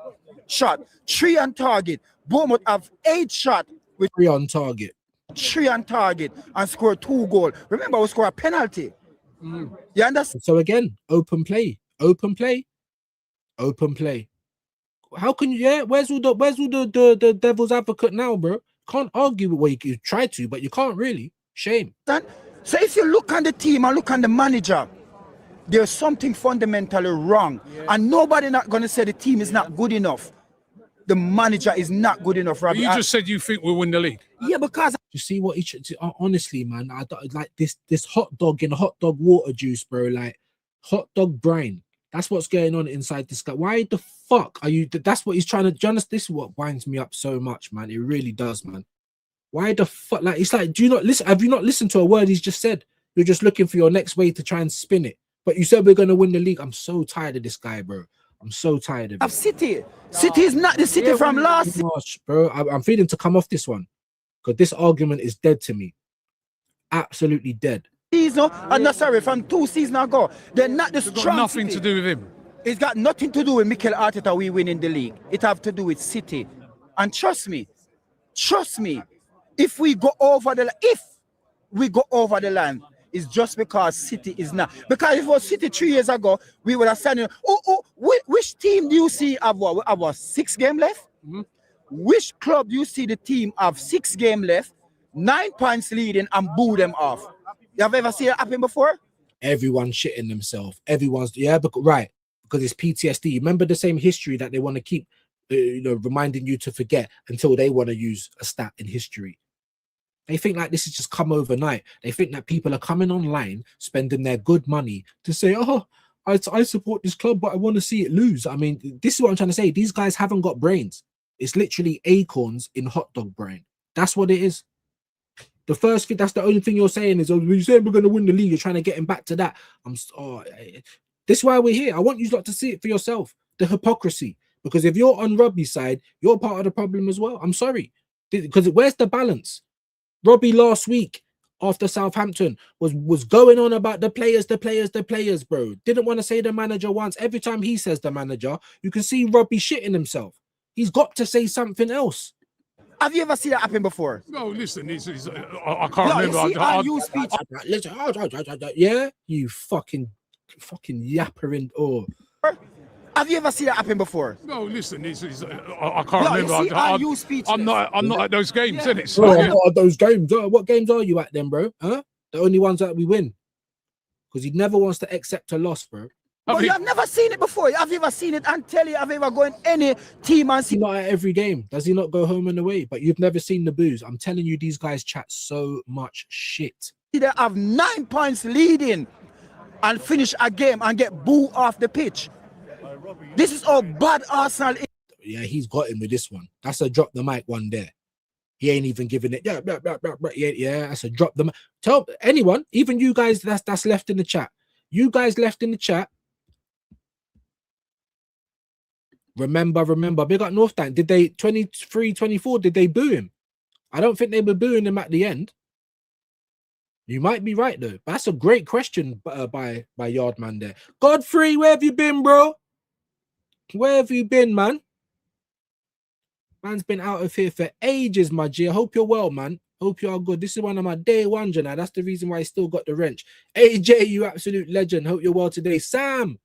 shot, 3 on target. Bournemouth have 8 shots with 3 on target. 3 on target and score 2 goals. Remember, we score a penalty. You understand? So again, open play. How can you? Yeah, where's all the devil's advocate now, bro? Can't argue with what you try to, but you can't really. Shame. So if you look on the team and look on the manager, there's something fundamentally wrong, and nobody not gonna say the team is not good enough. The manager is not good enough, Robbie. You just said you think we'll win the league. Yeah, because you see what each honestly, man, I don't like this hot dog in hot dog water juice, bro. Like hot dog brine. That's what's going on inside this guy. Why the fuck are you? That's what he's trying to. Jonas, this is what winds me up so much, man. It really does, man. Why the fuck? Like, it's like, do you not listen? Have you not listened to a word he's just said? You're just looking for your next way to try and spin it. But you said we're gonna win the league. I'm so tired of this guy, bro. I'm so tired of it. City. City is not the City from last season, bro. I'm feeling to come off this one because this argument is dead to me. Absolutely dead. I'm not sorry, from 2 seasons ago. They're not the strong. It's got nothing to do with him. It's got nothing to do with Mikel Arteta. We win in the league. It have to do with City. And trust me, if we go over the line, it's just because City is not. Because if it was City 3 years ago, we would have said, which team do you see have 6 games left? Mm-hmm. Which club do you see the team have 6 games left, 9 points leading, and boo them off? You have ever seen it happen before? Everyone's shitting themselves. Everyone's because it's PTSD. Remember the same history that they want to keep, reminding you to forget until they want to use a stat in history. They think like this has just come overnight. They think that people are coming online, spending their good money to say, oh, I support this club, but I want to see it lose. I mean, this is what I'm trying to say. These guys haven't got brains. It's literally acorns in hot dog brain. That's what it is. The first thing, that's the only thing you're saying is, oh, you saying we're going to win the league. You're trying to get him back to that. This is why we're here. I want you lot to see it for yourself. The hypocrisy. Because if you're on Robbie's side, you're part of the problem as well. I'm sorry. Because where's the balance? Robbie last week after Southampton was going on about the players, bro. Didn't want to say the manager once. Every time he says the manager, you can see Robbie shitting himself. He's got to say something else. Have you ever seen that happen before? No, listen, I can't remember. You speech. Listen, yeah, you fucking yappering. Oh, have you ever seen that happen before? No, listen, I can't remember. I'm not at those games, innit? So, I'm not at those games. What games are you at then, bro? Huh? The only ones that we win. Because he never wants to accept a loss, bro. But you have never seen it before. Have you ever seen it and tell you have you ever gone any team and see? Not at every game. Does he not go home and away? But you've never seen the booze. I'm telling you, these guys chat so much shit. They have 9 points leading and finish a game and get booed off the pitch. This is all bad Arsenal. Yeah, he's got him with this one. That's a drop the mic one there. He ain't even giving it. Yeah, that's a drop the mic. Tell anyone, even you guys that's left in the chat. You guys left in the chat. Remember, big up North Tank. Did they 23-24? Did they boo him? I don't think they were booing him at the end. You might be right though. But that's a great question by Yardman there. Godfrey, where have you been, bro? Where have you been, man? Man's been out of here for ages, my G. I hope you're well, man. Hope you're good. This is one of my day ones, now. That's the reason why I still got the wrench. AJ, you absolute legend. Hope you're well today. Sam,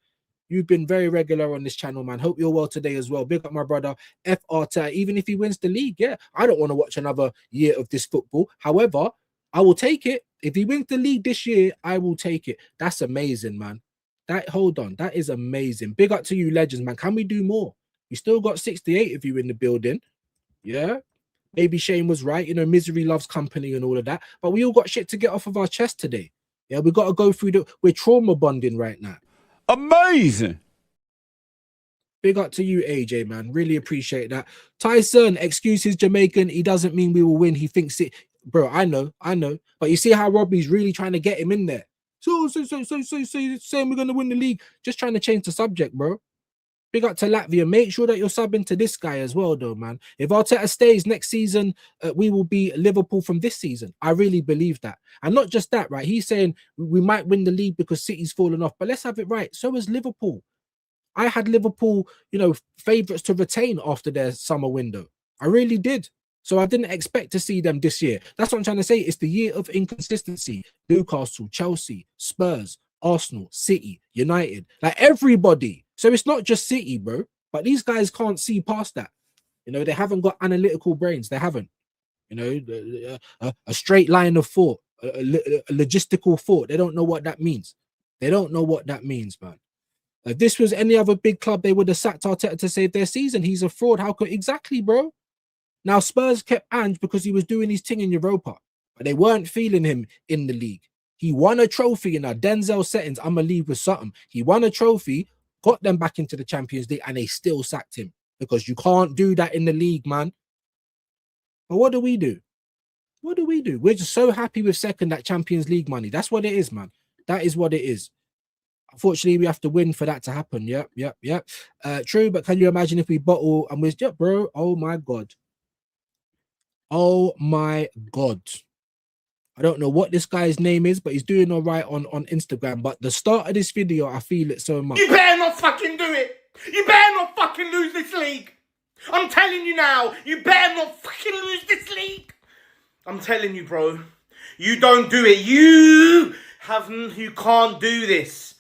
you've been very regular on this channel, man. Hope you're well today as well. Big up my brother, FR. Even if he wins the league, yeah. I don't want to watch another year of this football. However, I will take it. If he wins the league this year, I will take it. That's amazing, man. Hold on. That is amazing. Big up to you, legends, man. Can we do more? We still got 68 of you in the building. Yeah. Maybe Shane was right. You know, misery loves company and all of that. But we all got shit to get off of our chest today. Yeah, we got to go through we're trauma bonding right now. Amazing. Big up to you, AJ, man. Really appreciate that. Tyson, excuse his Jamaican. He doesn't mean we will win. He thinks it. Bro, I know. But you see how Robbie's really trying to get him in there. So saying we're going to win the league. Just trying to change the subject, bro. Big up to Latvia. Make sure that you're subbing to this guy as well, though, man. If Arteta stays next season, we will be Liverpool from this season. I really believe that. And not just that, right? He's saying we might win the league because City's fallen off. But let's have it right. So is Liverpool. I had Liverpool, favourites to retain after their summer window. I really did. So I didn't expect to see them this year. That's what I'm trying to say. It's the year of inconsistency. Newcastle, Chelsea, Spurs, Arsenal, City, United, like everybody. So it's not just City, bro. But these guys can't see past that. They haven't got analytical brains. They haven't. A straight line of thought, a logistical thought. They don't know what that means. They don't know what that means, man. If this was any other big club, they would have sacked Arteta to save their season. He's a fraud. How could exactly, bro? Now, Spurs kept Ange because he was doing his thing in Europa, but they weren't feeling him in the league. He won a trophy in our Denzel settings. I'm going to leave with something. He won a trophy, got them back into the Champions League, and they still sacked him because you can't do that in the league, man. But what do we do? What do we do? We're just so happy with second that Champions League money. That's what it is, man. That is what it is. Unfortunately, we have to win for that to happen. Yep. True, but can you imagine if we bottle and we're bro? Oh my God. Oh my God. I don't know what this guy's name is, but he's doing all right on Instagram. But the start of this video, I feel it so much. You better not fucking do it. You better not fucking lose this league. I'm telling you now, you better not fucking lose this league. I'm telling you, bro. You don't do it. You can't do this.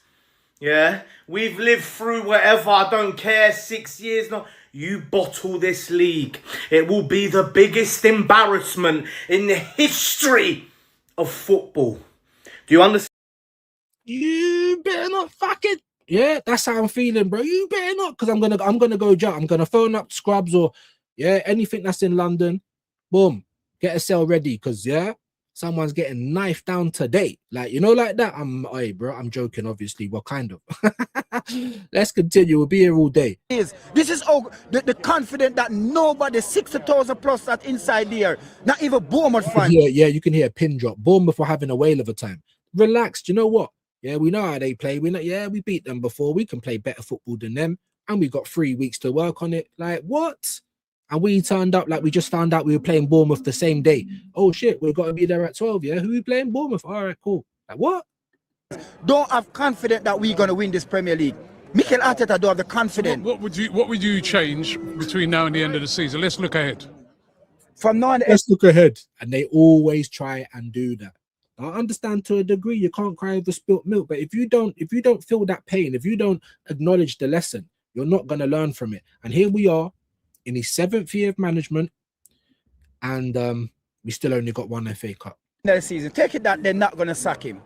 Yeah? We've lived through whatever, I don't care, 6 years now. You bottle this league. It will be the biggest embarrassment in the history of football. Do you understand? You better not fucking. Yeah, that's how I'm feeling, bro. You better not, because I'm gonna go jump. I'm gonna phone up Scrubs or anything that's in London. Boom. Get a cell ready, because someone's getting knifed down today. Like, you know, like that. Hey, bro, I'm joking, obviously. Well, kind of. Let's continue. We'll be here all day. This is the confident that nobody 60,000 plus that inside there, not even Bournemouth fans. Yeah, you can hear a pin drop. Bournemouth were having a whale of a time. Relax. Do you know what? Yeah, we know how they play. We beat them before. We can play better football than them, and we got 3 weeks to work on it. Like, what? And we turned up like we just found out we were playing Bournemouth the same day. Oh shit, we've got to be there at 12. Yeah, who we playing? Bournemouth. All right, cool. Like, what? Don't have confidence that we're gonna win this Premier League. Mikel Arteta don't have the confidence. What would you change between now and the end of the season? Let's look ahead. From now on, let's look ahead. And they always try and do that. I understand to a degree you can't cry over spilt milk, but if you don't feel that pain, if you don't acknowledge the lesson, you're not gonna learn from it. And here we are in his 7th year of management, and we still only got 1 FA Cup. Next season, take it that they're not gonna sack him.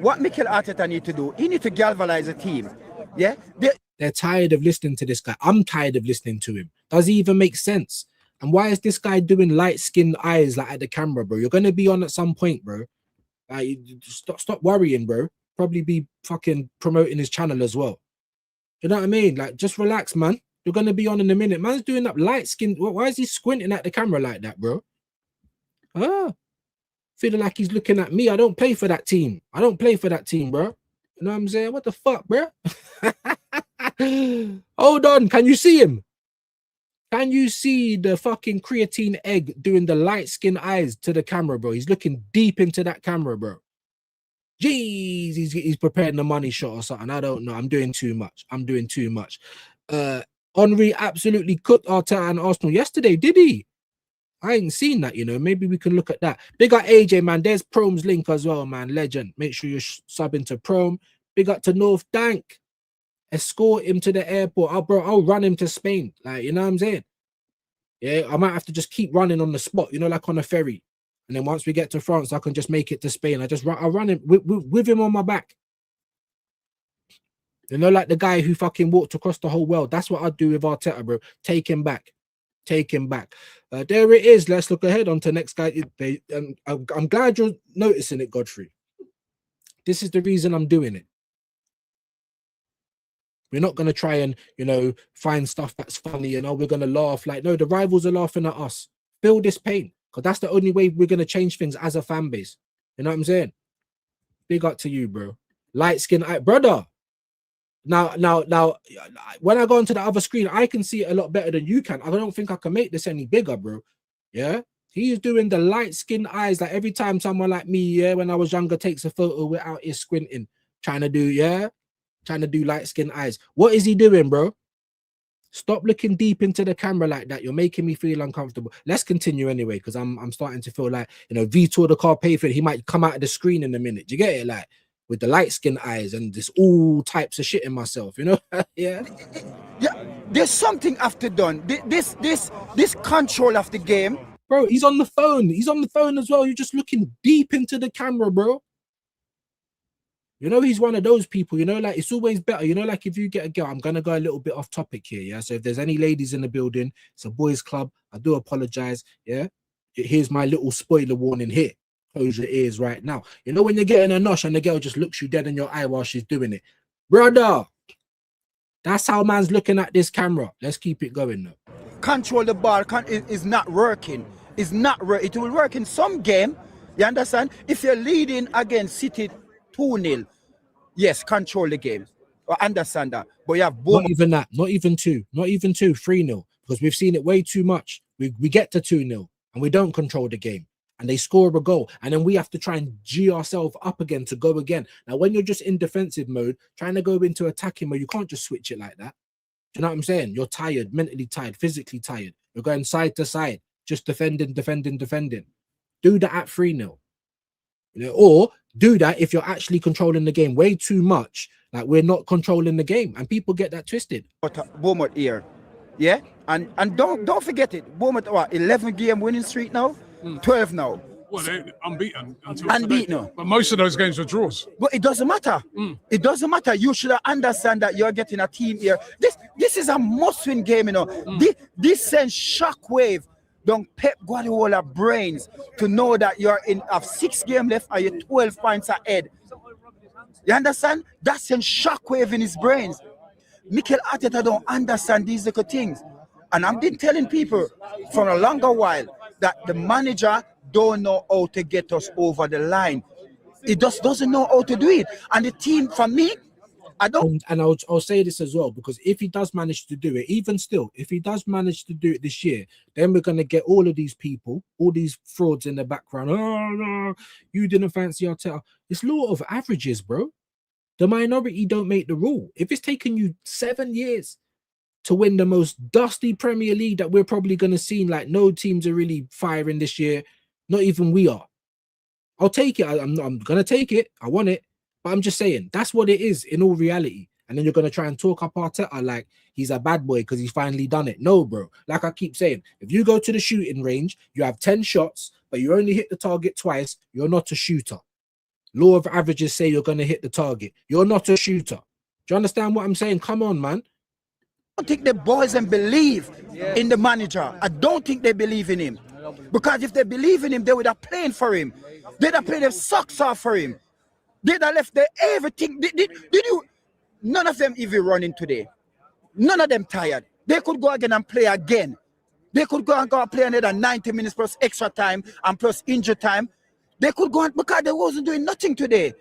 What Mikel Arteta need to do, he need to galvanize the team. Yeah, they're tired of listening to this guy. I'm tired of listening to him. Does he even make sense? And why is this guy doing light-skinned eyes like at the camera, bro? You're gonna be on at some point, bro. Like, stop worrying, bro. Probably be fucking promoting his channel as well. You know what I mean? Like, just relax, man. You're gonna be on in a minute. Man's doing up light-skinned. Why is he squinting at the camera like that, bro? Feeling like he's looking at me. I don't play for that team. Bro. You know what I'm saying? What the fuck, bro? Hold on. Can you see him? Can you see the fucking creatine egg doing the light skin eyes to the camera, bro? He's looking deep into that camera, bro. Jeez, he's preparing the money shot or something. I don't know. I'm doing too much. Henry absolutely cooked Arteta and Arsenal yesterday, did he? I ain't seen that, you know. Maybe we can look at that. Big up AJ, man. There's Prome's link as well, man. Legend. Make sure you're subbing to Prome. Big up to North Dank. Escort him to the airport. I'll run him to Spain. Like, you know what I'm saying? Yeah, I might have to just keep running on the spot, you know, like on a ferry. And then once we get to France, I can just make it to Spain. I'll run him with him on my back. You know, like the guy who fucking walked across the whole world. That's what I'd do with Arteta, bro. Take him back. There it is. Let's look ahead on to next guy. I'm glad you're noticing it, Godfrey. This is the reason I'm doing it. We're not going to try and, you know, find stuff that's funny and, we're going to laugh. Like, no, the rivals are laughing at us. Feel this pain, because that's the only way we're going to change things as a fan base. You know what I'm saying? Big up to you, bro. Light skin, brother. Now, when I go onto the other screen, I can see it a lot better than you can. I don't think I can make this any bigger, bro. Yeah? He's doing the light skin eyes. Like, every time someone like me, when I was younger, takes a photo without his squinting, trying to do light skin eyes. What is he doing, bro? Stop looking deep into the camera like that. You're making me feel uncomfortable. Let's continue anyway, because I'm starting to feel like, you know, Vitor the car payford, he might come out of the screen in a minute. Do you get it? Like, with the light skin eyes and this all types of shit in myself, you know? Yeah. There's something after done. This control of the game. Bro, he's on the phone. He's on the phone as well. You're just looking deep into the camera, bro. You know, he's one of those people, you know, like, it's always better. You know, like, if you get a girl, I'm going to go a little bit off topic here, yeah? So if there's any ladies in the building, it's a boys club. I do apologize, yeah? Here's my little spoiler warning here. Close your ears right now. You know, when you're getting a nosh and the girl just looks you dead in your eye while she's doing it. Brother, that's how man's looking at this camera. Let's keep it going, though. Control the ball is not working. It's not working. It will work in some game, you understand? If you're leading against City 2-0, yes, control the game. I understand that. But you have not even that, not even 3-0, because we've seen it way too much. We get to 2-0 and we don't control the game, and they score a goal, and then we have to try and G ourselves up again to go again. Now, when you're just in defensive mode, trying to go into attacking mode, you can't just switch it like that. Do you know what I'm saying? You're tired, mentally tired, physically tired. You're going side to side, just defending. Do that at 3-0. You know, or do that if you're actually controlling the game way too much. Like, we're not controlling the game, and people get that twisted. Bournemouth here, yeah, and don't forget it. Bournemouth, what, 11-game winning streak now, 12 now. Well, they're unbeaten until unbeaten now. But most of those games were draws. But it doesn't matter. It doesn't matter. You should understand that you're getting a team here. This is a must-win game, you know. This sends shockwave. don't Pep Guardiola brains to know that you're in have 6 games left and you're 12 points ahead. You understand? That sends shockwave in his brains. Mikel Arteta don't understand these little things. And I've been telling people for a longer while that the manager don't know how to get us over the line. He just doesn't know how to do it. And the team, for me, I don't. And I'll say this as well, because if he does manage to do it, even still, if he does manage to do it this year, then we're going to get all of these people, all these frauds in the background. Oh, no, you didn't fancy Arteta. It's law of averages, bro. The minority don't make the rule. If it's taken you 7 years to win the most dusty Premier League that we're probably going to see, like no teams are really firing this year, not even we are. I'll take it. I'm going to take it. I want it. But I'm just saying, that's what it is in all reality. And then you're going to try and talk up Arteta like he's a bad boy because he's finally done it. No, bro. Like I keep saying, if you go to the shooting range, you have 10 shots, but you only hit the target twice, you're not a shooter. Law of averages say you're going to hit the target. You're not a shooter. Do you understand what I'm saying? Come on, man. I don't think the boys and believe in the manager. I don't think they believe in him. Because if they believe in him, they would have played for him. They'd have played their socks off for him. They'd have left their everything. Did you? None of them even running today. None of them tired. They could go again and play again. They could go and play another 90 minutes plus extra time and plus injury time. They could go on because they wasn't doing nothing today.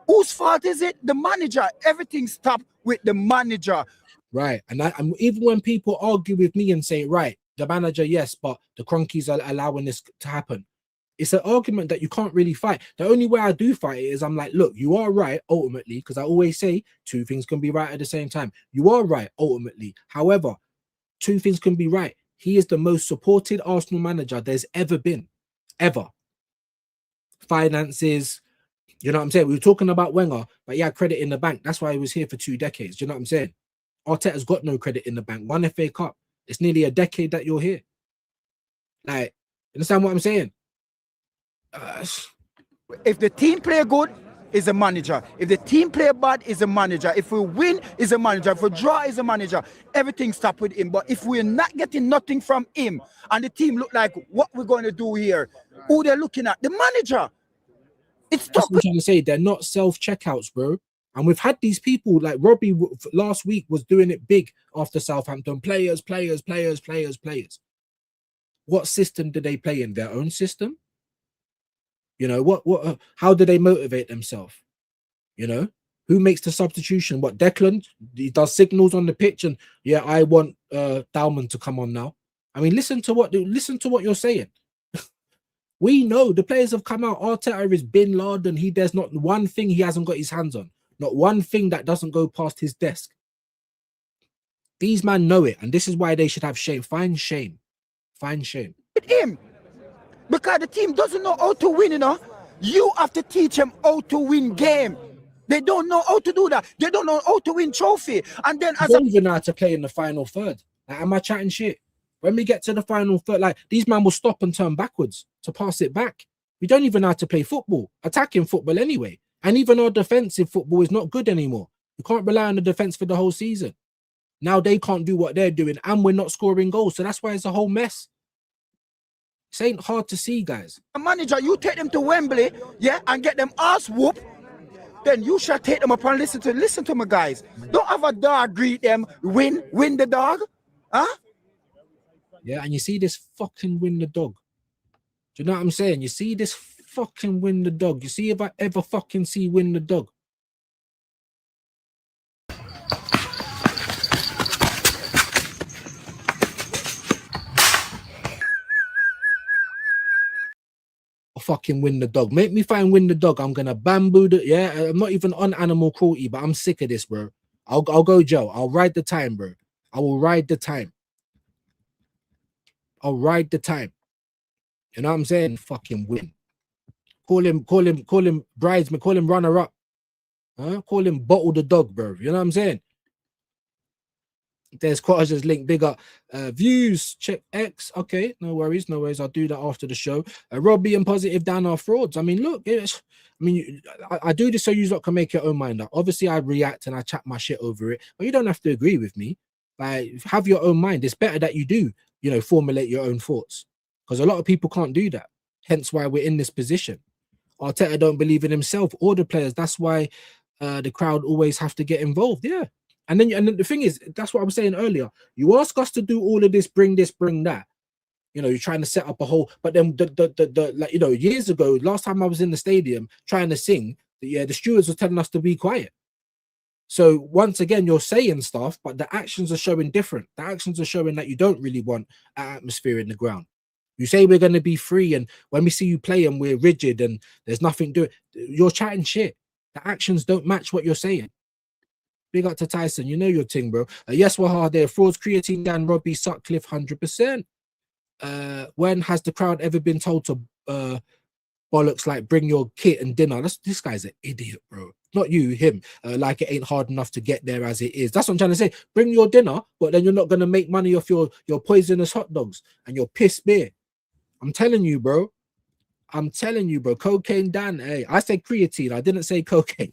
Whose fault is it? The manager. Everything stopped with the manager. Right. And even when people argue with me and say, right, the manager, yes, but the Cronkies are allowing this to happen. It's an argument that you can't really fight. The only way I do fight it is I'm like, look, you are right ultimately, because I always say 2 things can be right at the same time. You are right ultimately. However, 2 things can be right. He is the most supported Arsenal manager there's ever been. Ever. Finances, you know what I'm saying? We were talking about Wenger, but he had credit in the bank. That's why he was here for 2 decades. Do you know what I'm saying? Arteta's got no credit in the bank. 1 FA Cup. It's nearly a decade that you're here. Like, understand what I'm saying? If the team play good, is a manager. If the team play bad, is a manager. If we win, is a manager. If we draw, is a manager. Everything stop with him. But if we're not getting nothing from him, and the team look like what we're going to do here, who they're looking at, the manager. It's That's what I'm trying to say. They're not self-checkouts, bro. And we've had these people like Robbie last week was doing it big after Southampton. Players. What system do they play in? Their own system? You know, how do they motivate themselves? You know, who makes the substitution? What, Declan? He does signals on the pitch and yeah, I want Dalman to come on now. I mean, listen to what you're saying. We know the players have come out. Arteta is Bin Laden. There's not one thing he hasn't got his hands on. Not one thing that doesn't go past his desk. These men know it, and this is why they should have shame. Find shame. Find shame. With him. Because the team doesn't know how to win, you know. You have to teach them how to win game. They don't know how to do that. They don't know how to win trophy. And then I don't even know how to play in the final third. Like, am I chatting shit? When we get to the final third, like these men will stop and turn backwards to pass it back. We don't even know how to play football, attacking football anyway. And even our defensive football is not good anymore. You can't rely on the defense for the whole season. Now they can't do what they're doing, and we're not scoring goals. So that's why it's a whole mess. This ain't hard to see, guys. A manager, you take them to Wembley, yeah, and get them ass whoop. Then you shall take them up and listen to my guys. Don't have a dog greet them. Win the dog, huh? Yeah, and you see this fucking win the dog. Do you know what I'm saying? You see this fucking win the dog. You see if I ever fucking see win the dog. Fucking win the dog. Make me find win the dog. I'm gonna bamboo the, yeah. I'm not even on animal cruelty, but I'm sick of this, bro. I'll go Joe. I'll ride the time, bro. I will ride the time. I'll ride the time. You know what I'm saying? Fucking win. Call him bridesman, call him runner up. Huh? Call him bottle the dog, bro. You know what I'm saying? There's Quadra's link, bigger views, check X. Okay, no worries. I'll do that after the show. Robbie and Positive Dan are frauds. I mean, look, I do this so you lot can make your own mind up. Obviously, I react and I chat my shit over it, but you don't have to agree with me. Like, have your own mind. It's better that you do, formulate your own thoughts. because a lot of people can't do that. Hence why we're in this position. Arteta don't believe in himself or the players. That's why the crowd always have to get involved. Yeah. And then the thing is, that's what I was saying earlier. You ask us to do all of this, bring that. You know, you're trying to set up a whole, but then the like, you know, years ago, last time I was in the stadium trying to sing, the stewards were telling us to be quiet. So once again, you're saying stuff, but the actions are showing different. The actions are showing that you don't really want an atmosphere in the ground. You say we're going to be free, and when we see you play and we're rigid and there's nothing doing, you're chatting shit. The actions don't match what you're saying. Big up to Tyson, you know your thing, bro. Yes, we're hard there. Frauds, creatine, Dan, Robbie, Sutcliffe, 100%. When has the crowd ever been told to bollocks like bring your kit and dinner? This guy's an idiot, bro. Not you, him. Like it ain't hard enough to get there as it is. That's what I'm trying to say. Bring your dinner, but then you're not going to make money off your poisonous hot dogs and your piss beer. I'm telling you, bro. I'm telling you, bro. Cocaine Dan. Hey, I said creatine. I didn't say cocaine.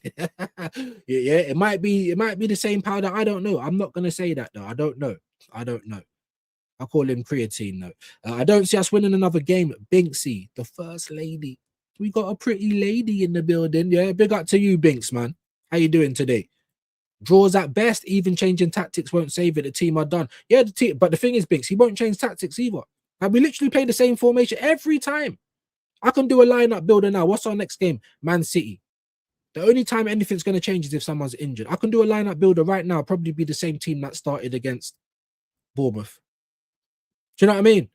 yeah, it might be the same powder. I don't know. I'm not gonna say that though. I don't know. I call him creatine though. I don't see us winning another game. Binksy, the first lady. We got a pretty lady in the building. Yeah, big up to you, Binks, man. How you doing today? Draws at best. Even changing tactics won't save it. The team are done. Yeah, the team. But the thing is, Binks, he won't change tactics either. Like, we literally play the same formation every time. I can do a lineup builder now. What's our next game? Man City. The only time anything's going to change is if someone's injured. I can do a lineup builder right now. Probably be the same team that started against Bournemouth. Do you know what I mean?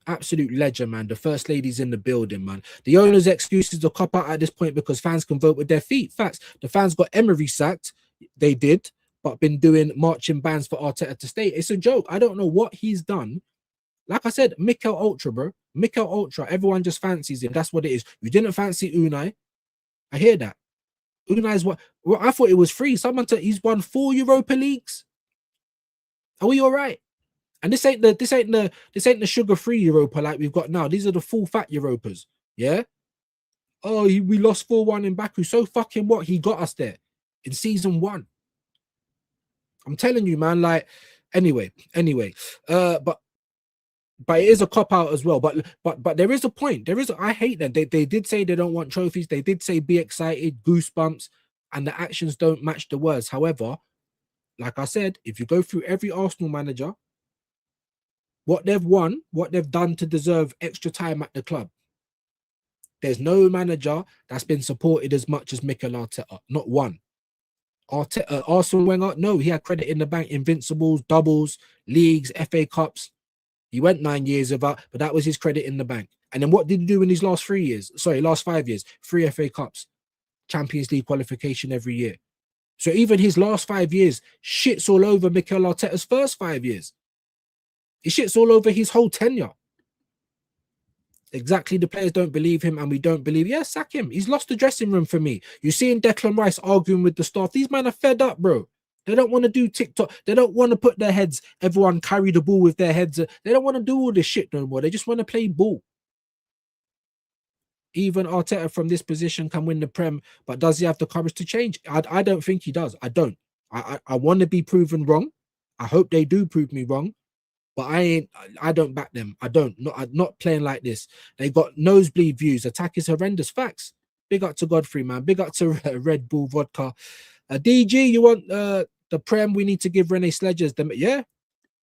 Absolute legend, man. The first lady's in the building, man. The owner's excuse is to cop out at this point because fans can vote with their feet. Facts. The fans got Emery sacked. They did, but been doing marching bands for Arteta to stay. It's a joke. I don't know what he's done. Like I said, Mikel Ultra, bro. Mikel Ultra. Everyone just fancies him. That's what it is. You didn't fancy Unai. I hear that. Unai's what? Well, I thought it was free. He's won 4 Europa Leagues. Are we all right? And this ain't the sugar-free Europa like we've got now. These are the full fat Europas. Yeah. Oh, we lost 4-1 in Baku. So fucking what? He got us there in season 1. I'm telling you, man. Like, anyway. But it is a cop out as well. But there is a point. I hate that. They did say they don't want trophies. They did say be excited, goosebumps, and the actions don't match the words. However, like I said, if you go through every Arsenal manager, what they've won, what they've done to deserve extra time at the club. There's no manager that's been supported as much as Mikel Arteta. Not one. Arsene Wenger, no, he had credit in the bank, invincibles, doubles, leagues, FA Cups. He went 9 years without, but that was his credit in the bank. And then what did he do in his last 3 years? Sorry, last 5 years. 3 FA Cups, Champions League qualification every year. So even his last 5 years shits all over Mikel Arteta's first 5 years. He shits all over his whole tenure. Exactly, the players don't believe him and we don't believe. Yeah, sack him. He's lost the dressing room for me. You see in Declan Rice arguing with the staff. These men are fed up, bro. They don't want to do TikTok. They don't want to put their heads, everyone carry the ball with their heads. They don't want to do all this shit no more. They just want to play ball. Even Arteta from this position can win the Prem, but does he have the courage to change? I don't think he does. I don't. I want to be proven wrong. I hope they do prove me wrong. But I don't back them. I'm not playing like this. They got nosebleed views. Attack is horrendous. Facts. Big up to Godfrey, man. Big up to Red Bull Vodka. DG, you want the Prem? We need to give Rene Sledgers them. Yeah.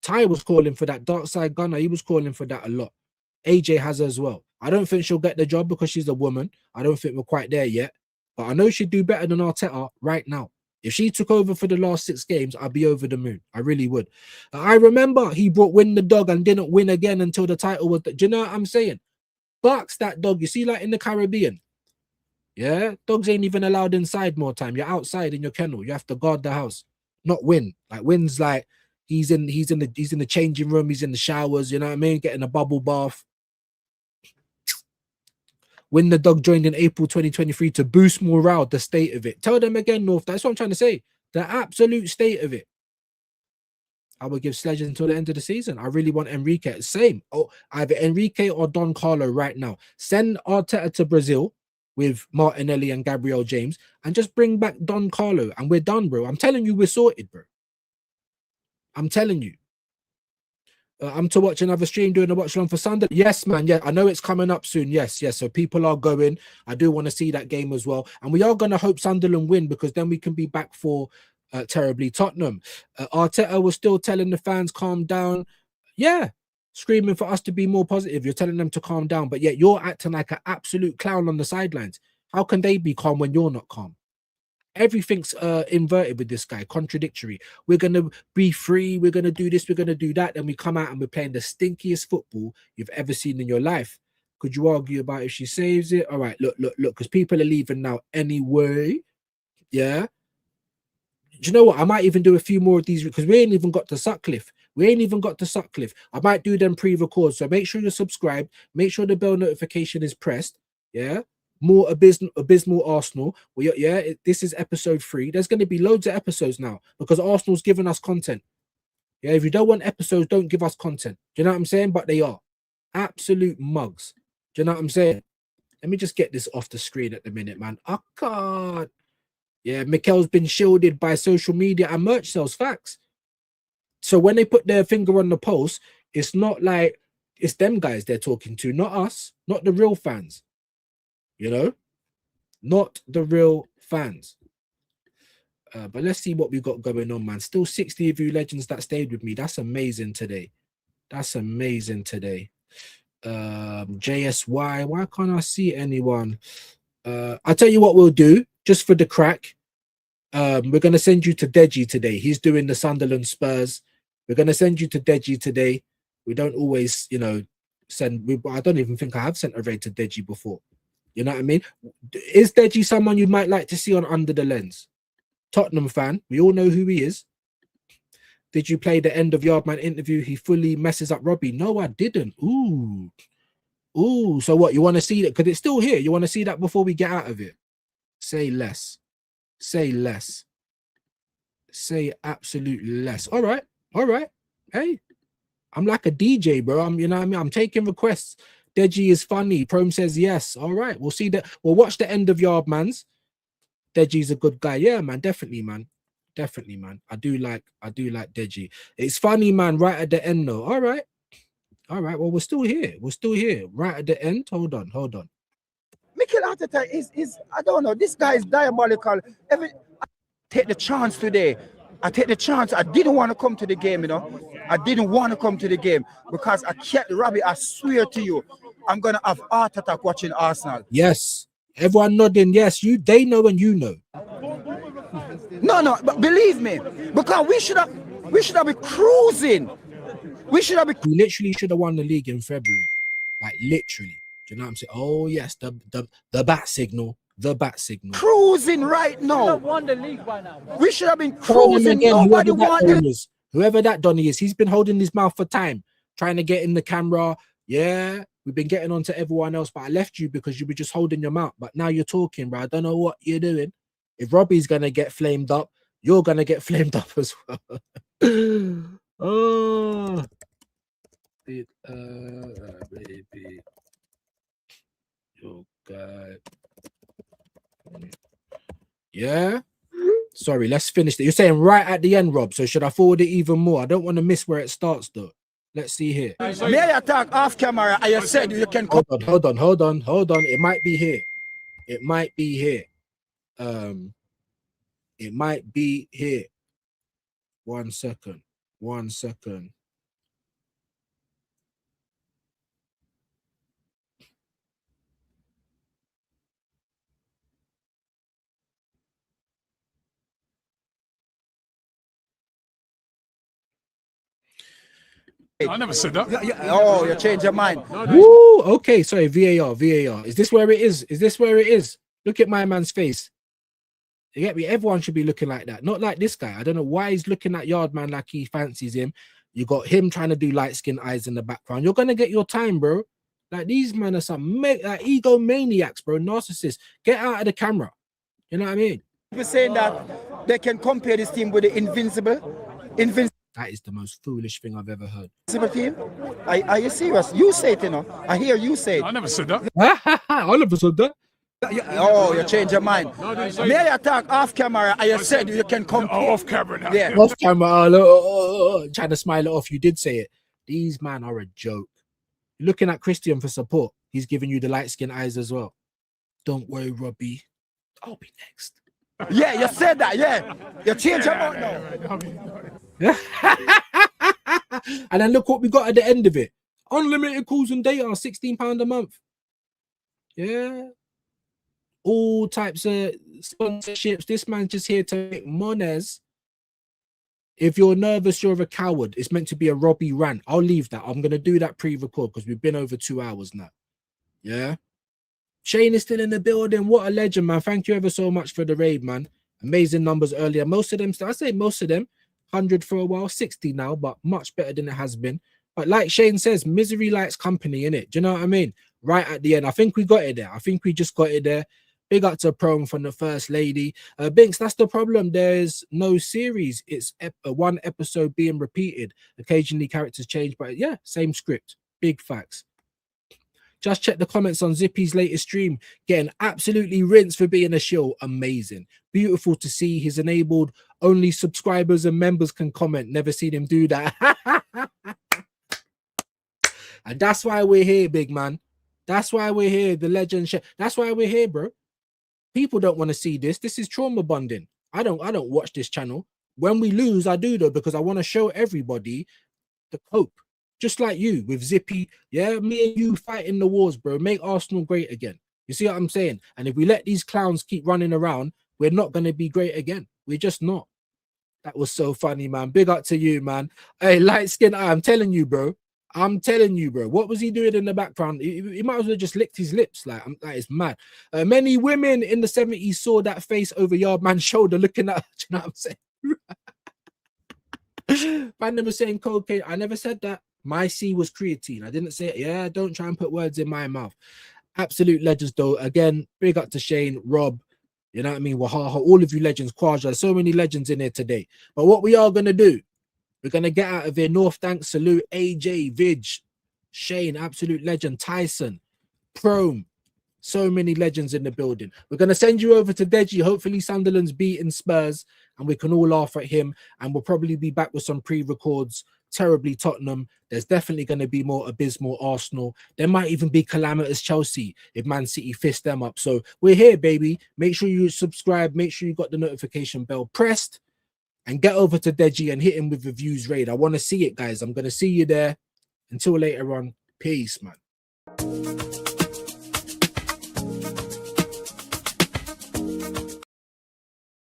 Ty was calling for that. Dark Side Gunner, he was calling for that a lot. AJ has as well. I don't think she'll get the job because she's a woman. I don't think we're quite there yet. But I know she'd do better than Arteta right now. If she took over for the last 6 games, I'd be over the moon. I really would. I remember he brought Win the Dog and didn't win again until the title was... Do you know what I'm saying? Bucks that dog. You see, like in the Caribbean. Yeah? Dogs ain't even allowed inside more time. You're outside in your kennel. You have to guard the house. Not Win. Like Win's like... He's in the changing room. He's in the showers. You know what I mean? Getting a bubble bath. When the Dog joined in April 2023 to boost morale, the state of it. Tell them again, North. That's what I'm trying to say. The absolute state of it. I would give Sledges until the end of the season. I really want Enrique. Same. Oh, either Enrique or Don Carlo right now. Send Arteta to Brazil with Martinelli and Gabriel James and just bring back Don Carlo and we're done, bro. I'm telling you, we're sorted, bro. I'm telling you. I'm to watch another stream doing a watch along for Sunday. Yes, man. Yeah, I know it's coming up soon. Yes. So people are going. I do want to see that game as well. And we are going to hope Sunderland win because then we can be back for terribly Tottenham. Arteta was still telling the fans, calm down. Yeah. Screaming for us to be more positive. You're telling them to calm down, but yet you're acting like an absolute clown on the sidelines. How can they be calm when you're not calm? Everything's inverted with this guy, contradictory. We're going to be free. We're going to do this. We're going to do that. Then we come out and we're playing the stinkiest football you've ever seen in your life. Could you argue about if she saves it? All right, look, because people are leaving now anyway. Yeah. Do you know what? I might even do a few more of these because we ain't even got to Sutcliffe. I might do them pre-record. So make sure you're subscribed. Make sure the bell notification is pressed. Yeah. More abysmal Arsenal. Well, yeah, this is episode 3. There's going to be loads of episodes now because Arsenal's giving us content. Yeah, if you don't want episodes, don't give us content. Do you know what I'm saying? But they are absolute mugs. Do you know what I'm saying? Let me just get this off the screen at the minute, man. I can't. Yeah, Mikel's been shielded by social media and merch sales. Facts. So when they put their finger on the pulse, it's not like it's them guys they're talking to, not us, not the real fans. You know, not the real fans. But let's see what we got going on, man. Still 60 of you legends that stayed with me. That's amazing today. JSY, why can't I see anyone? I'll tell you what we'll do, just for the crack. We're going to send you to Deji today. He's doing the Sunderland Spurs. We're going to send you to Deji today. We don't always, you know, I don't even think I have sent a raid to Deji before. You know what I mean? Is Deji someone you might like to see on Under the Lens? Tottenham fan. We all know who he is. Did you play the end of Yardman interview? He fully messes up Robbie. No, I didn't. Ooh. So what? You want to see that? Because it's still here. You want to see that before we get out of it? Say less. Say absolute less. All right. Hey, I'm like a DJ, bro. You know what I mean? I'm taking requests. Deji is funny. Prom says yes. All right. We'll see that. We'll watch the end of Yardman's. Deji's a good guy. Yeah, man. Definitely, man. I do like Deji. It's funny, man. Right at the end, though. All right. Well, we're still here. Right at the end. Hold on. Mikel Arteta is I don't know. This guy is diabolical. I take the chance today. I didn't want to come to the game, you know. I didn't want to come to the game because I can't, Robbie, I swear to you, I'm going to have heart attack watching Arsenal. Yes. Everyone nodding. Yes, they know and you know. No, but believe me, because we should have been cruising. We literally should have won the league in February. Like literally. Do you know what I'm saying? Oh yes, the bat signal. The bat signal. Cruising right now. Won the league by now. We should have been cruising. Nobody wanted. Whoever that Donny is, he's been holding his mouth for time, trying to get in the camera. Yeah, we've been getting on to everyone else, but I left you because you were just holding your mouth. But now you're talking, bro. I don't know what you're doing. If Robbie's gonna get flamed up, you're gonna get flamed up as well. Oh, baby, your guy. Yeah. Sorry, let's finish it. You're saying right at the end, Rob. So should I forward it even more? I don't want to miss where it starts, though. Let's see here. May I talk off camera? I said you can. Hold on. It might be here. It might be here. 1 second. I never said that. Oh, you changed your mind. Woo! Okay, sorry. VAR. Is this where it is? Look at my man's face. You get me? Everyone should be looking like that. Not like this guy. I don't know why he's looking at Yardman like he fancies him. You got him trying to do light-skinned eyes in the background. You're gonna get your time, bro. Like these men are some egomaniacs, bro. Narcissists. Get out of the camera. You know what I mean? People saying that they can compare this team with the invincible. That is the most foolish thing I've ever heard. Team? Are you serious? You say it, you know. I hear you say it. I never said that. I never said that. Oh, you changed your mind. May I talk off camera? I said you can compare. Off camera now. Yeah. Off camera. Trying to smile it off. You did say it. These man are a joke. You're looking at Christian for support. He's giving you the light skin eyes as well. Don't worry, Robbie. I'll be next. Yeah, you said that. Yeah, you changed your mind now. And then look what we got at the end of it. Unlimited calls and data, £16 a month. Yeah. All types of sponsorships. This man's just here to make monies. If you're nervous, you're a coward. It's meant to be a Robbie rant. I'll leave that. I'm going to do that pre-record because we've been over 2 hours now. Yeah. Shane is still in the building. What a legend, man. Thank you ever so much for the raid, man. Amazing numbers earlier. Most of them, I say most of them, 100 for a while, 60 now, but much better than it has been. But like Shane says, misery likes company, innit? Do you know what I mean? Right at the end. I think we got it there. I think we just got it there. Big up to Prone from the First Lady. Binks, that's the problem. There's no series. It's one episode being repeated. Occasionally characters change, but yeah, same script. Big facts. Just check the comments on Zippy's latest stream. Getting absolutely rinsed for being a shill. Amazing. Beautiful to see. He's enabled only subscribers and members can comment. Never seen him do that. And that's why we're here, big man. That's why we're here. The legend. That's why we're here, bro. People don't want to see this. This is trauma bonding. I don't watch this channel. When we lose, I do though, because I want to show everybody the cope. Just like you with Zippy. Yeah, me and you fighting the wars, bro. Make Arsenal great again. You see what I'm saying? And if we let these clowns keep running around, we're not going to be great again. We're just not. That was so funny, man. Big up to you, man. Hey, light skin eye, I'm telling you, bro. I'm telling you, bro. What was he doing in the background? He might as well just licked his lips. Like, that is mad. Many women in the 70s saw that face over Yardman's shoulder looking at, you know what I'm saying? Man never saying cocaine. I never said that. My C was creatine. I didn't say it. Yeah, don't try and put words in my mouth. Absolute legends, though. Again, big up to Shane, Rob, you know what I mean? Wahaha, all of you legends, Kwaja. So many legends in here today. But what we are going to do, we're going to get out of here. North Thanks, salute, AJ, Vidge, Shane, absolute legend, Tyson, Prome. So many legends in the building. We're going to send you over to Deji. Hopefully Sunderland's beating Spurs and we can all laugh at him. And we'll probably be back with some pre-records. Terribly Tottenham. There's definitely going to be more abysmal Arsenal. There might even be calamitous Chelsea if Man City fist them up. So we're here, baby. Make sure you subscribe. Make sure you got the notification bell pressed. And get over to Deji and hit him with the views raid. I want to see it, guys. I'm going to see you there. Until later on, peace, man.